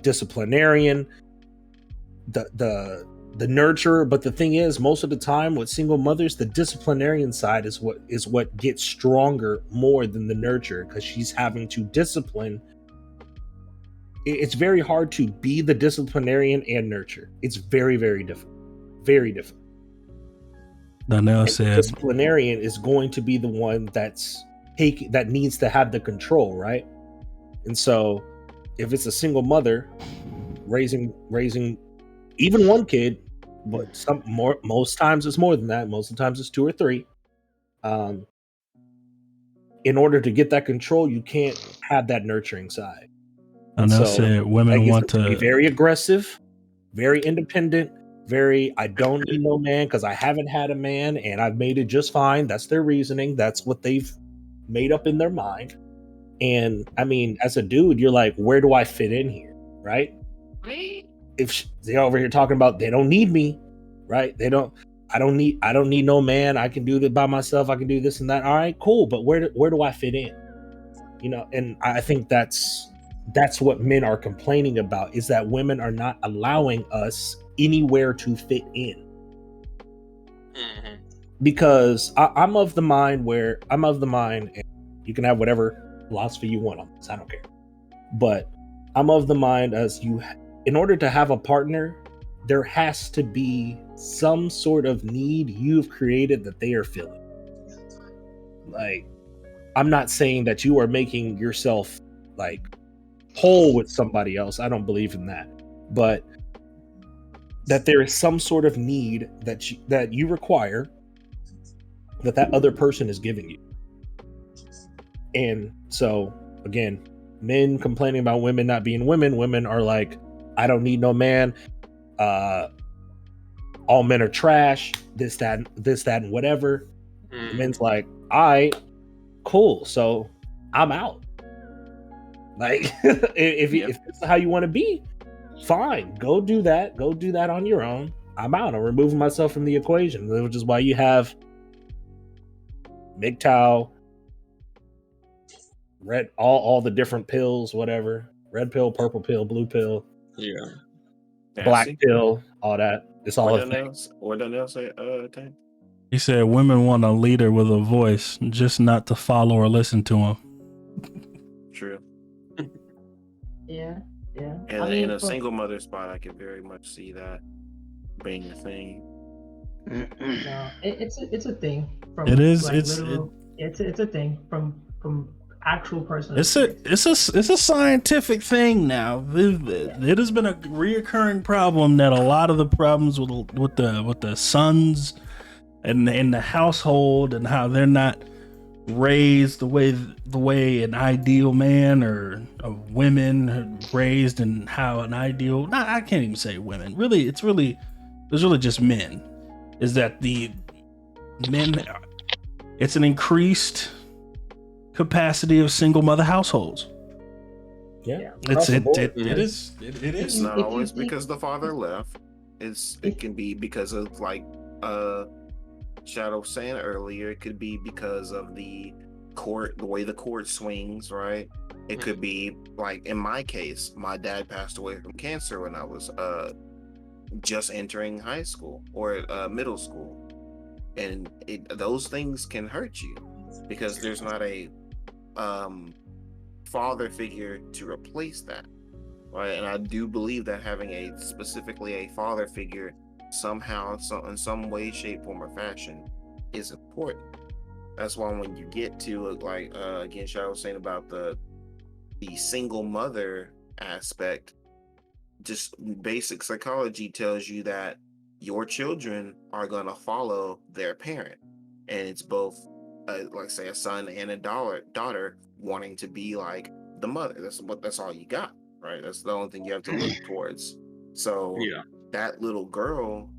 disciplinarian, the nurturer. But the thing is, most of the time with single mothers, the disciplinarian side is what gets stronger more than the nurture, because she's having to discipline. It's very hard to be the disciplinarian and nurture. It's very, very difficult. Very difficult. Donnell said the disciplinarian is going to be the one that needs to have the control, right? And so if it's a single mother raising even one kid, but most times it's more than that. Most of the times it's 2 or 3. In order to get that control, you can't have that nurturing side. And I said women want to be very aggressive, very independent, I don't need no man because I haven't had a man and I've made it just fine. That's their reasoning. That's what they've made up in their mind. And I mean, as a dude, you're like, where do I fit in here? Right? If they're over here talking about they don't need me, right? I don't need no man. I can do that by myself. I can do this and that. All right, cool. But where do I fit in? You know, and I think that's what men are complaining about, is that women are not allowing us anywhere to fit in. Mm-hmm. Because I'm of the mind, and you can have whatever philosophy you want on this, I don't care. But I'm of the mind in order to have a partner, there has to be some sort of need you've created that they are filling. Like, I'm not saying that you are making yourself like whole with somebody else. I don't believe in that. But that there is some sort of need that you require that other person is giving you. And so, again, men complaining about women not being women. Women are like, I don't need no man. All men are trash. This, that, and whatever. Mm. Men's like, all right, cool. So I'm out. Like, if that's how you want to be, fine. Go do that. Go do that on your own. I'm out. I'm removing myself from the equation, which is why you have MGTOW, red, all the different pills, whatever. Red pill, purple pill, blue pill. Yeah. Black pill, all that. It's all a thing. What did Danielle say? Thing? He said women want a leader with a voice, just not to follow or listen to him. True. Yeah. And I mean, in a single mother spot, I can very much see that being a thing. No, it's a thing. From, it is. Like, it's a thing from actual personal. It's a scientific thing now. It has been a reoccurring problem that a lot of the problems with the sons and in the household and how they're not raised the way an ideal man or a women are raised, and how an ideal, I can't even say women, really it's really just men, is that the men, it's an increased capacity of single mother households. Yeah. It is. It's not always because the father left. It can be because of, like Shadow was saying earlier, it could be because of the way the court swings, right? It could be, like in my case, my dad passed away from cancer when I was just entering high school or middle school, and those things can hurt you because there's not a father figure to replace that, right? And I do believe that having specifically a father figure somehow, in some way, shape, form, or fashion is important. That's why when you get to again, Shadow was saying about the single mother aspect, just basic psychology tells you that your children are going to follow their parent, and it's both like say a son and a daughter wanting to be like the mother. That's all you got, right? That's the only thing you have to look towards. So that little girl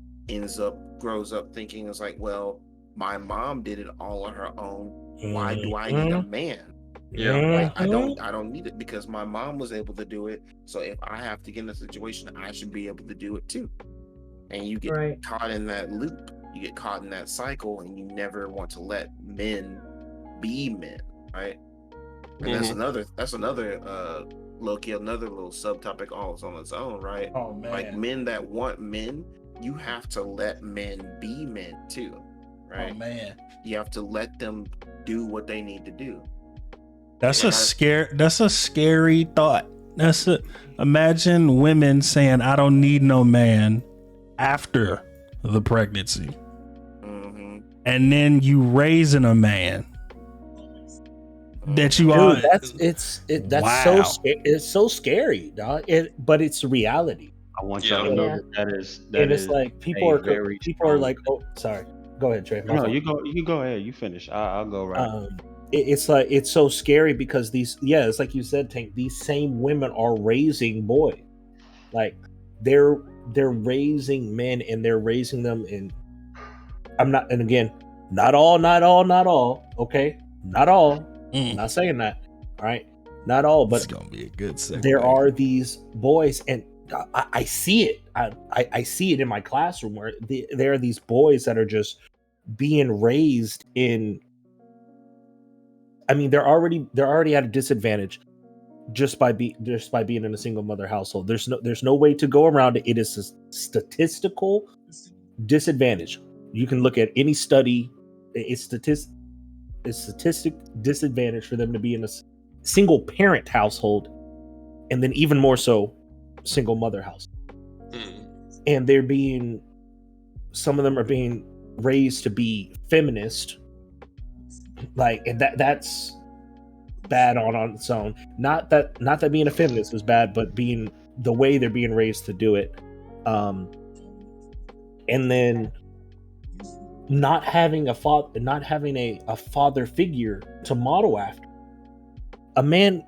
grows up thinking, it's like, well, my mom did it all on her own. Why do I need a man? Like, I don't need it because my mom was able to do it. So if I have to get in a situation, I should be able to do it too. And you get caught in that loop. You get caught in that cycle, and you never want to let men be men, right? And that's another low-key, another little subtopic all on its own, right? Oh man. Like, men that want men, you have to let men be men too, right? Oh man. You have to let them do what they need to do. That's a scary thought. Imagine women saying, I don't need no man after the pregnancy. Mm-hmm. And then you raising a man. that you are. Dude, it's so scary, dog. But it's reality. I want y'all to know that is and it's like people are strong... like, oh, sorry. Go ahead, Trey. No, you go ahead. You finish. I'll go right. It's like it's so scary because it's like you said, Tank. These same women are raising boys, like they're raising men and they're raising them in. And again, not all. Okay, not all. I'm not saying that. All right, not all, but it's gonna be a good segue. There are these boys, and I see it. I see it in my classroom where there are these boys that are just being raised in. I mean, they're already at a disadvantage just by being in a single mother household. There's no way to go around it. It is a statistical disadvantage. You can look at any study. It's statistic disadvantage for them to be in a single parent household, and then even more so, single mother house. And some of them are being raised to be feminist, like, and that's bad on its own. Not that being a feminist is bad, but being the way they're being raised to do it, and then not having a father figure to model after. A man,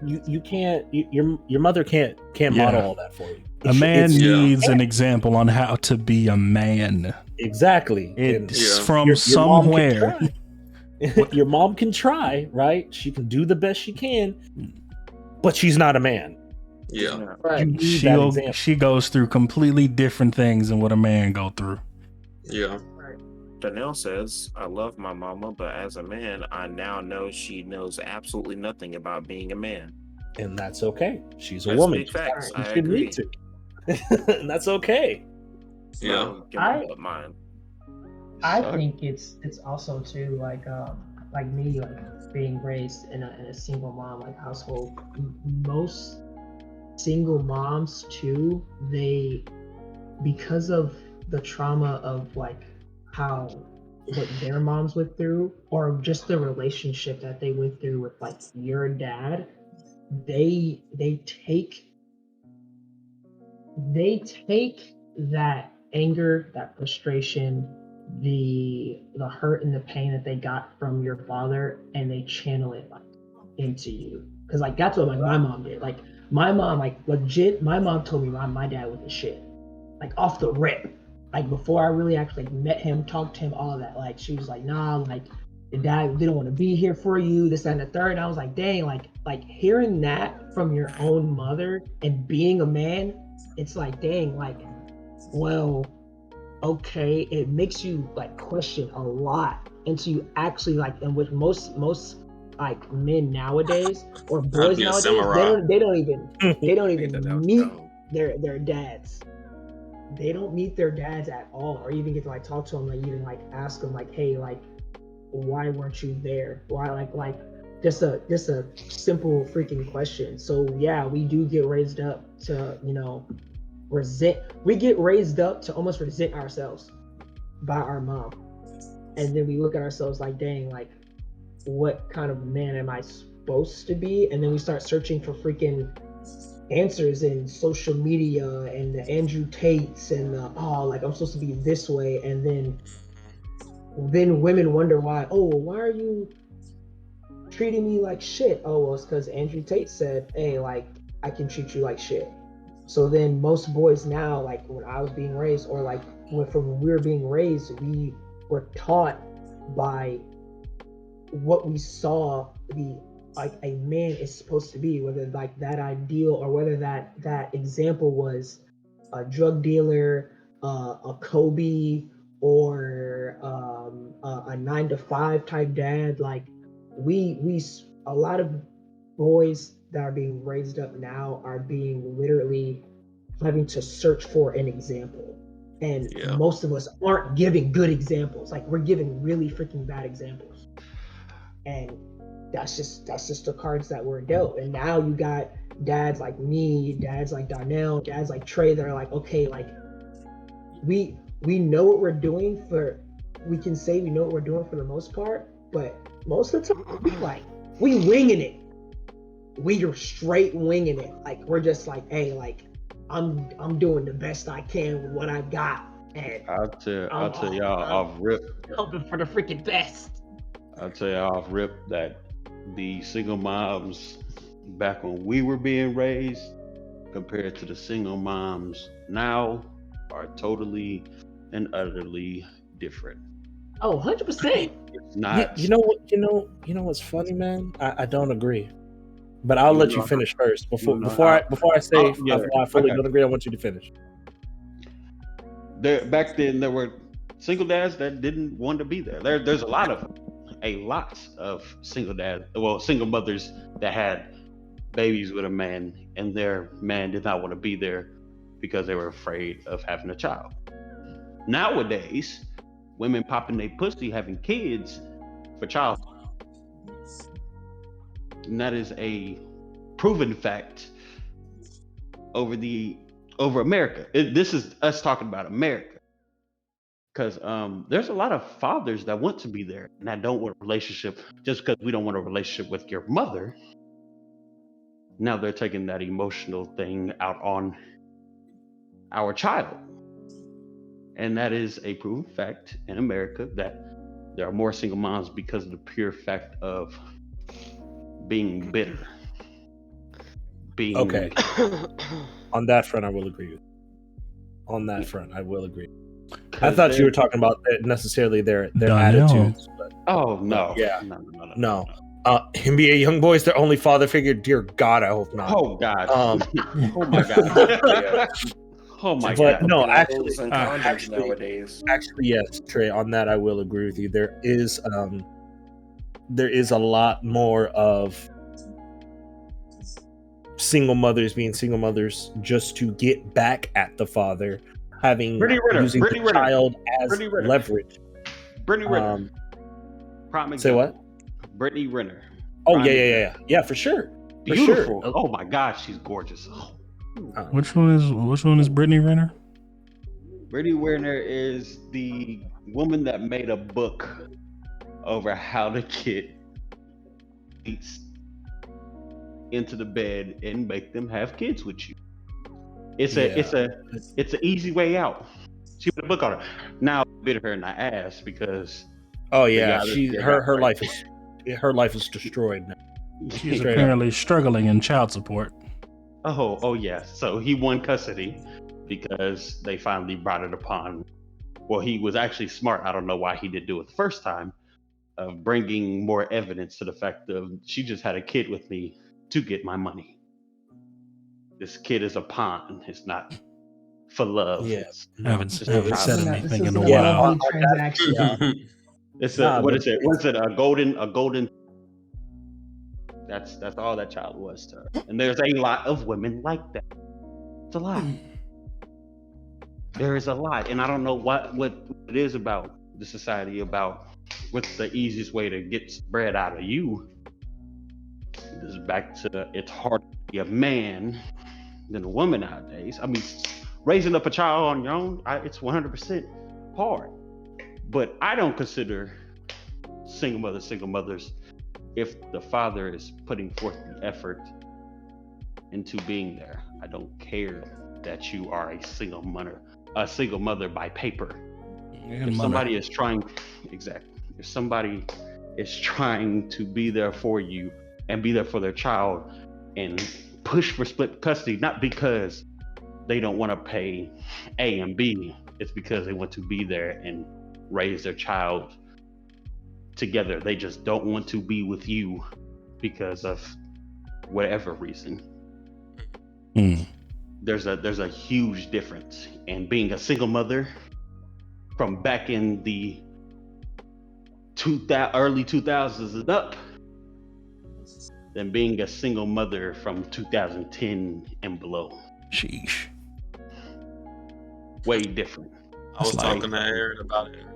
you can't. Your mother can't model all that for you. A man needs an example on how to be a man. Exactly. It's from somewhere. Your mom can try, right? She can do the best she can, but she's not a man. Yeah. Right. She goes through completely different things than what a man go through. Yeah. Danielle says, I love my mama, but as a man, I now know she knows absolutely nothing about being a man. And that's okay. She's a woman. Big facts. She I shouldn't agree. need to. And that's okay. Yeah. Mine. I think it's also too like me, like being raised in a single mom like household. Most single moms too, because of the trauma of like what their moms went through, or just the relationship that they went through with like your dad, they take that anger, that frustration, the hurt and the pain that they got from your father, and they channel it like into you. Because like that's what my mom did. Like my mom, like legit, my mom told me my dad was the shit. Like off the rip. Like before I really actually met him, talked to him, all of that. Like she was like, nah, like your dad didn't want to be here for you, this, that, and the third. And I was like, dang, like hearing that from your own mother and being a man, it's like, dang, like, well, okay, it makes you like question a lot until you actually like, and with most like men nowadays or boys nowadays, they don't even meet their dads. They don't meet their dads at all, or even get to like talk to them, like even like ask them like, hey, like why weren't you there? Why like just a simple freaking question. So yeah, we do get raised up to, we get raised up to almost resent ourselves by our mom. And then we look at ourselves like, dang, like what kind of man am I supposed to be? And then we start searching for freaking answers in social media and the Andrew Tates and like I'm supposed to be this way. And then women wonder why are you treating me like shit? Oh, well, it's because Andrew Tate said, hey, like I can treat you like shit. So then most boys now, like when I was being raised, or like when we were being raised, we were taught by what we saw like a man is supposed to be, whether like that ideal or whether that example was a drug dealer, a Kobe, or a 9-to-5 type dad. Like we a lot of boys that are being raised up now are being literally having to search for an example, and most of us aren't giving good examples. Like we're giving really freaking bad examples, and that's just the cards that we're dealt. And now you got dads like me, dads like Darnell, dads like Trey that are like, okay, like we know what we're doing we can say we know what we're doing for the most part, But most of the time, we winging it. We are straight winging it. Like we're just like, hey, like I'm doing the best I can with what I got, and I'll tell y'all off rip. hoping for the freaking best. I'll tell y'all off rip that the single moms back when we were being raised compared to the single moms now are totally and utterly different. Oh, 100%. It's not. You know what? You know what's funny, man? I don't agree, but I'll let you finish first before I say I fully don't agree. I want you to finish. Back then there were single dads that didn't want to be there. There's a lot of single mothers that had babies with a man, and their man did not want to be there because they were afraid of having a child. Nowadays, women popping their pussy having kids for child, and that is a proven fact over America. This is us talking about America, because there's a lot of fathers that want to be there and that don't want a relationship. Just because we don't want a relationship with your mother, now they're taking that emotional thing out on our child. And that is a proven fact in America that there are more single moms because of the pure fact of being bitter. Okay. On that front, I will agree with you. I thought you were talking about necessarily their attitudes. But, no. Yeah. No. NBA young boys, their only father figure. Dear God, I hope not. Oh God. Oh my God. Yeah. Oh my God. No, actually, nowadays. Actually, yes, Trey. On that, I will agree with you. There is a lot more of single mothers being single mothers just to get back at the father, using the child as leverage. Brittany Renner. Say what? Brittany Renner. Oh yeah, for sure. Beautiful. Oh my gosh, she's gorgeous. Which one is Brittany Renner? Brittany Renner is the woman that made a book over how to get beats into the bed and make them have kids with you. It's an easy way out. She put a book on her. Now bit her in the ass because her life is destroyed now. She's apparently struggling in child support. Oh yeah. So he won custody because they finally brought it upon. Well, he was actually smart. I don't know why he didn't do it the first time, of bringing more evidence to the fact of she just had a kid with me to get my money. This kid is a pawn. It's not for love. Yeah, haven't said anything in a while. It's what is it? Was it a golden? That's all that child was to her. And there's a lot of women like that. It's a lot. There is a lot, and I don't know what it is about the society about what's the easiest way to get bread out of you. This is back to it's harder to be a man than a woman nowadays. I mean, raising up a child on your own, it's 100% hard. But I don't consider single mothers if the father is putting forth the effort into being there. I don't care that you are a single mother by paper. If somebody is trying, if somebody is trying to be there for you and be there for their child and push for split custody, not because they don't want to pay A and B, it's because they want to be there and raise their child together. They just don't want to be with you because of whatever reason. There's a huge difference. And being a single mother from back in the early 2000s and up than being a single mother from 2010 and below. Sheesh. Way different. I was talking to Aaron about it.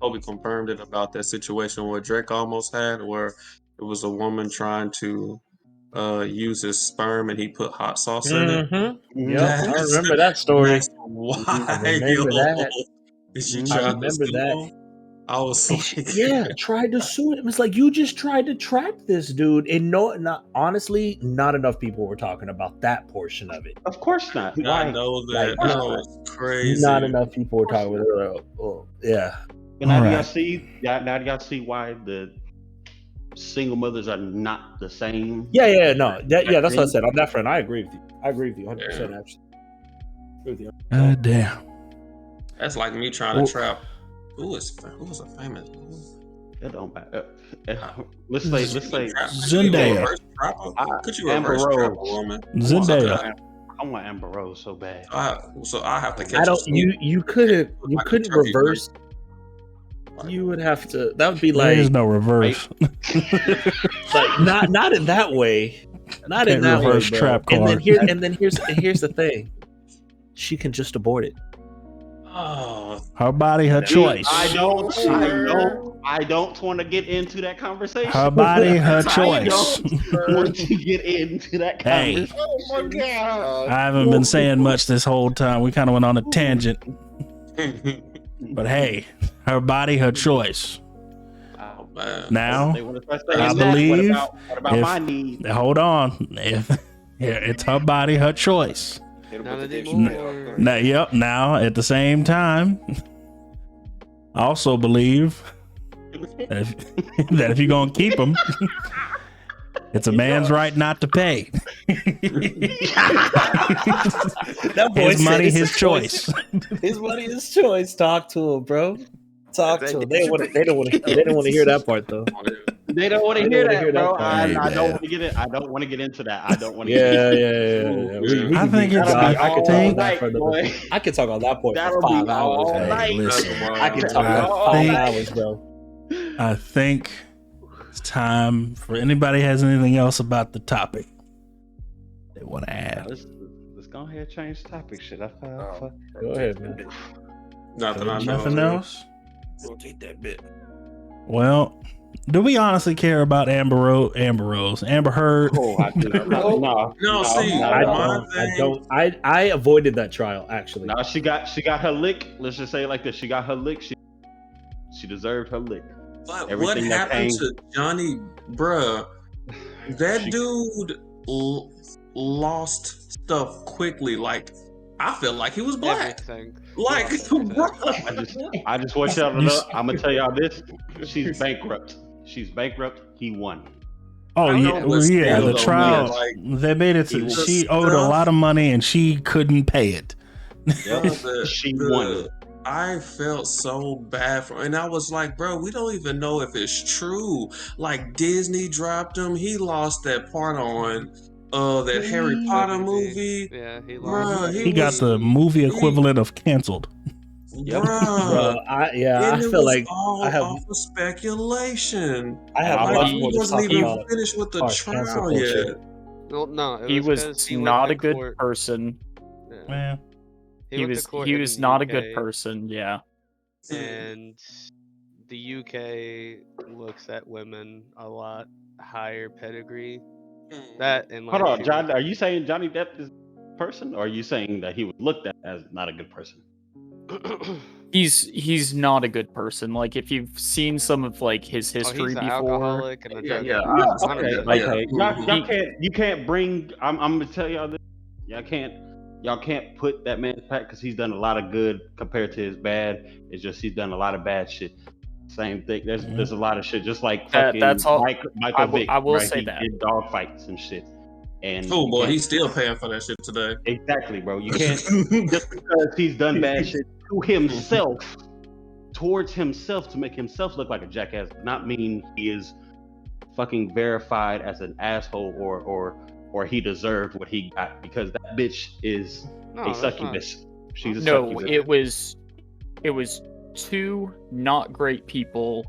Kobe confirmed it about that situation where Drake almost had, where it was a woman trying to use his sperm and he put hot sauce in it. Yeah, I remember that story. That's wild. I remember that. Is she I remember that. I was like, tried to sue him. It's like, you just tried to trap this dude, and honestly, not enough people were talking about that portion of it. Of course not. I Why? know that. Like, That was crazy. Not enough people were talking about it. Oh, yeah. And now do y'all Alright. see? Now do y'all see why the single mothers are not the same? Yeah, no. That's what I said. On that front, I agree with you. 100%, Yeah. actually. Agree with you. God damn. That's like me trying to trap. Who was a famous? It don't matter. Let's say Zendaya. Could you Amber reverse trap a Rose. woman? Zendaya. I want Amber Rose so bad. So I have to catch. I don't. You couldn't turkey reverse. You would have to. That would be There is like no reverse. like not in that way. Not in Can't that way, reverse bro. trap And then card. here's the thing. She can just abort it. Oh, Her body, her choice. I don't want to get into that conversation. Her body, her I choice. don't want to get into that Hey. conversation. Oh my god. I haven't been saying much this whole time. We kind of went on a tangent. But hey, her body, her choice. oh man. Now, They wanna start saying I that. believe What about if- my need? hold on. It's her body, her choice. Not anymore. Now, at the same time, I also believe that if you're going to keep them, it's a man's right not to pay. That boy His said money, it's his choice. His money, his choice. Talk to him, bro. Talk to him. They don't want to hear that part though. They don't want to They hear don't wanna that, hear that bro. part. I Hey, don't man. want to get it. I don't want to get into that. I don't want to. Yeah. We I can think be- it's- I I could talk think- on that for boy. I could talk on that point That'll for be 5 hours. all man. night. Listen, I can talk I about 5 think- hours, bro. I think it's time for anybody has anything else about the topic they want to add. Let's go ahead and change the topic. Shit, Go ahead, man. Nothing I know. Nothing else? Rotate that bit. Well, do we honestly care about Amber Rose? Amber Heard? Oh, I do. No, see, I avoided that trial actually. No, she got her lick. Let's just say it like this: she got her lick. She deserved her lick. But Everything what that happened came- to Johnny, bruh? That dude lost stuff quickly. Like, I feel like he was black. Everything. Like, Bruh. I just want y'all to know. I'm gonna tell y'all this: she's bankrupt. She's bankrupt. He won. Oh I yeah, know, well, but yeah. still, The though, trial, man, like, they made it. She owed a lot of money and she couldn't pay it. She won. I felt so bad for, and I was like, bro, we don't even know if it's true. Like, Disney dropped him. He lost that part on that Harry Potter movie. Yeah, he Bruh, lost. He got the movie equivalent of canceled. Bruh. I And it feel was like all I have off of speculation. I have Like, much he more to wasn't talk even about. finished with the as far as cancel trial culture. yet. Well, no, it He was was 'cause he went not to a good court. person. Yeah. Man, He went to was court he in was the not a UK, good person. Yeah. and the UK looks at women a lot higher pedigree. That and like Hold on, she John. Are you saying Johnny Depp is a person, or are you saying that he was looked at as not a good person? He's not a good person. Like if you've seen some of like his history he's an before, alcoholic and a drug Yeah, addict. okay, 100%. like, okay. You can't bring. I'm gonna tell y'all this. Y'all can't put that man back because he's done a lot of good compared to his bad. It's just he's done a lot of bad shit. Same thing. There's a lot of shit. Just like fucking that's all. Michael Vick. I will right? say he that. did dog fights and shit. And Oh you boy, can't- he's still paying for that shit today. exactly, bro. You can't just because he's done bad shit to himself, towards himself, to make himself look like a jackass, does not mean he is fucking verified as an asshole or he deserved what he got, because that bitch is No, a that's succubus. She's a No, succubus. it was two not great people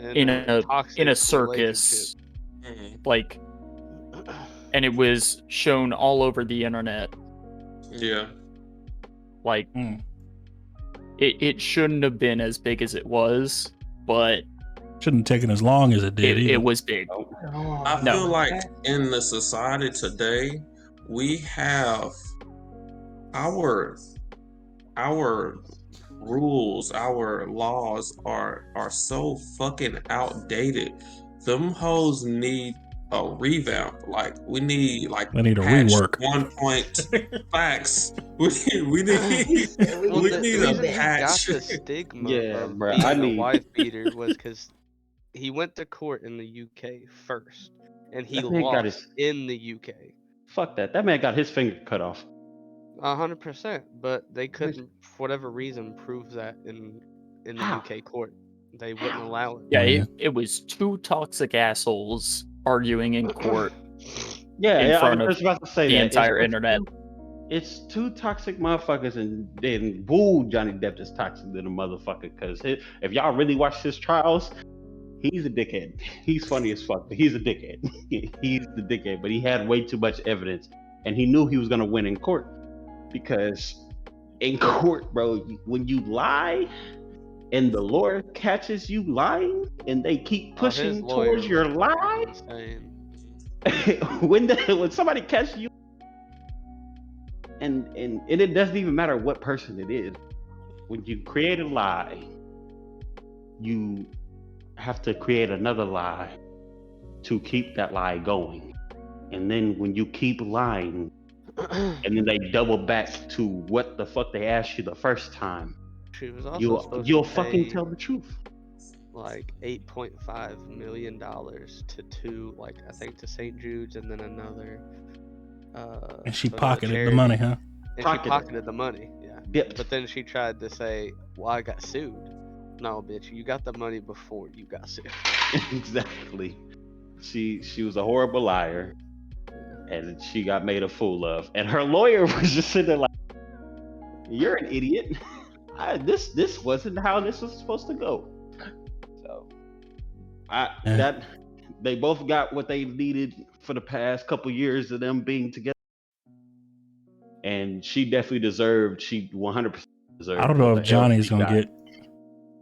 not. in a toxic circus, like, and it was shown all over the internet. Yeah. Like, it shouldn't have been as big as it was, but shouldn't have taken as long as it did. it was big. I feel like in the society today, we have our rules, our laws are so fucking outdated. Them hoes need a revamp. Like we need They need a patch rework. 1 point facts. We need Well, we the need a reason he got patch. the stigma Yeah, of bro. I being a need wife beater was because he went to court in the UK first, and he that man got lost his in the UK. fuck that. That man got his finger cut off. 100%, but they couldn't, for whatever reason, prove that in the How? UK court. They wouldn't allow it. Yeah, Yeah. it was two toxic assholes arguing in court Yeah, in yeah, I front was of just about to say the that. entire internet. It's two toxic motherfuckers, and woo, Johnny Depp is toxic than a motherfucker. Because if y'all really watch his trials, he's a dickhead. He's funny as fuck, but he's a dickhead. He's the dickhead, but he had way too much evidence, and he knew he was gonna win in court. Because in court, bro, when you lie and the lawyer catches you lying and they keep Oh, his pushing lawyer towards your was lie, insane. when somebody catches you, and it doesn't even matter what person it is, when you create a lie, you have to create another lie to keep that lie going. And then when you keep lying, and then they double back to what the fuck they asked you the first time, She was also supposed you'll to fucking pay tell the truth. like $8.5 million to two, like I think to St. Jude's and then another. And she to another pocketed the charity. money, huh? And Pocketed. she pocketed the money, yeah. Dipped. But then she tried to say, "Well, I got sued." No, bitch, you got the money before you got sued. Exactly. She was a horrible liar, and she got made a fool of. And her lawyer was just sitting there like, "You're an idiot. This wasn't how this was supposed to go." So, that they both got what they needed for the past couple years of them being together, and she definitely deserved. She 100% deserved. I don't know what if the hell Johnny's she gonna got.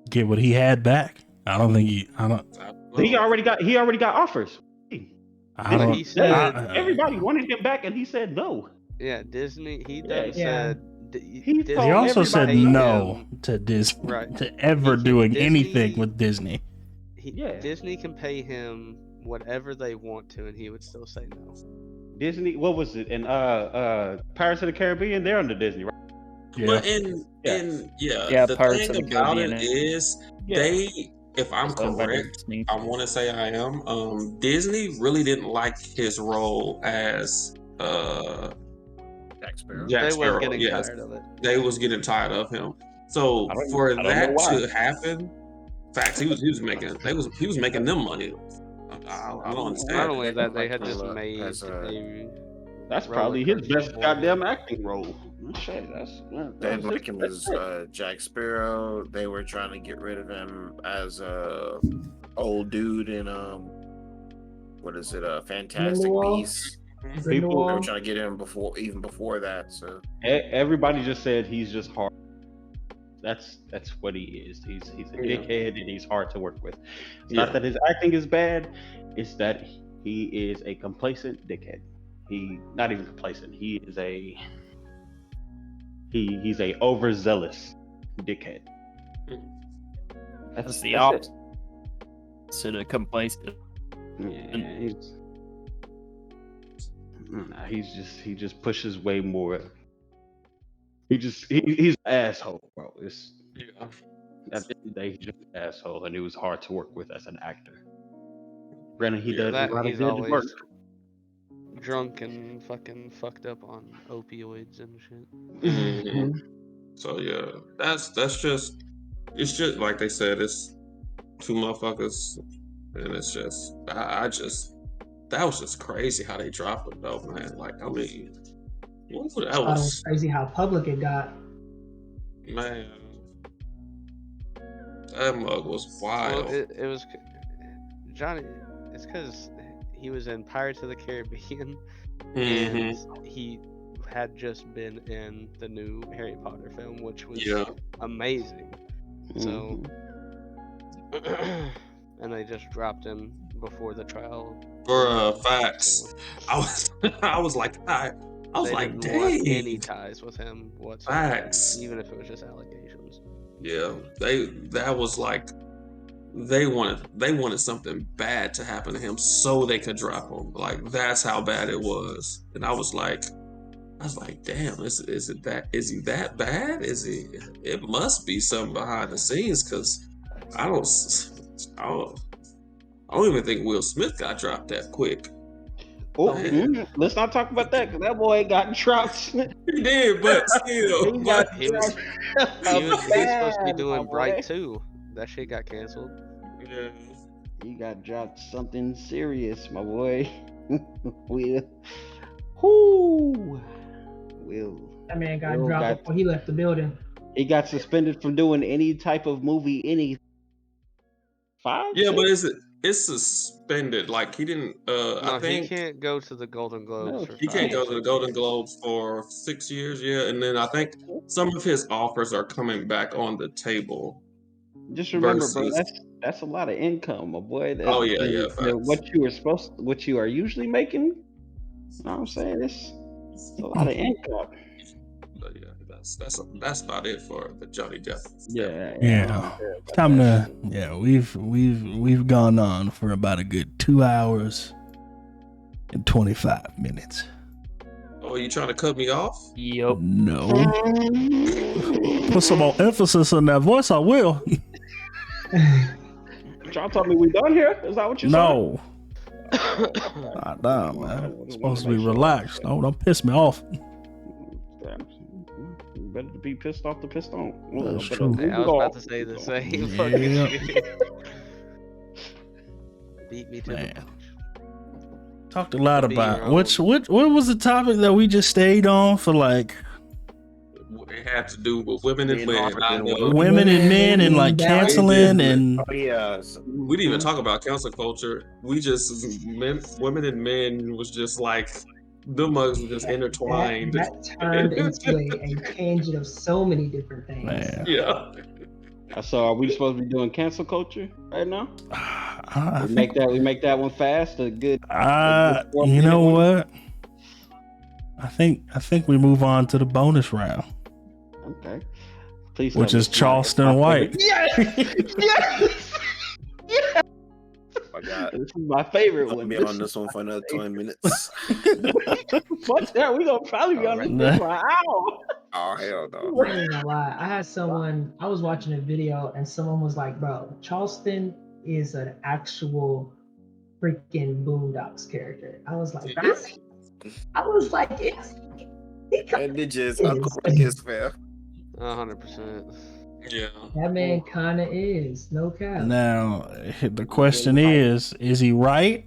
get what he had back. I don't think he. I don't. He already got offers. I don't. he said- Everybody wanted him back, and he said no. Yeah, Disney. He Yeah. done said. He Disney He also said paid no him- to Disney, Right. to ever He can- doing Disney- anything with Disney. Disney can pay him whatever they want to, and he would still say no. Disney, what was it? And Pirates of the Caribbean, they're under Disney, right? But Yeah, the Pirates thing of the about Caribbean it is they, if I'm It's owned by correct, Disney. I want to say I am. Disney really didn't like his role as Jack Sparrow. Jack They Sparrow. was getting Yes, tired of it. they was getting tired of him. So I don't for know that why. to happen, facts, he was making them money. I don't understand. Not only that, they Like had just him, made as a. That's roller probably his coaster best boy. goddamn acting role. Shit, they didn't like him as Jack Sparrow. They were trying to get rid of him as a old dude in what is it? Fantastic Grindelwald? Beasts. People They were Grindelwald? trying to get him even before that. So Everybody just said he's just hard. That's what he is. He's a dickhead and he's hard to work with. It's not that his acting is bad. It's that he is a complacent dickhead. He not even complacent. He is he's a overzealous dickhead. That's the it. opposite of complacent. Yeah, he just pushes way more. He's an asshole, bro. At the end of the day, he's just an asshole, and it was hard to work with as an actor. Granted, he does a lot of He's good work. always drunk and fucking fucked up on opioids and shit. Mhm. So yeah, that's just, it's just like they said, it's two motherfuckers, and it's just I just, that was just crazy how they dropped him though, man. Like I mean, ooh, that It was was, crazy how public it got. man, that mug was wild. Well, it was Johnny. It's because he was in Pirates of the Caribbean, and he had just been in the new Harry Potter film, which was amazing. So, and they just dropped him before the trial. For facts, I was like, I was They like, didn't want any dang. ties with him whatsoever, Facts. even if it was just allegations. Yeah, that was like they wanted something bad to happen to him so they could drop him. Like that's how bad it was. And I was like, damn, is he that bad? Is he? It must be something behind the scenes because I don't, I don't, I don't even think Will Smith got dropped that quick. Oh, Man. let's not talk about that because that boy got dropped. He did, but still, He got He was dropped he's supposed to be bad, my doing Bright boy. too. That shit got canceled. yeah. He got dropped something serious, my boy. Will. Whoo. That man got Will dropped got before he left the building. he got suspended from doing any type of movie, any 5, Yeah, but 6? it's suspended. Like he didn't. I No, he think can't go to the Golden Globes No, for he he can't 5 go or can't. to the 6 Golden years. Globes for 6 years. Yeah, and then I think some of his offers are coming back on the table. Just remember, bro, Versus, that's a lot of income, my boy. oh yeah, facts. What you are usually making. You know what I'm saying? It's a lot of income. But yeah, that's about it for the Johnny Depp. Yeah. Yeah. Time to we've gone on for about a good 2 hours and 25 minutes. Oh, you trying to cut me off? Yup. No. Put some more emphasis on that voice, I will. Y'all told me we done here? Is that what you No. said? Nah, damn, man. I Supposed to wanna be make sure. relaxed. Don't piss me off. Better to be pissed off than pissed on. That's Better true. move I was on. about to say the same Yeah. fucking shit. Beat me to the Man. punch. Talked a lot Be your about own. what was the topic that we just stayed on for like It had to do with women and Being men. hard I than know. women. women and men and like Balance. canceling and Oh yeah. We didn't even talk about cancel culture. We just women and men was just like the mugs were just intertwined. That turned into a tangent of so many different things. man. Yeah. So are we supposed to be doing cancel culture right now? I We think make that one fast. A good you 4-minute know one? what? I think we move on to the bonus round, Okay. Please. which tell me is it's Charleston my White. favorite. Yes. I got This is my favorite put one. me on this one for another 20 minutes. Fuck that. We gonna probably be on this one for an hour. Oh hell no. I ain't gonna lie. I was watching a video and someone was like, bro, Charleston is an actual freaking Boondocks character. I was like, really? I was like, it's And it just Uncle Ruckus, fam. 100%. Yeah. that man kinda is, no cap. Now the question is he right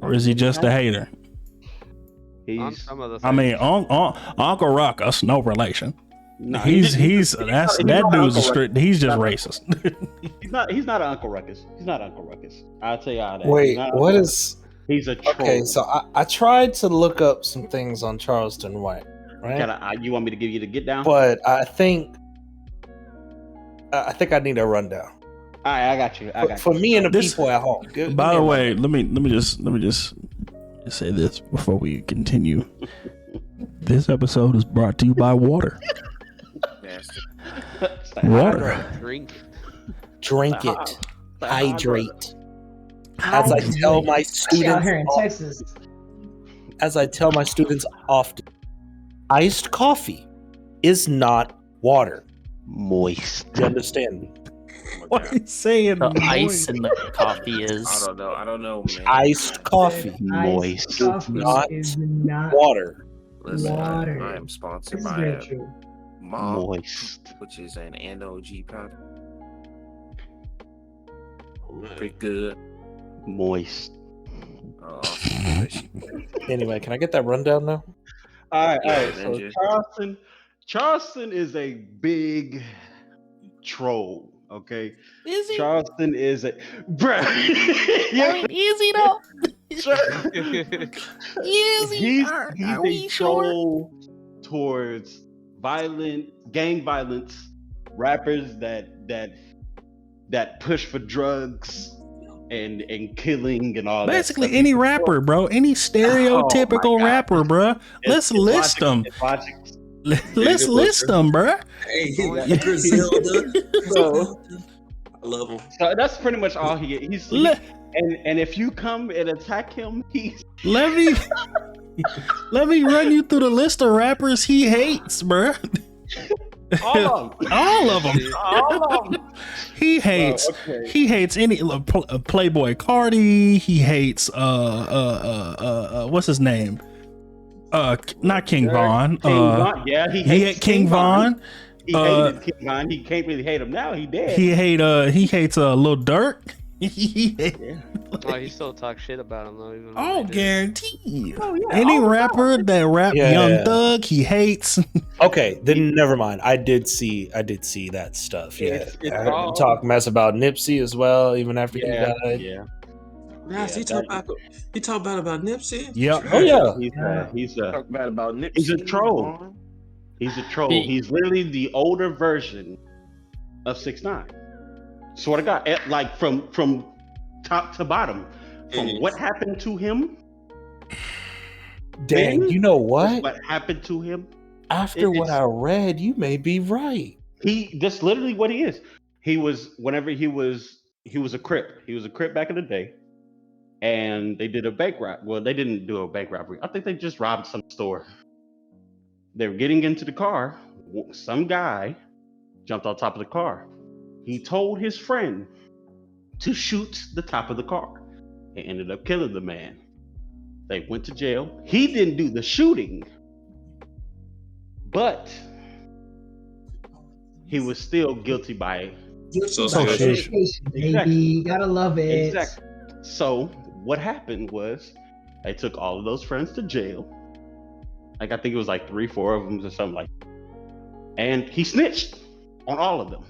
or is he just a hater? On He's some of the things. I mean, Uncle Ruckus, no relation. nah, He's he's that not dude's a Uncle strict. He's just racist. he's not an Uncle Ruckus. He's not Uncle Ruckus. I'll tell you how that. Wait, He's not what Uncle is? Ruckus. He's a troll. Okay, so I tried to look up some things on Charleston White, right? You want me to give you the get down? But I think I need a rundown. All right, I got you. For me and the This- people at home. By the way, let me just say this before we continue. This episode is brought to you by water. Nasty. Water. Drink it. drink it, hydrate. As I tell my Especially out here in students, Texas. as I tell my students often, iced coffee is not water. Moist. You understand me? What are you saying? The ice in the coffee I is don't know, man. Iced coffee, Moist. Iced coffee Not is not water. Listen, water. I am sponsored This is by very true. Mom, Moist. which is an NOG powder. Pretty good. Moist. Anyway, can I get that rundown now? All right. Yeah, So Ninja. Charleston is a big troll. Okay. Is he? Charleston is a bruh. Easy though. He's a troll towards gang violence, rappers that push for drugs and killing and all that Basically, stuff. any rapper, bro. Any stereotypical rapper, bro. Let's list them. Let's list them, bro. Hey, Griselda. So, I love him. so that's pretty much all he's and if you come and attack him, he's let me run you through the list of rappers he hates, bro. all of them. All of them. All of them. He hates. He hates any Playboy Cardi. He hates what's his name? Not King Von. King Von. Yeah, he hates King Von. He hated King Von. He can't really hate him now. He dead. He hates Lil Durk. Oh, he still talks shit about him though. Even Oh, guaranteed. Oh, yeah. Any rapper that rap Young Thug, he hates. Okay, then never mind. I did see that stuff. Yeah, It's I heard him talk mess about Nipsey as well, even after he died. Yeah. He talk about Nipsey. Yeah. Oh yeah. He's Talk bad about Nipsey. He's a troll. He's a troll. He's literally the older version of 6ix9ine. Swear to God, like from top to bottom, from what happened to him. Dang, you know what? What happened to him? After what I read, you may be right. That's literally what he is. He was he was a Crip. He was a Crip back in the day. And they did a bank robbery. Well, they didn't do a bank robbery. I think they just robbed some store. They were getting into the car. Some guy jumped on top of the car. He told his friend to shoot the top of the car. It ended up killing the man. They went to jail. He didn't do the shooting, but he was still guilty by association. Baby, gotta love it. Exactly. So what happened was they took all of those friends to jail. Like I think it was like 3-4 of them or something like that. And he snitched on all of them.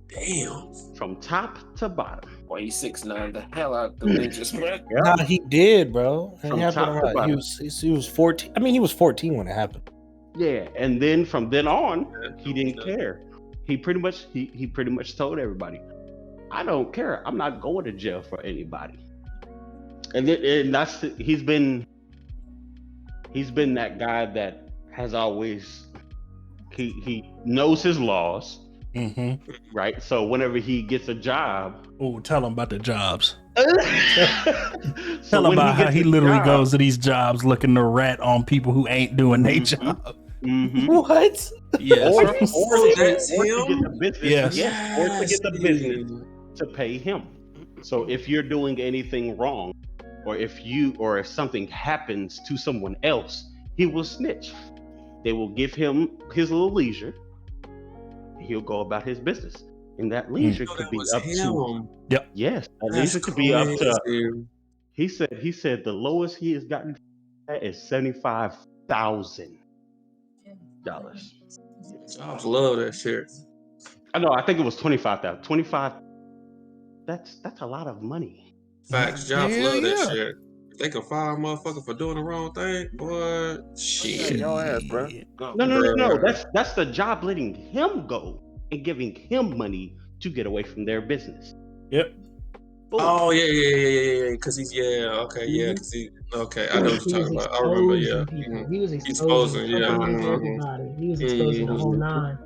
Damn. From top to bottom. Boy, he 6ix9ine the hell out the ninjas, man. Nah, he did, bro. From top to bottom. He was 14. I mean, he was 14 when it happened. Yeah, and then from then on, he didn't care. He pretty much told everybody, I don't care. I'm not going to jail for anybody. And he's been that guy that has always he knows his laws. Mm-hmm. Right. So whenever he gets a job, tell him about the jobs. So tell him about how he literally goes to these jobs looking to rat on people who ain't doing their job. Mm-hmm. What? Yes. Or to get the business. Yes. Or to get the business to pay him. So if you're doing anything wrong, or if something happens to someone else, he will snitch. They will give him his little leisure. He'll go about his business, and that leisure could be up to. Yep. Yes, that leisure could be up to. He said the lowest he has gotten is $75,000. Jobs love that shit. I know. I think it was 25,000. 25. That's a lot of money. Facts. Jobs love that shit. If they can fire a motherfucker for doing the wrong thing, boy, shit. Your ass, bro. No. That's the job letting him go and giving him money to get away from their business. Yep. Oh yeah. Cause he's okay, yeah. Cause I know what you're talking about. I remember, yeah. He was exposing. He was exposing the whole nine.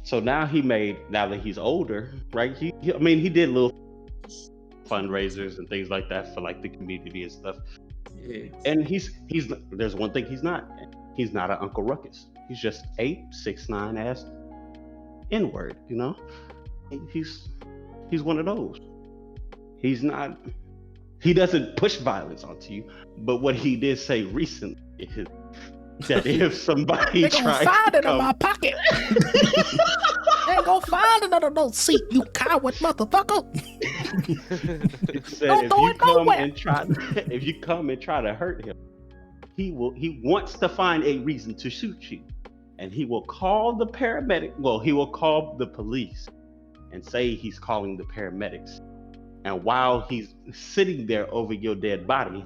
So now that he's older, right? He did little fundraisers and things like that for like the community and stuff. Yeah. And he's there's one thing he's not. He's not an Uncle Ruckus. He's just a 6ix9ine ass N-word, you know? He's one of those. He doesn't push violence onto you, but what he did say recently is that if somebody tries find it in my pocket. They ain't gonna find it under no seat, you coward motherfucker. It said if you come and try to hurt him, he wants to find a reason to shoot you. And he will call the paramedic. Well, he will call the police and say he's calling the paramedics. And while he's sitting there over your dead body,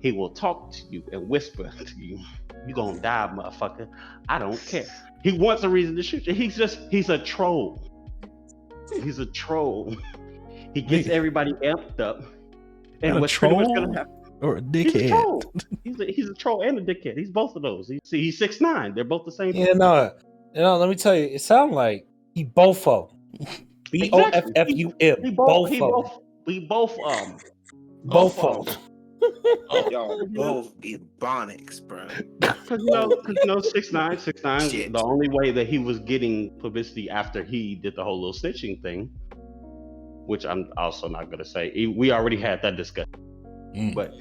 he will talk to you and whisper to you, "You gonna die, motherfucker. I don't care." He wants a reason to shoot you. He's a troll. He's a troll. He gets everybody amped up. And a what's pretty much troll gonna happen? or a He's a dickhead? troll. He's a troll and a dickhead. He's both of those. He's 6'9". They're both the same. Yeah, no, let me tell you, it sounds like he both of them. BOFFUM. We both both of them. Y'all both ebonics, bro. Because you know, 6'9", Shit. the only way that he was getting publicity after he did the whole little snitching thing, which I'm also not gonna say. We already had that discussion. But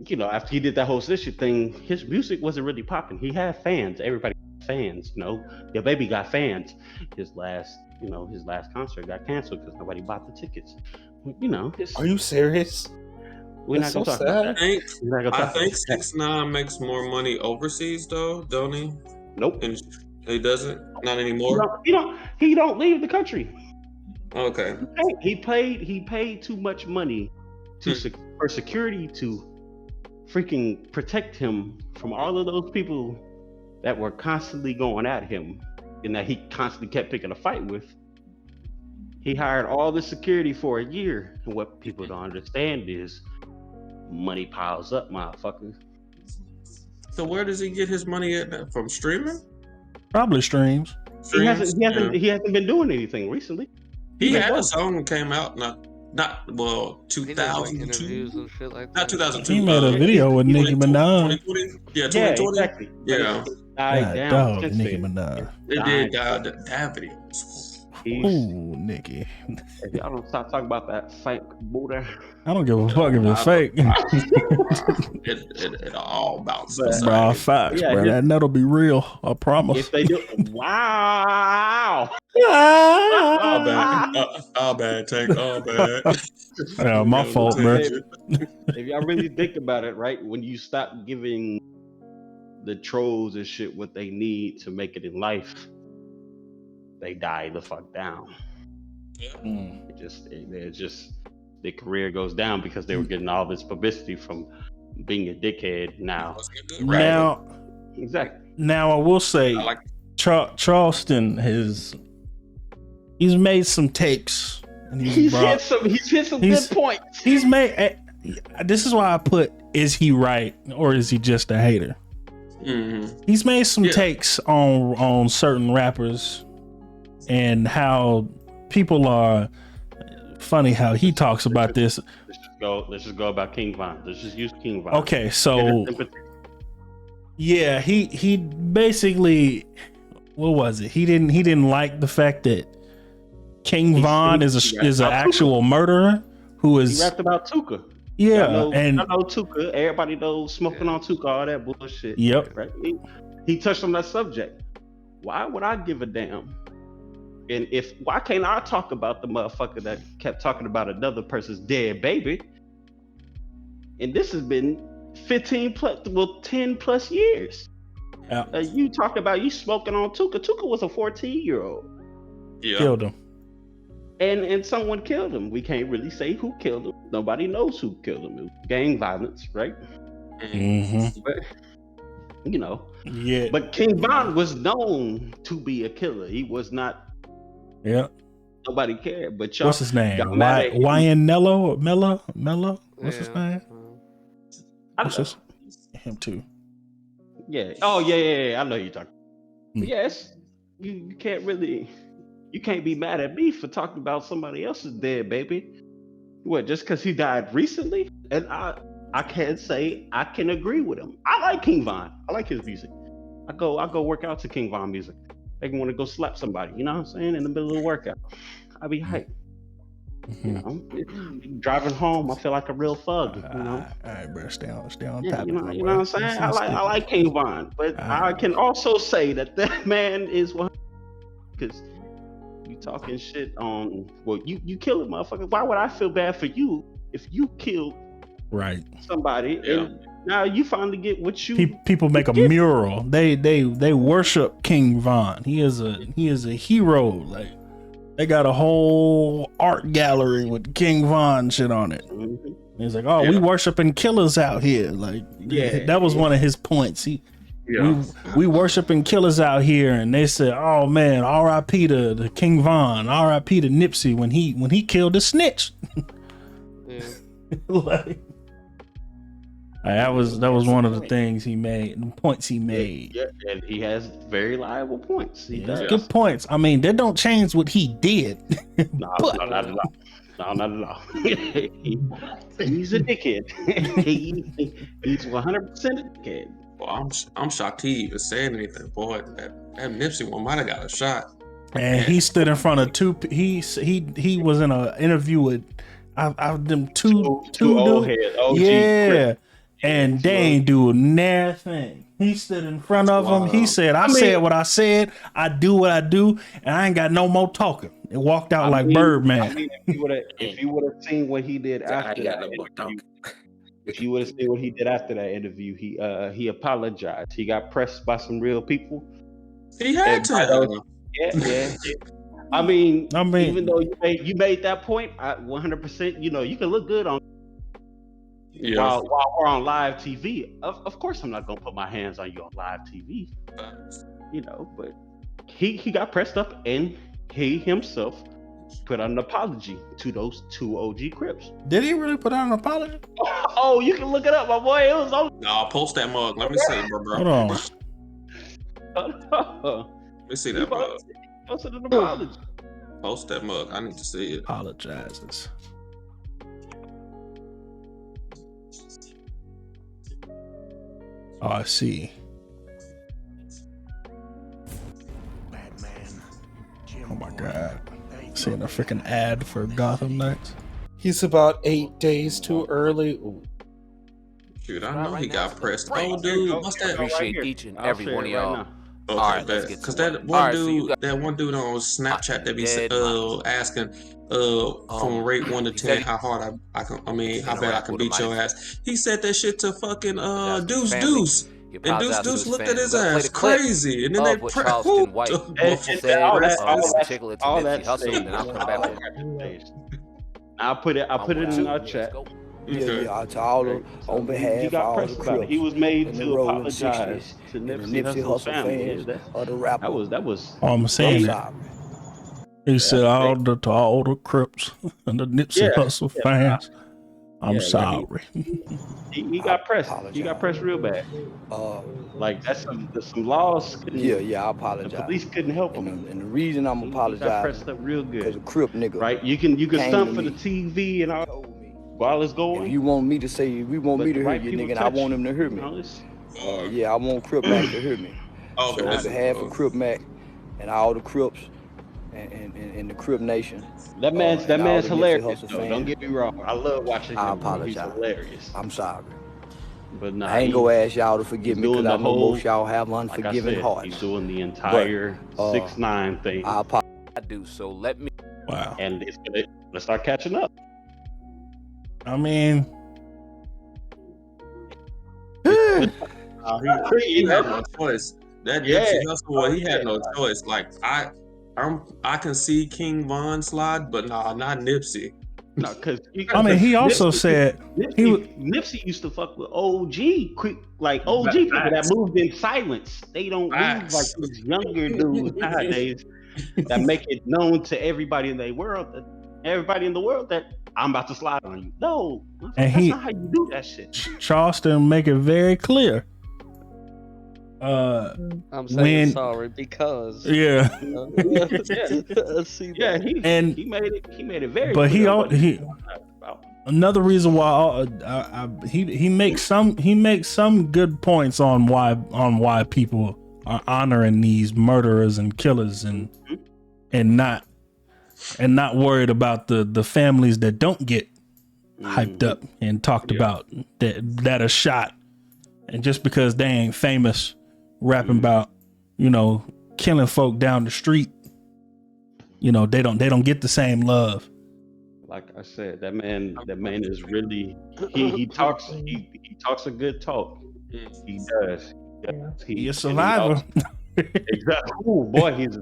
you know, after he did that whole snitching thing, his music wasn't really popping. He had fans. Everybody had fans, you know. Your baby got fans. His last concert got canceled because nobody bought the tickets. You know, are you serious? We're not gonna talk about that. I think 6ix9ine makes more money overseas though, don't he? Nope. And he doesn't? Not anymore? He don't leave the country. Okay. He paid too much money for security to freaking protect him from all of those people that were constantly going at him and that he constantly kept picking a fight with. He hired all the security for a year, and what people don't understand is money piles up, motherfucker. So where does he get his money at? From streaming? Probably streams. He hasn't been doing anything recently. He had a song that came out not 2002. He does, like, interviews and shit like Not that. 2002. He made a video with Nicki Minaj. 2020? Yeah, 2020. Exactly. Yeah. Died down dog, since Nicki then. Minaj. It did die. That video was Ooh, Nicki. If y'all don't stop talking about that fake booty. I don't give a fuck if it's fake. it all bounced. Bro, facts, Yeah, bro. That nut'll be real. I promise. If they do, wow. All bad, take all bad. Yeah, my fault, bro. If y'all really think about it, right, when you stop giving the trolls and shit what they need to make it in life, they die the fuck down. Their career goes down because they were getting all this publicity from being a dickhead. Now, exactly. Now I will say, Charleston he's made some takes, and he's hit some good points. He's made. This is why I put: is he right or is he just a hater? Mm-hmm. He's made some takes on certain rappers and how people are funny. How he talks about this. Let's just go about King Von. Let's just use King Von. Okay, so yeah, he basically, what was it? He didn't like the fact that King Von is an actual murderer who is. He rapped about Tuka. Yeah, I know Tuka. Everybody knows smoking on Tuka, all that bullshit. Yep. Right? He touched on that subject. Why would I give a damn? And why can't I talk about the motherfucker that kept talking about another person's dead baby? And this has been 10 plus years. Yeah. You talked about you smoking on Tuka. Tuka was a 14-year-old. Yeah. Killed him. And someone killed him. We can't really say who killed him. Nobody knows who killed him. It was gang violence, right? Mm-hmm. But, you know. Yeah. But King Von was known to be a killer. He was not. Yeah. Nobody cared. But y'all. What's his name? Mello? What's his name? Him too. Yeah. Oh yeah. I know you're talking. Yes. You can't really. You can't be mad at me for talking about somebody else's dead baby. What? Just because he died recently? And I can't say I can agree with him. I like King Von. I like his music. I go work out to King Von music. They can want to go slap somebody. You know what I'm saying? In the middle of the workout, I be hyped. You know, driving home, I feel like a real thug. You know. All right, bro. Stay on top. You know what I'm saying? I like King Von, but I can also say that man is one because you talking shit on. Well, you killed a motherfucker. Why would I feel bad for you if you killed somebody? Yeah. And now you finally get what you. People make a mural. They worship King Von. He is a hero. Like they got a whole art gallery with King Von shit on it. Mm-hmm. He's like, we worshiping killers out here. Like that was one of his points. He we worshiping killers out here, and they said, "Oh man, R.I.P. to King Von, R.I.P. to Nipsey when he killed a snitch." Yeah. Like, that was one of the things he made, the points he made. Yeah, and he has very liable points. He does. Good points. I mean, that don't change what he did. No, not at all. No, not at all. He's a dickhead. He's 100% a dickhead. Well, I'm shocked he even said anything. Boy, that Nipsey one might have got a shot. And he stood in front of two. He was in an interview with them two old dudes. heads. OG Yeah, Crip. and they ain't do nothing. He stood in front of him. He said, "I said what I said. I do what I do, and I ain't got no more talking." And walked out like Birdman. I mean, if you would have seen what he did after that interview, if you would have seen what he did after that interview, he apologized. He got pressed by some real people. He had to. Yeah. I mean, even though you made that point, 100%. You can look good on. Yeah. While we're on live TV, of course I'm not gonna put my hands on you on live TV. But he got pressed up, and he himself put out an apology to those two OG Crips. Did he really put out an apology? Oh, you can look it up, my boy. It was on. No, I'll post that mug. Let me see it, bro. Hold on. Let me see that mug. Posted an apology. Post that mug. I need to see it. Apologizes. Oh, I see. Oh my god. Seeing a freaking ad for Gotham Knights. He's about 8 days too early. Ooh. Shoot, I know he got pressed. Oh, dude, what's that? Appreciate each and every one of y'all. Okay, all right, let's get because to that one dude, that one dude on Snapchat that be asking from rate 1 to 10 how hard how bad I can beat your ass. He said that shit to fucking Deuce, and Deuce looked at his ass crazy, and then they pressed all that. I'll put it in our chat. Yeah, to all the, on behalf of all the Crips. He was made to apologize to Nipsey Hussle fans of the rapper. That was. Oh, I'm saying that. He said to all the Crips and the Nipsey Hussle fans. I'm sorry. He got pressed. He got pressed real bad. Like that's some laws. I apologize. The police couldn't help him. And the reason I'm apologizing, got pressed up real good. Because a Crip nigga, right? You can stunt for the TV and all. While it's going, if you want me to say, if we want me to hear you, nigga, and I want him to hear me. I want Crip Mac to hear me. So on behalf of Crip Mac and all the Crips and the Crip Nation. That man's hilarious. Though. Don't get me wrong. I love watching him. I apologize. He's hilarious. I'm sorry. But I ain't gonna ask y'all to forgive me because I know most y'all have unforgiving hearts. He's doing the entire 6ix9ine thing. I do so. Let me. Wow. And let's start catching up. I mean, he had no choice. That Nipsey Hussle, he had no choice. Like I can see King Von slide, but not Nipsey. No, because he also said Nipsey used to fuck with OG people that moved in silence. They don't move like these younger dudes nowadays that make it known to everybody in the world that I'm about to slide on you. No, that's not how you do that shit. Charleston make it very clear. I'm saying sorry because he made it very. But he another reason why he makes some good points on why people are honoring these murderers and killers and not worried about the families that don't get hyped up and talked about that are shot, and just because they ain't famous rapping about killing folk down the street, they don't get the same love. Like I said, that man is really he talks a good talk. He does. He's a survivor. Exactly. Oh boy, he's a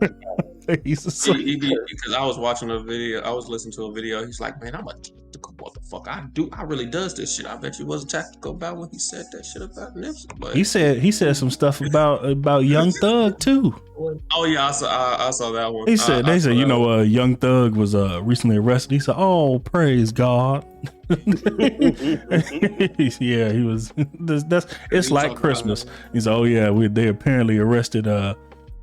survivor. Because I was watching a video, I was listening to a video. He's like, man, I'm a typical motherfucker. fuck I really does this shit. I bet you wasn't tactical about when he said that shit about Nipsey. But he said some stuff about Young Thug too. Oh yeah, I saw that one. They said Young Thug was recently arrested. He said, "Oh, praise God." Yeah, he was. It's like Christmas. He said, "Oh yeah, they apparently arrested a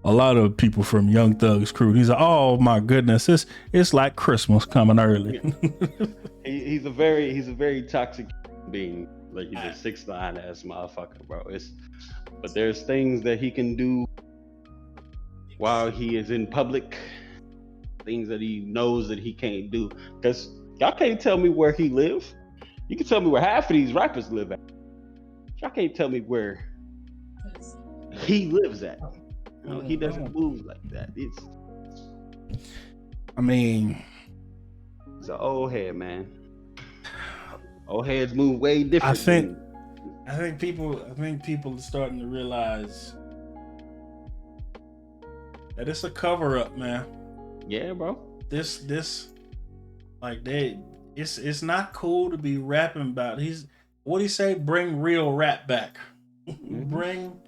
lot of people from Young Thug's crew." He's like, "Oh my goodness, it's like Christmas coming early." He's a very toxic being. Like he's a 6'9" ass motherfucker, bro. But there's things that he can do while he is in public, things that he knows that he can't do. Because y'all can't tell me where he lives. You can tell me where half of these rappers live at. Y'all can't tell me where he lives at. You know, he doesn't move like that. He's an old head, man. Old heads move way different. I think people are starting to realize that it's a cover up, man. Yeah, bro. It's not cool to be rapping about. What do you say? Bring real rap back. Mm-hmm. Bring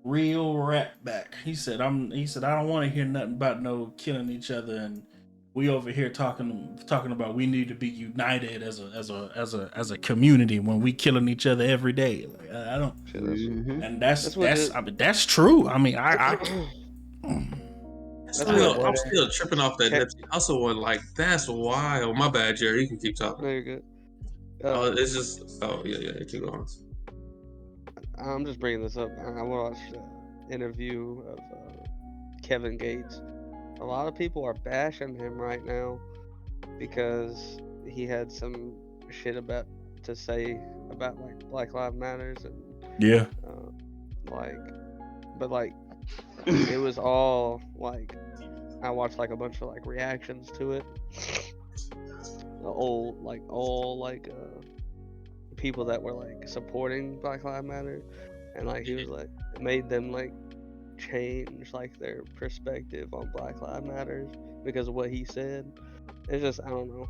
real rap back. He said I don't want to hear nothing about no killing each other, and we over here talking about we need to be united as a community when we killing each other every day. Like, I don't. Mm-hmm. And that's true. I mean, I'm still tripping off that Nipsey Hussle one. Like, that's wild. My bad, Jerry. You can keep talking. No, you're good. It's just. Oh yeah. Keep going. I'm just bringing this up. I watched an interview of Kevin Gates. A lot of people are bashing him right now because he had some shit to say about like Black Lives Matters and yeah, it was all like I watched like a bunch of like reactions to it. All people that were like supporting Black Lives Matter, and like he was like it made them like change like their perspective on Black Lives Matter because of what he said. It's just I don't know.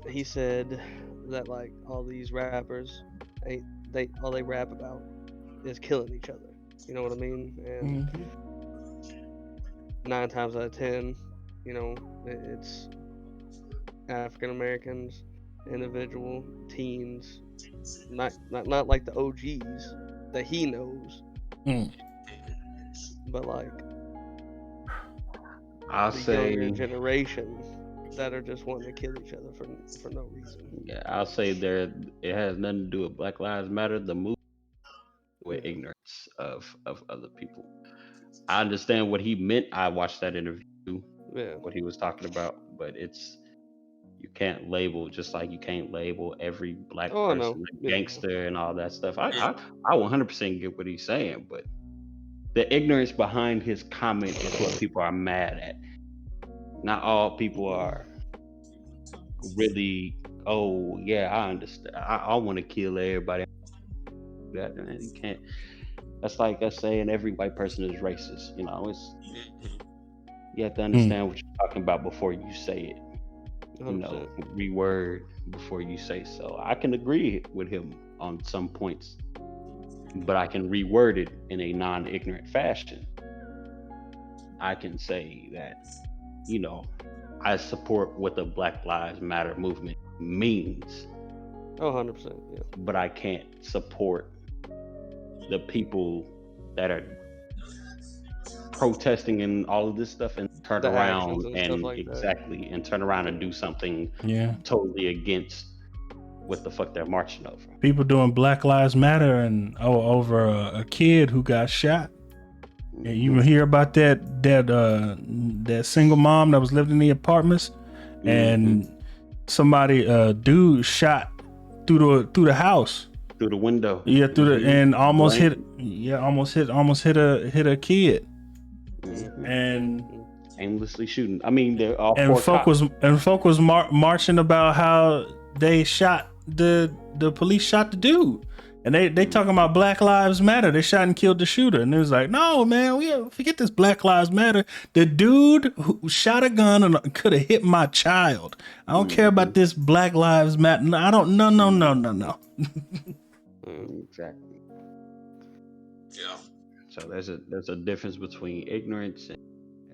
He said that like all these rappers all they rap about is killing each other. You know what I mean? And 9 times out of 10, you know, it's African Americans, individual teens, not like the OGs that he knows, but like I'll say younger generation that are just wanting to kill each other for no reason. Yeah, I'll say it has nothing to do with Black Lives Matter, the movement, with ignorance of other people. I understand what he meant. I watched that interview, what he was talking about, but you can't label, just like you can't label every black person a gangster and all that stuff. I 100% get what he's saying, but the ignorance behind his comment is what people are mad at. Not all people are really, oh yeah, I understand. I want to kill everybody. That you can't. That's like us saying every white person is racist. You know, you have to understand what you're talking about before you say it. 100%. You know, reword before you say so. I can agree with him on some points, but I can reword it in a non-ignorant fashion. I can say that, you know, I support what the Black Lives Matter movement means. 100%, yeah. But I can't support the people that are protesting and all of this stuff and turn around and turn around and do something totally against what the fuck they're marching over. People doing Black Lives Matter and over a kid who got shot. And you hear about that single mom that was living in the apartments, and somebody dude shot through the house, through the window, and almost hit a kid, and aimlessly shooting. I mean, they're all folk was marching about how they shot the police shot the dude. And they talking about Black Lives Matter. They shot and killed the shooter. And it was like, no, man, we forget this Black Lives Matter. The dude who shot a gun and could have hit my child. I don't care about this Black Lives Matter. No, I don't. No. Exactly. Yeah. So there's a difference between ignorance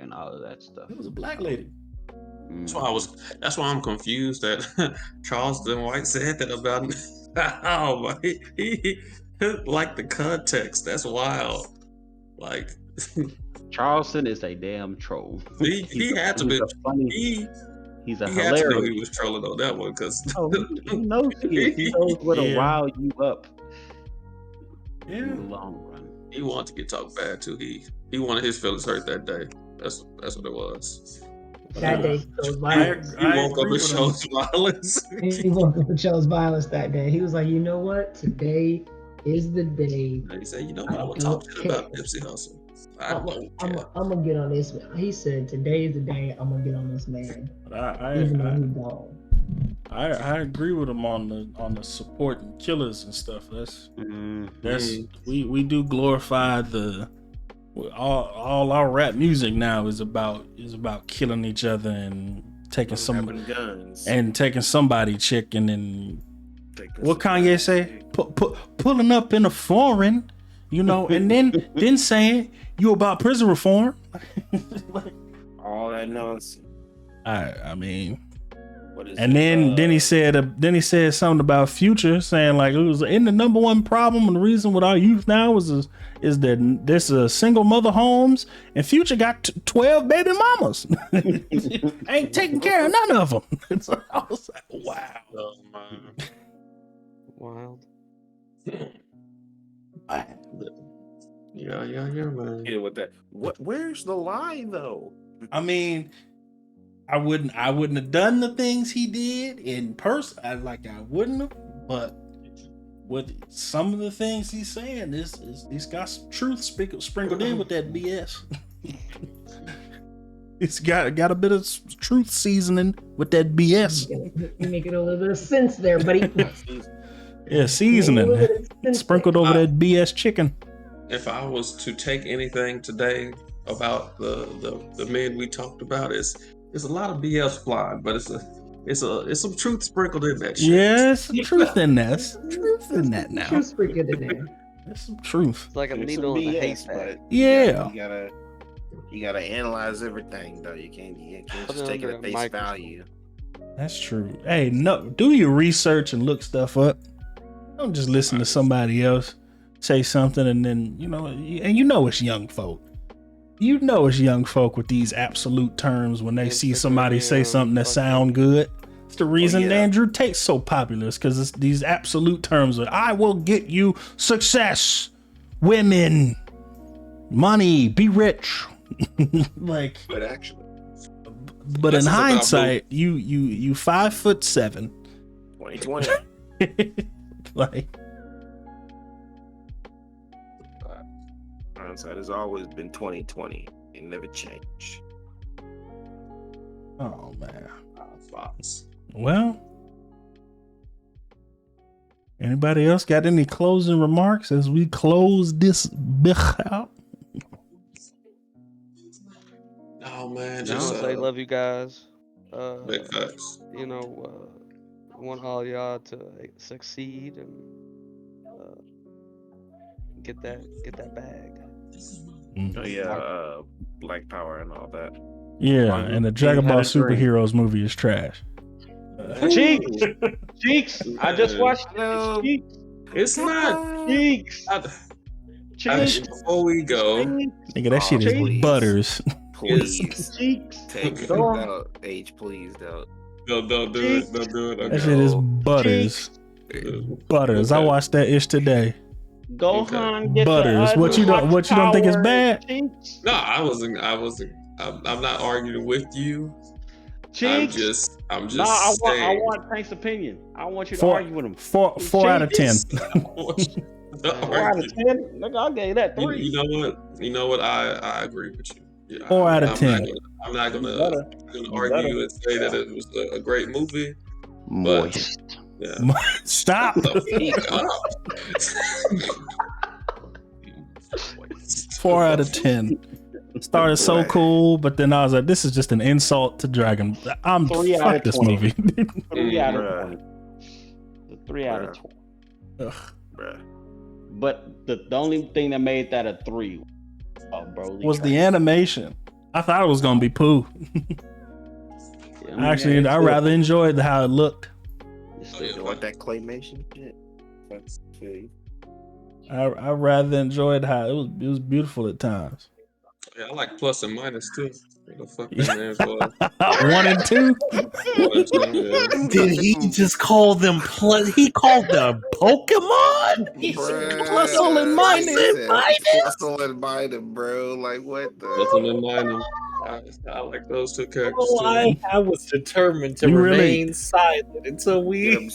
and all of that stuff. It was a black lady. That's why I'm confused that Charleston White said that about. Oh my, he like the context. That's wild. Like Charleston is a damn troll. He had to be funny. He's a he hilarious. Had to know he was trolling on that one because he knows he is. He knows where to rile you up. Yeah. In the long run. He wanted to get talked bad too. He wanted his feelings hurt that day. That's what it was. That day shows violence. He woke up and shows violence. He woke up and shows violence that day. He was like, you know what? Today is the day. He said, you know what? I'm gonna talk to you about Nipsey Hussle. I'm gonna get on this. He said, today is the day I'm gonna get on this man. Even though he's gone. I agree with him on the supporting killers and stuff. That's we do glorify all our rap music now is about killing each other and taking guns and taking somebody chicken and what Kanye say? Pulling up in a foreign, and then saying you about prison reform. All that nonsense. I mean. And then he said something about Future, saying like it was in the number one problem and the reason with our youth now is that there's a single mother homes and Future got 12 baby mamas. Ain't taking care of none of them. So I was like, wow. Oh, man. Wild. Yeah, man. Yeah, with that. Where's the lie though? I mean, I wouldn't have done the things he did in person. I wouldn't have, but with some of the things he's saying, he's got some truth sprinkled in with that BS. It's got a bit of truth seasoning with that BS. You make it a little bit of sense there, buddy. Yeah, seasoning sprinkled over that BS chicken. If I was to take anything today about the men we talked about, it's a lot of BS flying, but it's some truth sprinkled in that shit. Yeah, there's some truth in that. There's some truth in that now. Truth sprinkled in there. There's some truth. It's like a needle in a haystack. Yeah. You gotta analyze everything though. You can't just take it at face value. That's true. Hey, no, do your research and look stuff up. Don't just listen to somebody else say something and then it's young folk. It's young folk with these absolute terms when they see somebody say something that sound good. It's the reason Andrew Tate's so popular, is because it's these absolute terms of I will get you success, women, money, be rich. But in hindsight, you 5'7". 2020. Hindsight has always been 2020. It never changed. Oh man. Fox. Well, anybody else got any closing remarks as we close this bitch out? Oh man, Just say love you guys. Big facts. Want all y'all to succeed and get that bag. Oh yeah, Black Power and all that. Yeah, and the Dragon Ball Superheroes movie is trash. Cheeks. I just watched Cheeks. It's not Cheeks. Before we go, nigga, that shit is butters. Please, Cheeks. Take it out, H. Please don't. Don't do it. Don't do it. Okay. That shit is butters. Butters. I watched that ish today. Gohan get butters. What you don't think is bad? No, I wasn't. I'm not arguing with you. Cheeks. I'm just. No, saying. I want Tank's opinion. I want you to argue with him. 4 out of 10. 4 out of 10. Nigga, I gave that 3. You know what? I agree with you. Yeah, 4 out of 10. I'm not gonna argue and say that it was a great movie. Moist. Yeah. Stop. Shut the fuck up. 4 out of 10. Started so cool, but then I was like, this is just an insult to Dragon. I'm 3 out fuck of this 20. movie. 3 out of 20. 3 out of 20. Ugh. Bruh. But the only thing that made that a 3 was the animation. I thought it was gonna be poo. Actually, I rather enjoyed how it looked. You want that claymation shit? I rather enjoyed how it was beautiful at times. Yeah, I like plus and minus too. What the fuck that names was? 1 and 2. 1 and 2. Yeah. Did he just call them he called them Pokemon? He said plus and minus. Plus and minus, bro. Like what the? Plus and minus. I like those two characters too. I was determined to remain silent until we. I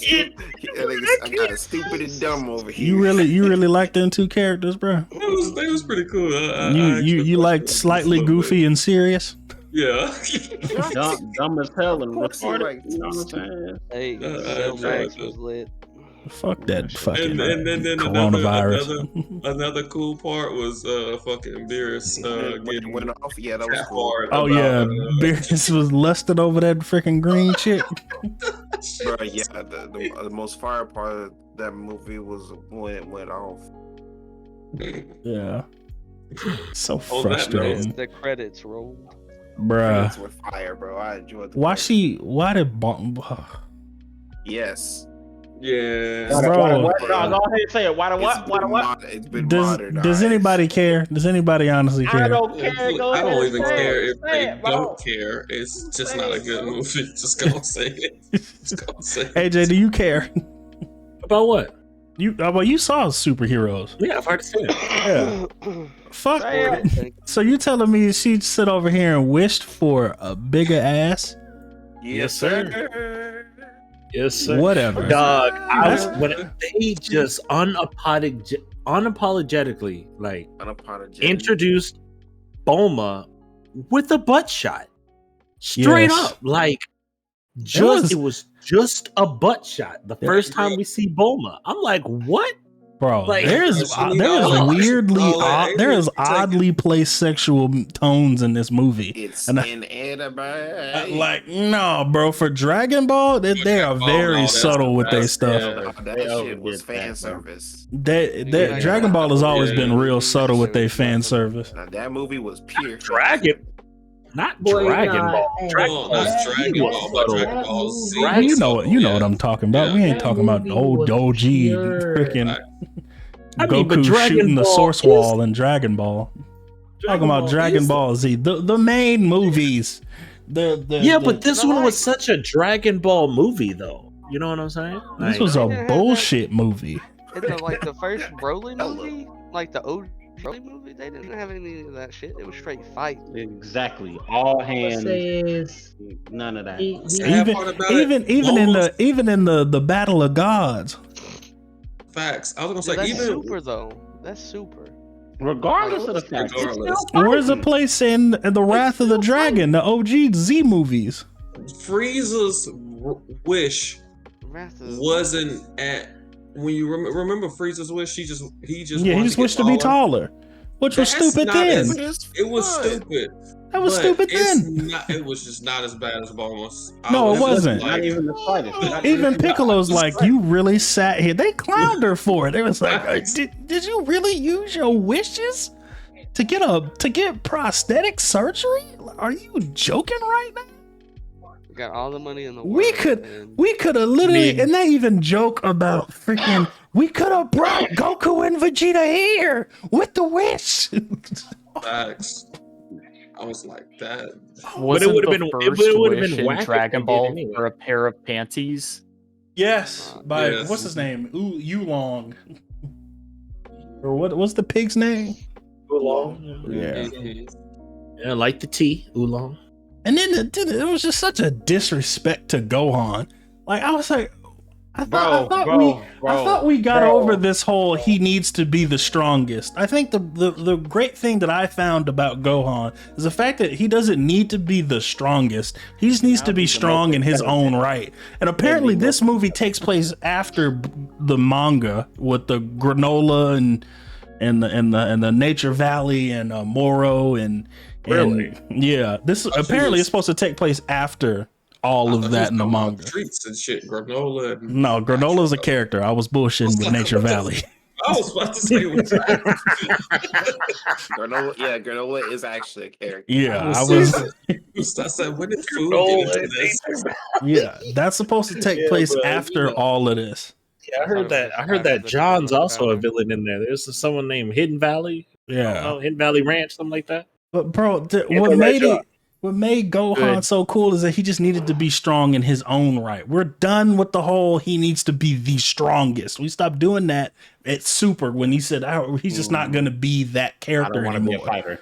got a stupid and dumb over here. You really liked them 2 characters, bro? They was pretty cool. You liked slightly goofy and serious? Yeah. dumb as hell and retarded. Like, you know what I'm saying? Hey, Max was lit. Fuck that fucking and then coronavirus. Another cool part was fucking Beerus getting went off. Yeah, that was cool. Oh yeah, Beerus was lusted over that freaking green chick. Bro, yeah, the most fire part of that movie was when it went off. Yeah. So frustrating. The credits rolled. Bruh. Credits were fire, bro. I enjoyed the Why did Yes. Yeah. Bro. Go ahead and say it. Why the what? It's been does anybody care? Does anybody honestly care? I don't care. Go I ahead don't and even say care it. if they don't care. It's just not a good movie. Just gonna say it. Just gonna say it. AJ, do you care? About what? You saw superheroes. Yeah, I've heard it. Yeah. Fuck. So you telling me she'd sit over here and wished for a bigger ass? Yes, sir. Yes, sir. Whatever. Dog, when they just unapologetically introduced Bulma with a butt shot. Straight up. Like it was just a butt shot. The first time we see Bulma. I'm like, what? Bro, Like, there's oddly placed sexual tones in this movie. It's and an anime. like, no, bro. For Dragon Ball, they are very subtle with their stuff. That shit was fan service. Dragon Ball has always been real subtle with their fan service. Now, that movie was pure Not Dragon Ball. Dragon Ball, but Dragon Ball Z. You know what I'm talking about. We ain't talking about old OG freaking Goku shooting the source wall in Dragon Ball. Talking about Dragon Ball Z, the main movies. But this one was such a Dragon Ball movie, though. You know what I'm saying? This was a bullshit movie. It's like the first Broly movie, like the old Broly movie. They didn't have any of that shit. It was straight fight. Exactly, all hands. None of that. Even in the Battle of Gods. Facts. I was gonna say that's super though. That's super. Regardless of the fact, where's the place in the Wrath of the Dragon, the OG Z movies? Frieza's wish wasn't at when you remember Frieza's wish. He just wished to be taller, which was stupid then. It was stupid. That was stupid then. It was just not as bad as Bulma's. No, it wasn't. Not even the slightest. Even Piccolo's like, you really sat here. They clowned her for it. It was like, did you really use your wishes to get prosthetic surgery? Are you joking right now? We got all the money in the world. We could have literally, and they even joke about freaking. We could have brought Goku and Vegeta here with the wish. Facts. I was like that. Wasn't the first wish in Dragon Ball for a pair of panties? Yes, by what's his name? Oolong. Or what's the pig's name? Oolong. Yeah, like the tea, Oolong. And then it was just such a disrespect to Gohan. Like I was like, I thought we got over this whole he needs to be the strongest. I think the great thing that I found about Gohan is the fact that he doesn't need to be the strongest. He just needs to be strong in his own right. And apparently this movie takes place after the manga with the granola and the Nature Valley and Moro and yeah. This apparently is supposed to take place after all of that in the manga. Treats and shit, granola. And no, granola's a character. I was bullshitting with Nature Valley. I was about to say what's that? Granola is actually a character. Yeah, I said, when did food get into this? Yeah, that's supposed to take place after all of this. Yeah, I heard that John's also a villain in there. There's someone named Hidden Valley. Yeah, Hidden Valley Ranch, something like that. But bro, what made Gohan so cool is that he just needed to be strong in his own right. We're done with the whole he needs to be the strongest. We stopped doing that at Super when he said he's just not going to be that character anymore. Be a fighter.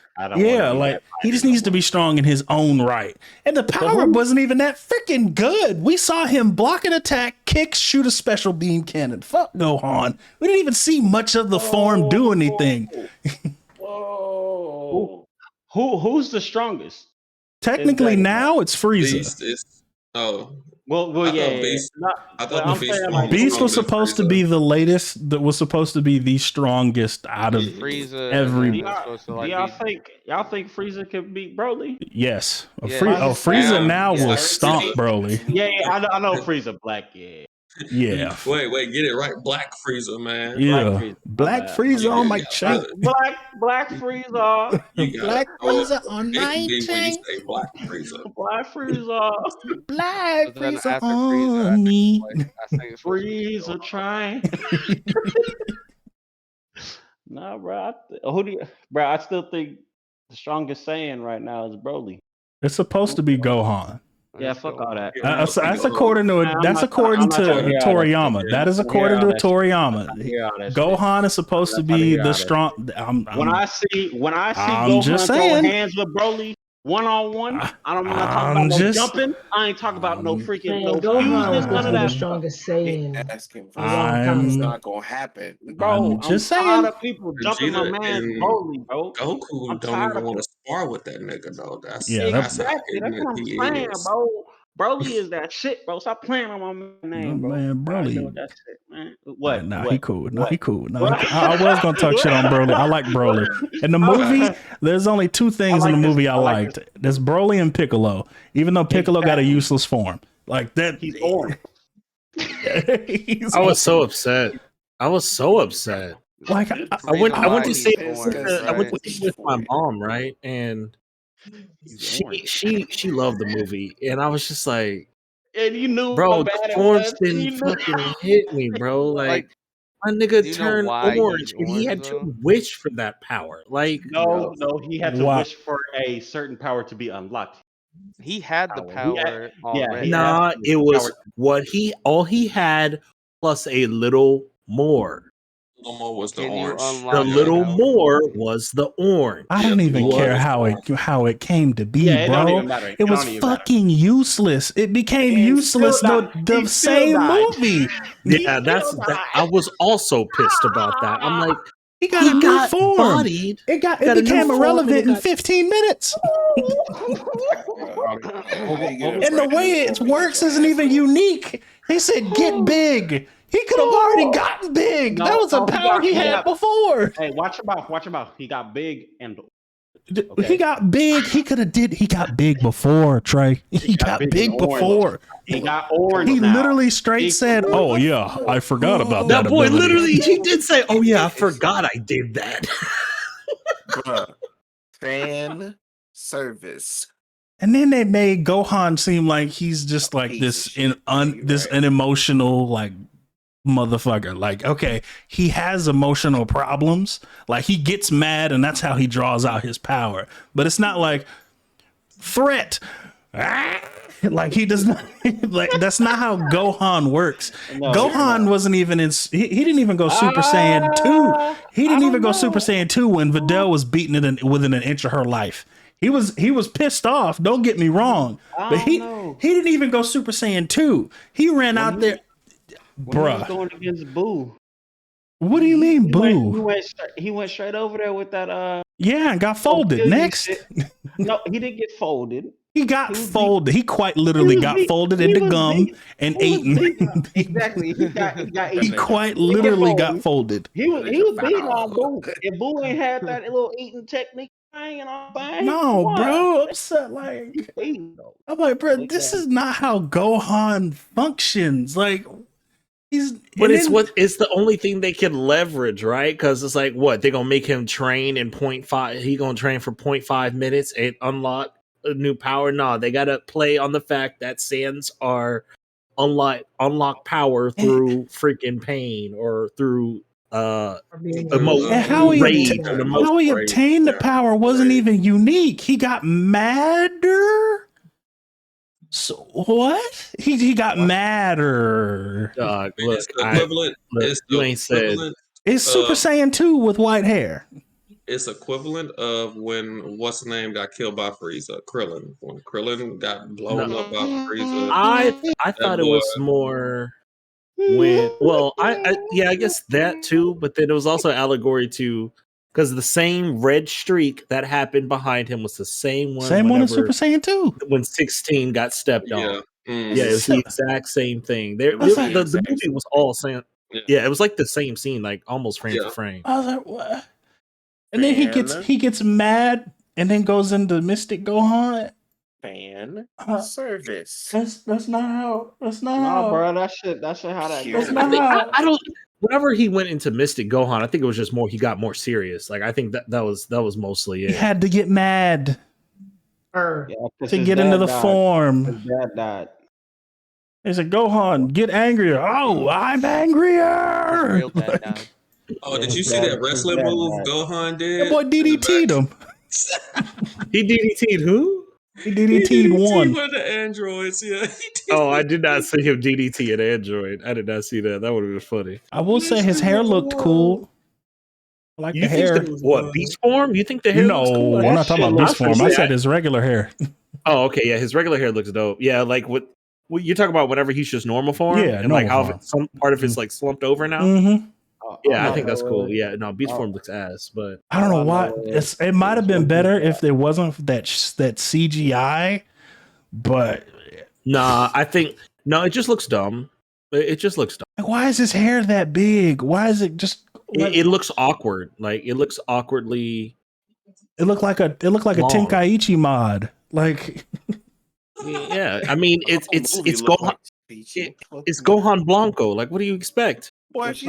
He just needs to be strong in his own right. And the power wasn't even that freaking good. We saw him block an attack, kick, shoot a special beam cannon. Fuck Gohan. We didn't even see much of the form do anything. Who's the strongest? Technically, now it's Frieza. Beast Beast was supposed to be the latest. That was supposed to be the strongest out of Frieza. every. Y'all think Frieza could beat Broly? Yes. Frieza now will stomp Broly. Yeah, I know Frieza Black. Yeah. Wait, get it right. Black Frieza, man. Yeah. Black Frieza on my chain. Black Frieza. Black Frieza on my chain. Black Frieza. Black Frieza. Black Frieza on me. Frieza train. Nah, bro. I still think the strongest Saiyan right now is Broly. It's supposed to be Gohan. Yeah, fuck all that. That's according to Toriyama. That is according to Toriyama. Gohan is supposed to be the strong. When I see Gohan throw hands with Broly one-on-one, I'm not talking about no jumping. I ain't talking about no freaking Gohan none of that. Strongest Saiyan. It's not gonna happen, bro. I'm just saying. Tired of people jumping my man Broly, bro. Goku don't even want to spar with that nigga though. That's exactly. That's what I'm saying, bro. Broly is that shit, bro. Stop playing on my name, bro. Man, Broly. That's it, man. What? He cool. He cool. I was gonna talk shit on Broly. I like Broly. In the movie, there's only two things in the movie I liked. There's Broly and Piccolo. Even though Piccolo got a useless form, like that. He's orange. I was so upset. Like I went to see it with my mom, right? And she loved the movie, and I was just like, and you knew, bro, the forms didn't fucking hit me, bro. Like my nigga turned orange, and he had to wish for that power. Like no, he had to wish for a certain power to be unlocked. He had the power already. Nah, it was all he had plus a little more. Was the orange. The little more was the orange. I don't even care how it came to be, bro. It was fucking useless. It became useless the same movie. Yeah, I was also pissed about that. I'm like, he got bodied. It became irrelevant in 15 minutes. And the way it works isn't even unique. They said get big. He could have already gotten big. That was a power he had before. Hey, watch your mouth. He got big and he got big. He got big before, Trey. He got big before. He got orange. He literally straight said, "Oh yeah, I forgot about that." That boy literally, he did say, "Oh yeah, I forgot I did that." Fan service. And then they made Gohan seem like he's just like this unemotional like motherfucker. Like, okay, he has emotional problems. Like he gets mad and that's how he draws out his power. But it's not like threat. Like he does not like that's not how Gohan works. No, Gohan wasn't even in he didn't even go Super Saiyan 2. He didn't even go Super Saiyan 2 when Videl was beating it within an inch of her life. He was pissed off, don't get me wrong. But he didn't even go Super Saiyan 2. He ran out there. When he was Bruh. going against Boo. What do you mean, Boo? He went straight over there with that. Yeah, and got folded. Next. No, he didn't get folded. He got folded. He quite literally got folded into gum and eaten. Exactly. He got He quite literally got folded. He was beating on Boo. If Boo ain't had that little eating technique, you know what I'm saying? No, bro. I'm like, bro, this is not how Gohan functions. Like, but it's the only thing they can leverage, right? Because it's like, what, they're gonna make him train in 0.5. He gonna train for 0.5 minutes and unlock a new power. No, they gotta play on the fact that Saiyans are unlock power through freaking pain or through and how he obtained the power wasn't even unique. He got madder. So what? He got madder. Dog, look, it's equivalent. You ain't said it's Super Saiyan 2 with white hair. It's equivalent of when what's the name got killed by Frieza, Krillin. When Krillin got blown up by Frieza. I thought it was more when I guess that too, but then it was also allegory to because the same red streak that happened behind him was the same one. Same one in Super Saiyan 2. When 16 got stepped on. Yeah, it was the exact same thing. The movie was all saying, it was like the same scene, like almost frame for frame. I was like, what? And then he gets mad and then goes into Mystic Gohan. Fan service. That's not how. No, bro, that's how that goes. I don't. Whenever he went into Mystic Gohan, I think it was just more. He got more serious. Like I think that was mostly it. He had to get mad to get into the form. His dad died. He said, "Gohan, get angrier." Oh, I'm angrier. Real dad died. Oh, did you see that wrestling move Gohan did? That boy DDT'd him. He DDT'd who? He DDT'd one. One of the androids, yeah. Oh, I did not see him DDT an android. I did not see that. That would have been funny. I will say his hair looked cool. I like the hair. What, beast form? You think the hair looks cool? No, I'm not talking about beast form. I said his regular hair. Oh, okay. Yeah, his regular hair looks dope. Yeah, like what you talk about whenever he's just normal form? Yeah, and like how some part of it's like slumped over now? Mm-hmm. Yeah, I think that's cool. Yeah, no, beast form looks ass, but I don't know why. It might have been better if there wasn't that CGI, but nah, I think it just looks dumb. It just looks dumb. Like, why is his hair that big? Why is it just? It looks awkward. Like it looks awkwardly. It looked like a Tenkaichi mod. Like, yeah, I mean it's Gohan. It's Gohan Blanco. Like, what do you expect? It's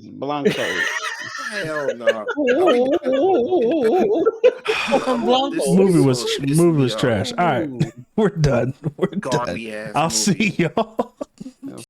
Blanco. Hell no. Movie was trash. All right, we're done. I'll see y'all